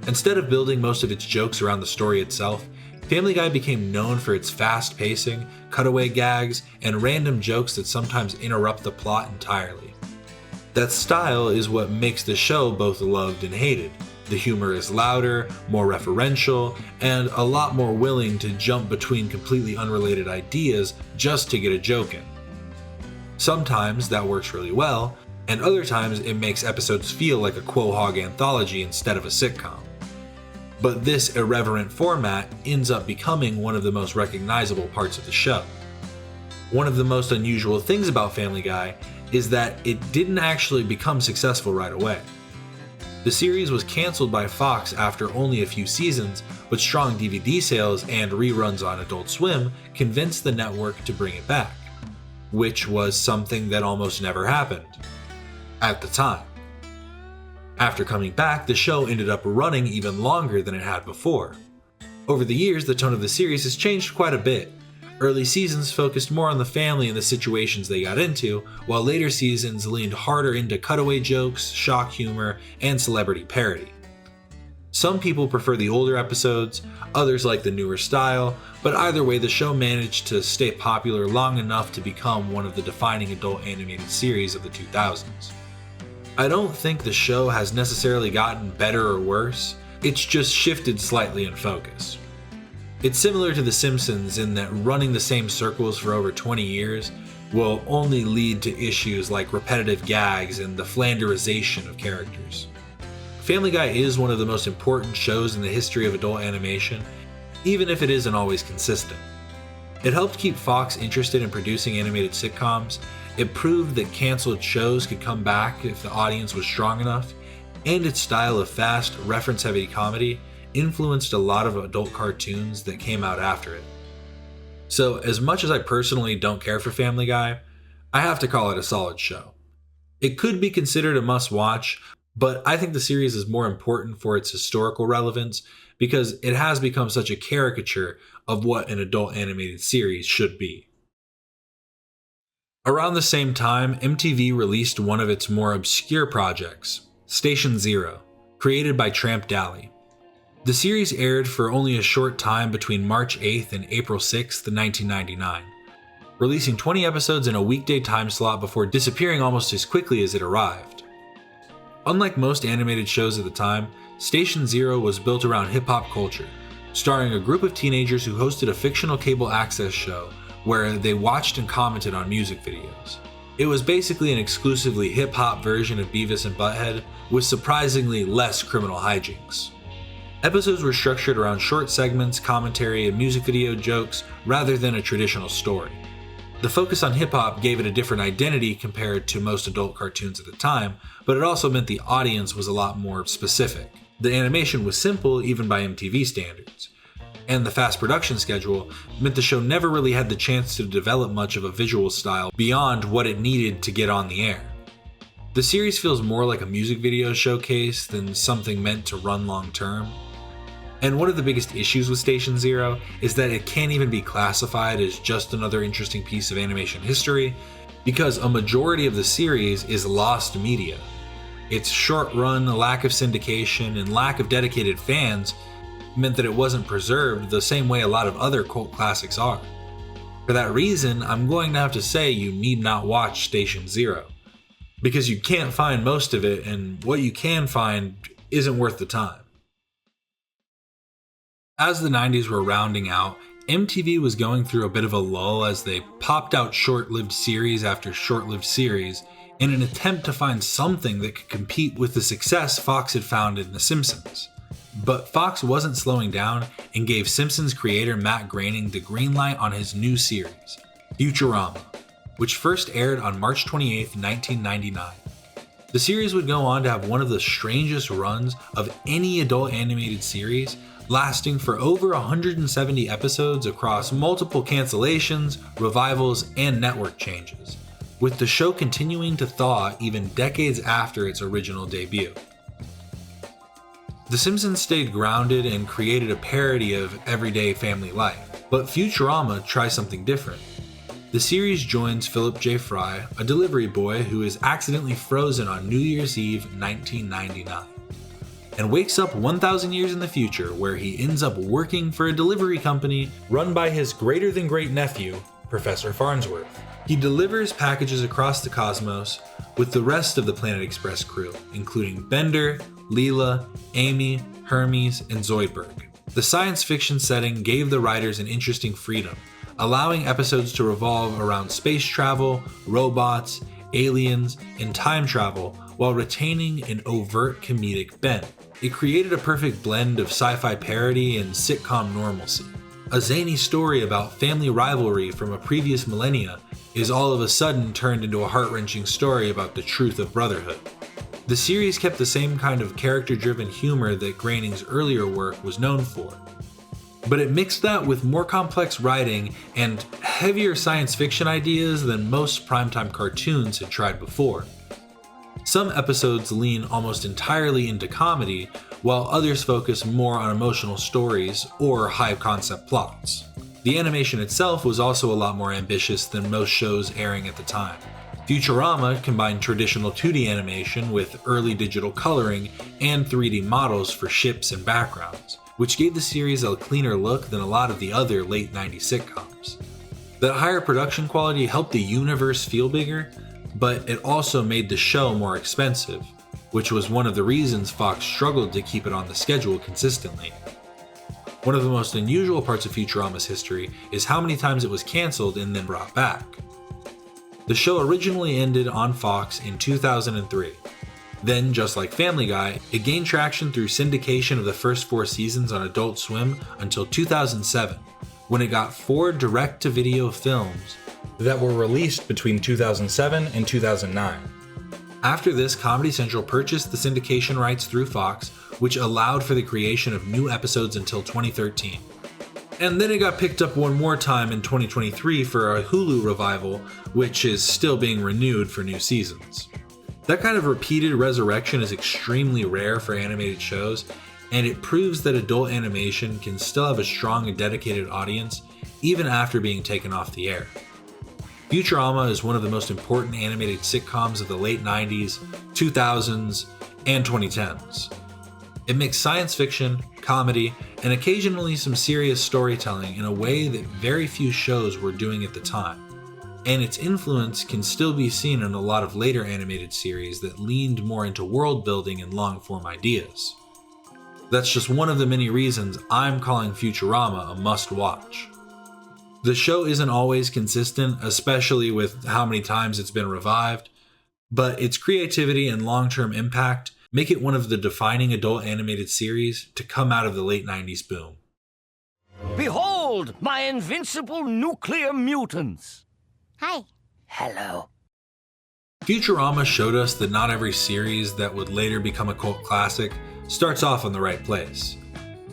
Instead of building most of its jokes around the story itself, Family Guy became known for its fast pacing, cutaway gags, and random jokes that sometimes interrupt the plot entirely. That style is what makes the show both loved and hated. The humor is louder, more referential, and a lot more willing to jump between completely unrelated ideas just to get a joke in. Sometimes that works really well, and other times it makes episodes feel like a Quahog anthology instead of a sitcom. But this irreverent format ends up becoming one of the most recognizable parts of the show. One of the most unusual things about Family Guy is that it didn't actually become successful right away. The series was canceled by Fox after only a few seasons, but strong DVD sales and reruns on Adult Swim convinced the network to bring it back, which was something that almost never happened at the time. After coming back, the show ended up running even longer than it had before. Over the years, the tone of the series has changed quite a bit. Early seasons focused more on the family and the situations they got into, while later seasons leaned harder into cutaway jokes, shock humor, and celebrity parody. Some people prefer the older episodes, others like the newer style, but either way the show managed to stay popular long enough to become one of the defining adult animated series of the 2000s. I don't think the show has necessarily gotten better or worse, it's just shifted slightly in focus. It's similar to The Simpsons in that running the same circles for over 20 years will only lead to issues like repetitive gags and the Flanderization of characters. Family Guy is one of the most important shows in the history of adult animation, even if it isn't always consistent. It helped keep Fox interested in producing animated sitcoms, it proved that canceled shows could come back if the audience was strong enough, and its style of fast, reference-heavy comedy influenced a lot of adult cartoons that came out after it. So, as much as I personally don't care for Family Guy, I have to call it a solid show. It could be considered a must-watch, but I think the series is more important for its historical relevance because it has become such a caricature of what an adult animated series should be. Around the same time, MTV released one of its more obscure projects, Station Zero, created by Tramp Dally. The series aired for only a short time between March 8th and April 6th, 1999, releasing 20 episodes in a weekday time slot before disappearing almost as quickly as it arrived. Unlike most animated shows at the time, Station Zero was built around hip-hop culture, starring a group of teenagers who hosted a fictional cable access show where they watched and commented on music videos. It was basically an exclusively hip-hop version of Beavis and Butthead with surprisingly less criminal hijinks. Episodes were structured around short segments, commentary, and music video jokes rather than a traditional story. The focus on hip-hop gave it a different identity compared to most adult cartoons at the time, but it also meant the audience was a lot more specific. The animation was simple even by MTV standards, and the fast production schedule meant the show never really had the chance to develop much of a visual style beyond what it needed to get on the air. The series feels more like a music video showcase than something meant to run long term. And one of the biggest issues with Station Zero is that it can't even be classified as just another interesting piece of animation history, because a majority of the series is lost media. Its short run, lack of syndication, and lack of dedicated fans meant that it wasn't preserved the same way a lot of other cult classics are. For that reason, I'm going to have to say you need not watch Station Zero, because you can't find most of it, and what you can find isn't worth the time. As the 90s were rounding out, MTV was going through a bit of a lull as they popped out short-lived series after short-lived series in an attempt to find something that could compete with the success Fox had found in The Simpsons. But Fox wasn't slowing down and gave Simpsons creator Matt Groening the green light on his new series, Futurama, which first aired on March 28, 1999. The series would go on to have one of the strangest runs of any adult animated series, lasting for over 170 episodes across multiple cancellations, revivals, and network changes, with the show continuing to thaw even decades after its original debut. The Simpsons stayed grounded and created a parody of everyday family life, but Futurama tries something different. The series joins Philip J. Fry, a delivery boy who is accidentally frozen on New Year's Eve 1999. And wakes up 1,000 years in the future where he ends up working for a delivery company run by his greater-than-great nephew, Professor Farnsworth. He delivers packages across the cosmos with the rest of the Planet Express crew, including Bender, Leela, Amy, Hermes, and Zoidberg. The science fiction setting gave the writers an interesting freedom, allowing episodes to revolve around space travel, robots, aliens, and time travel while retaining an overt comedic bent. It created a perfect blend of sci-fi parody and sitcom normalcy. A zany story about family rivalry from a previous millennia is all of a sudden turned into a heart-wrenching story about the truth of brotherhood. The series kept the same kind of character-driven humor that Groening's earlier work was known for, but it mixed that with more complex writing and heavier science fiction ideas than most primetime cartoons had tried before. Some episodes lean almost entirely into comedy, while others focus more on emotional stories or high-concept plots. The animation itself was also a lot more ambitious than most shows airing at the time. Futurama combined traditional 2D animation with early digital coloring and 3D models for ships and backgrounds, which gave the series a cleaner look than a lot of the other late 90s sitcoms. That higher production quality helped the universe feel bigger, but it also made the show more expensive, which was one of the reasons Fox struggled to keep it on the schedule consistently. One of the most unusual parts of Futurama's history is how many times it was canceled and then brought back. The show originally ended on Fox in 2003. Then, just like Family Guy, it gained traction through syndication of the first 4 seasons on Adult Swim until 2007, when it got 4 direct-to-video films that were released between 2007 and 2009. After this, Comedy Central purchased the syndication rights through Fox, which allowed for the creation of new episodes until 2013. And then it got picked up one more time in 2023 for a Hulu revival, which is still being renewed for new seasons. That kind of repeated resurrection is extremely rare for animated shows, and it proves that adult animation can still have a strong and dedicated audience even after being taken off the air. Futurama is one of the most important animated sitcoms of the late 90s, 2000s, and 2010s. It mixed science fiction, comedy, and occasionally some serious storytelling in a way that very few shows were doing at the time. And its influence can still be seen in a lot of later animated series that leaned more into world building and long-form ideas. That's just one of the many reasons I'm calling Futurama a must-watch. The show isn't always consistent, especially with how many times it's been revived, but its creativity and long-term impact make it one of the defining adult animated series to come out of the late 90s boom. Behold, my invincible nuclear mutants! Hi. Hello. Futurama showed us that not every series that would later become a cult classic starts off in the right place.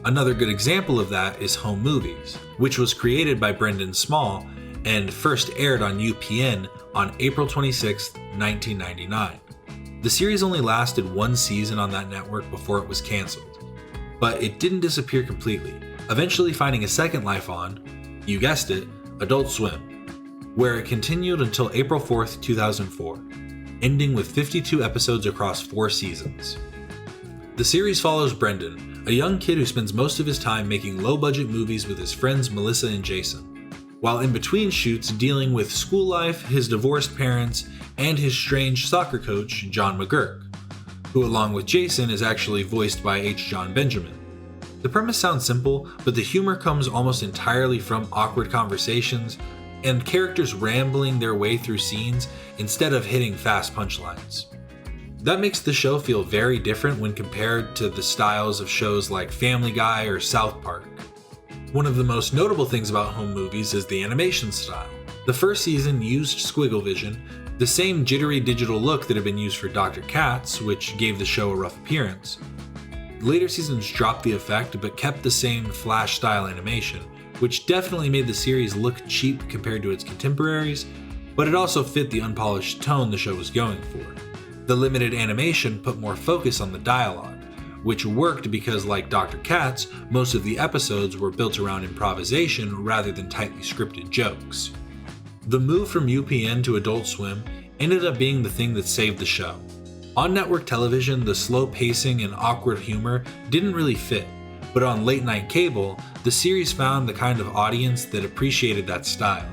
Another good example of that is Home Movies, which was created by Brendan Small and first aired on UPN on April 26, 1999. The series only lasted 1 season on that network before it was cancelled, but it didn't disappear completely, eventually finding a second life on, you guessed it, Adult Swim, where it continued until April 4th, 2004, ending with 52 episodes across 4 seasons. The series follows Brendan, a young kid who spends most of his time making low-budget movies with his friends Melissa and Jason, while in between shoots dealing with school life, his divorced parents, and his strange soccer coach, John McGurk, who along with Jason is actually voiced by H. John Benjamin. The premise sounds simple, but the humor comes almost entirely from awkward conversations and characters rambling their way through scenes instead of hitting fast punchlines. That makes the show feel very different when compared to the styles of shows like Family Guy or South Park. One of the most notable things about Home Movies is the animation style. The first season used squiggle vision, the same jittery digital look that had been used for Dr. Katz, which gave the show a rough appearance. Later seasons dropped the effect but kept the same Flash style animation, which definitely made the series look cheap compared to its contemporaries, but it also fit the unpolished tone the show was going for. The limited animation put more focus on the dialogue, which worked because, like Dr. Katz, most of the episodes were built around improvisation rather than tightly scripted jokes. The move from UPN to Adult Swim ended up being the thing that saved the show. On network television, the slow pacing and awkward humor didn't really fit, but on late night cable, the series found the kind of audience that appreciated that style.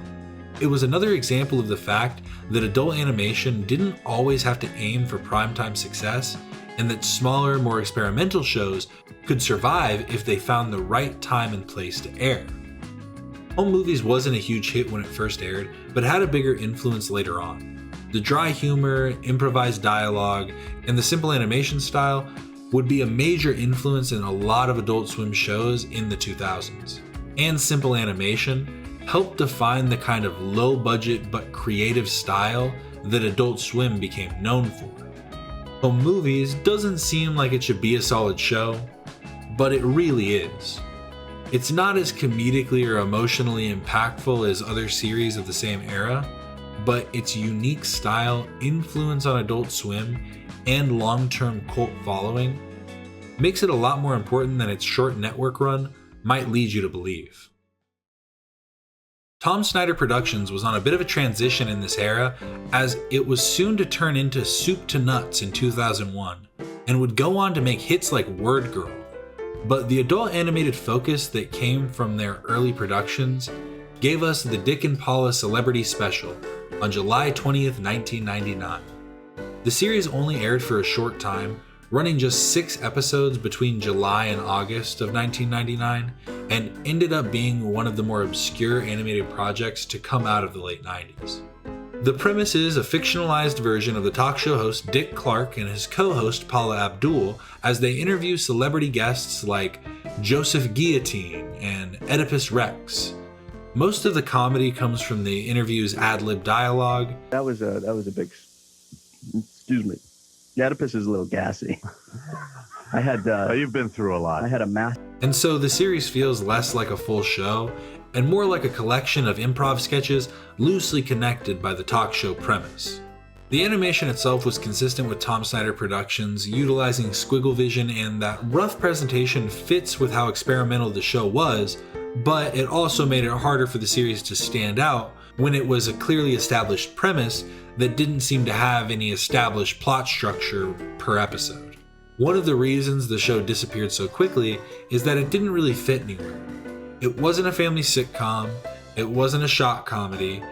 It was another example of the fact that adult animation didn't always have to aim for primetime success, and that smaller, more experimental shows could survive if they found the right time and place to air. Home Movies wasn't a huge hit when it first aired, but had a bigger influence later on. The dry humor, improvised dialogue, and the simple animation style would be a major influence in a lot of Adult Swim shows in the 2000s. And simple animation helped define the kind of low-budget but creative style that Adult Swim became known for. Home Movies doesn't seem like it should be a solid show, but it really is. It's not as comedically or emotionally impactful as other series of the same era, but its unique style, influence on Adult Swim, and long-term cult following makes it a lot more important than its short network run might lead you to believe. Tom Snyder Productions was on a bit of a transition in this era, as it was soon to turn into Soup to Nuts in 2001, and would go on to make hits like Word Girl. But the adult animated focus that came from their early productions gave us the Dick and Paula Celebrity Special on July 20th, 1999. The series only aired for a short time, running just 6 episodes between July and August of 1999, and ended up being one of the more obscure animated projects to come out of the late 90s. The premise is a fictionalized version of the talk show host Dick Clark and his co-host Paula Abdul as they interview celebrity guests like Joseph Guillotine and Oedipus Rex. Most of the comedy comes from the interview's ad-lib dialogue. That was a big, excuse me. Oedipus is a little gassy. I had you've been through a lot. I had a math. And so the series feels less like a full show and more like a collection of improv sketches loosely connected by the talk show premise. The animation itself was consistent with Tom Snyder Productions, utilizing squiggle vision, and that rough presentation fits with how experimental the show was, but it also made it harder for the series to stand out when it was a clearly established premise that didn't seem to have any established plot structure per episode. One of the reasons the show disappeared so quickly is that it didn't really fit anywhere. It wasn't a family sitcom, it wasn't a shock comedy,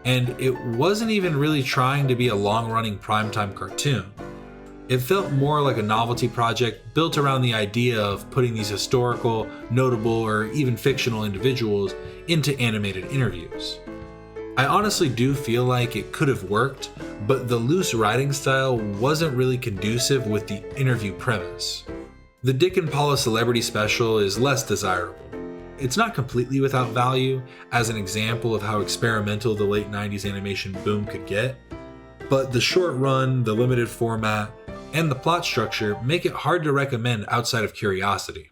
and it wasn't even really trying to be a long-running primetime cartoon. It felt more like a novelty project built around the idea of putting these historical, notable, or even fictional individuals into animated interviews. I honestly do feel like it could have worked, but the loose writing style wasn't really conducive with the interview premise. The Dick and Paula Celebrity Special is less desirable. It's not completely without value as an example of how experimental the late 90s animation boom could get, but the short run, the limited format, and the plot structure make it hard to recommend outside of curiosity.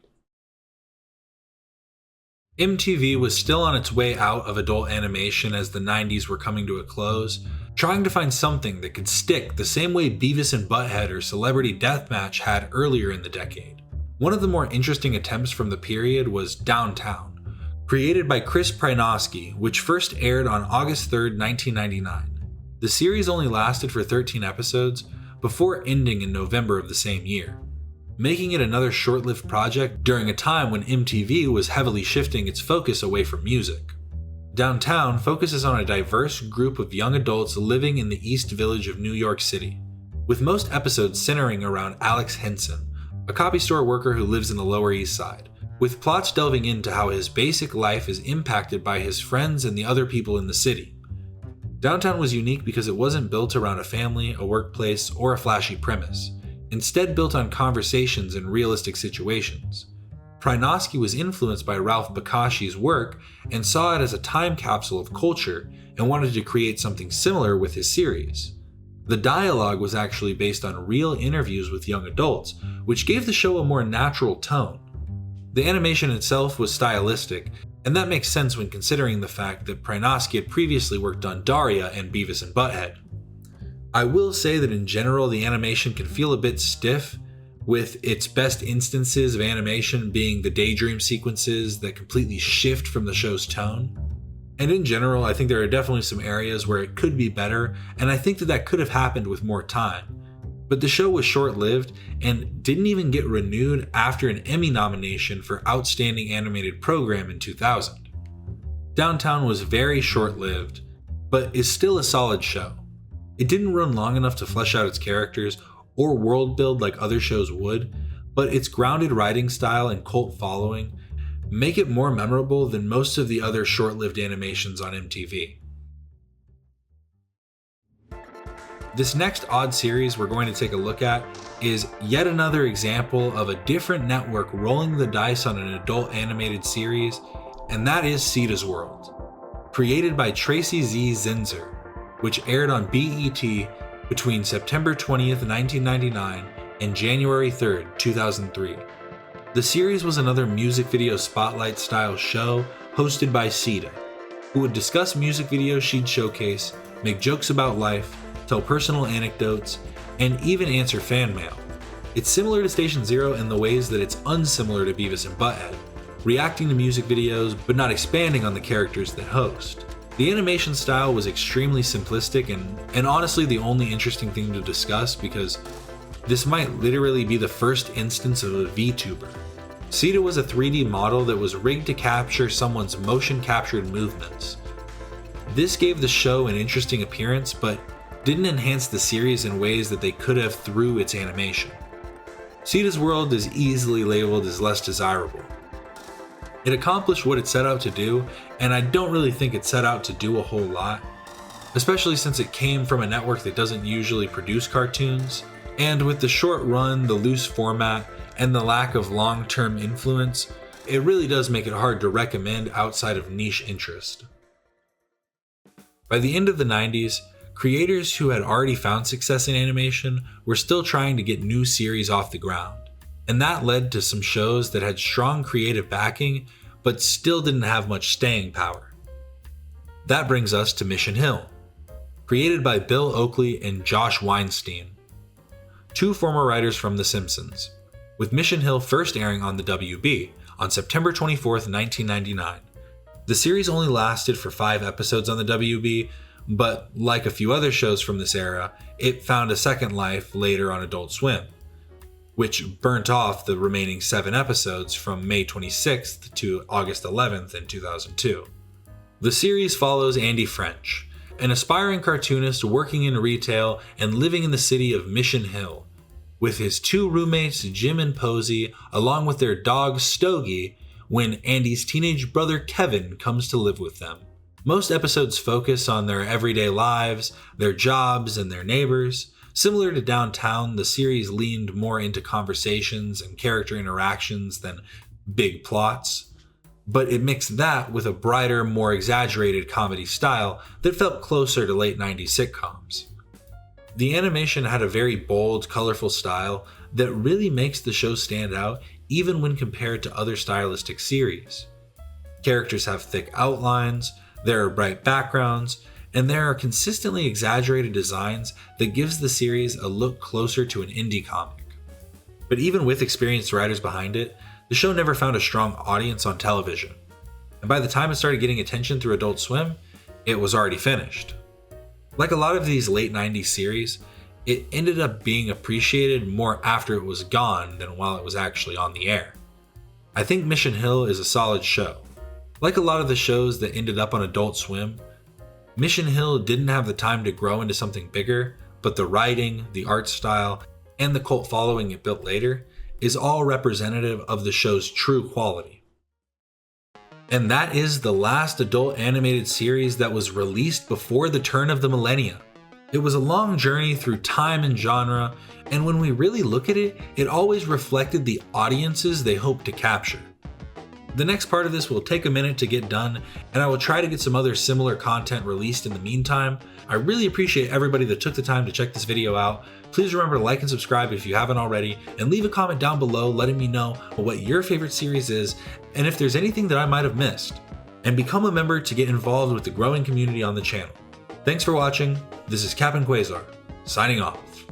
MTV was still on its way out of adult animation as the 90s were coming to a close, trying to find something that could stick the same way Beavis and Butthead or Celebrity Deathmatch had earlier in the decade. One of the more interesting attempts from the period was Downtown, created by Chris Prynoski, which first aired on August 3, 1999. The series only lasted for 13 episodes before ending in November of the same year, making it another short-lived project during a time when MTV was heavily shifting its focus away from music. Downtown focuses on a diverse group of young adults living in the East Village of New York City, with most episodes centering around Alex Henson, a copy store worker who lives in the Lower East Side, with plots delving into how his basic life is impacted by his friends and the other people in the city. Downtown was unique because it wasn't built around a family, a workplace, or a flashy premise, instead built on conversations and realistic situations. Prynoski was influenced by Ralph Bakkashi's work and saw it as a time capsule of culture and wanted to create something similar with his series. The dialogue was actually based on real interviews with young adults, which gave the show a more natural tone. The animation itself was stylistic, and that makes sense when considering the fact that Prynoski had previously worked on Daria and Beavis and Butthead. I will say that in general the animation can feel a bit stiff, with its best instances of animation being the daydream sequences that completely shift from the show's tone. And in general, I think there are definitely some areas where it could be better, and I think that could have happened with more time. But the show was short-lived and didn't even get renewed after an Emmy nomination for Outstanding Animated Program in 2000. Downtown was very short-lived, but is still a solid show. It didn't run long enough to flesh out its characters or world build like other shows would, but its grounded writing style and cult following make it more memorable than most of the other short-lived animations on MTV. This next odd series we're going to take a look at is yet another example of a different network rolling the dice on an adult animated series, and that is Cita's World. Created by Tracy Z. Zinzer, which aired on BET between September 20th, 1999 and January 3rd, 2003. The series was another music video spotlight style show hosted by Cita, who would discuss music videos she'd showcase, make jokes about life, tell personal anecdotes, and even answer fan mail. It's similar to Station Zero in the ways that it's unsimilar to Beavis and Butthead, reacting to music videos but not expanding on the characters that host. The animation style was extremely simplistic and honestly the only interesting thing to discuss because this might literally be the first instance of a VTuber. Cita was a 3D model that was rigged to capture someone's motion captured movements. This gave the show an interesting appearance, but didn't enhance the series in ways that they could have through its animation. Cita's World is easily labeled as less desirable. It accomplished what it set out to do, and I don't really think it set out to do a whole lot. especially since it came from a network that doesn't usually produce cartoons, and with the short run, the loose format, and the lack of long-term influence, it really does make it hard to recommend outside of niche interest. By the end of the 90s, creators who had already found success in animation were still trying to get new series off the ground, and that led to some shows that had strong creative backing but still didn't have much staying power. That brings us to Mission Hill, created by Bill Oakley and Josh Weinstein, two former writers from The Simpsons, with Mission Hill first airing on the WB on September 24th, 1999. The series only lasted for 5 episodes on the WB, but like a few other shows from this era, it found a second life later on Adult Swim, which burnt off the remaining 7 episodes from May 26th to August 11th in 2002. The series follows Andy French, an aspiring cartoonist working in retail and living in the city of Mission Hill, with his 2 roommates Jim and Posey, along with their dog Stogie, when Andy's teenage brother Kevin comes to live with them. Most episodes focus on their everyday lives, their jobs, and their neighbors. Similar to Downtown, the series leaned more into conversations and character interactions than big plots, but it mixed that with a brighter, more exaggerated comedy style that felt closer to late 90s sitcoms. The animation had a very bold, colorful style that really makes the show stand out even when compared to other stylistic series. Characters have thick outlines, there are bright backgrounds, and there are consistently exaggerated designs that gives the series a look closer to an indie comic. But even with experienced writers behind it, the show never found a strong audience on television. And by the time it started getting attention through Adult Swim, it was already finished. Like a lot of these late 90s series, it ended up being appreciated more after it was gone than while it was actually on the air. I think Mission Hill is a solid show. Like a lot of the shows that ended up on Adult Swim, Mission Hill didn't have the time to grow into something bigger, but the writing, the art style, and the cult following it built later is all representative of the show's true quality. And that is the last adult animated series that was released before the turn of the millennia. It was a long journey through time and genre, and when we really look at it, it always reflected the audiences they hoped to capture. The next part of this will take a minute to get done, and I will try to get some other similar content released in the meantime. I really appreciate everybody that took the time to check this video out. Please remember to like and subscribe if you haven't already, and leave a comment down below letting me know what your favorite series is, and if there's anything that I might have missed. And become a member to get involved with the growing community on the channel. Thanks for watching. This is Captain Quasar, signing off.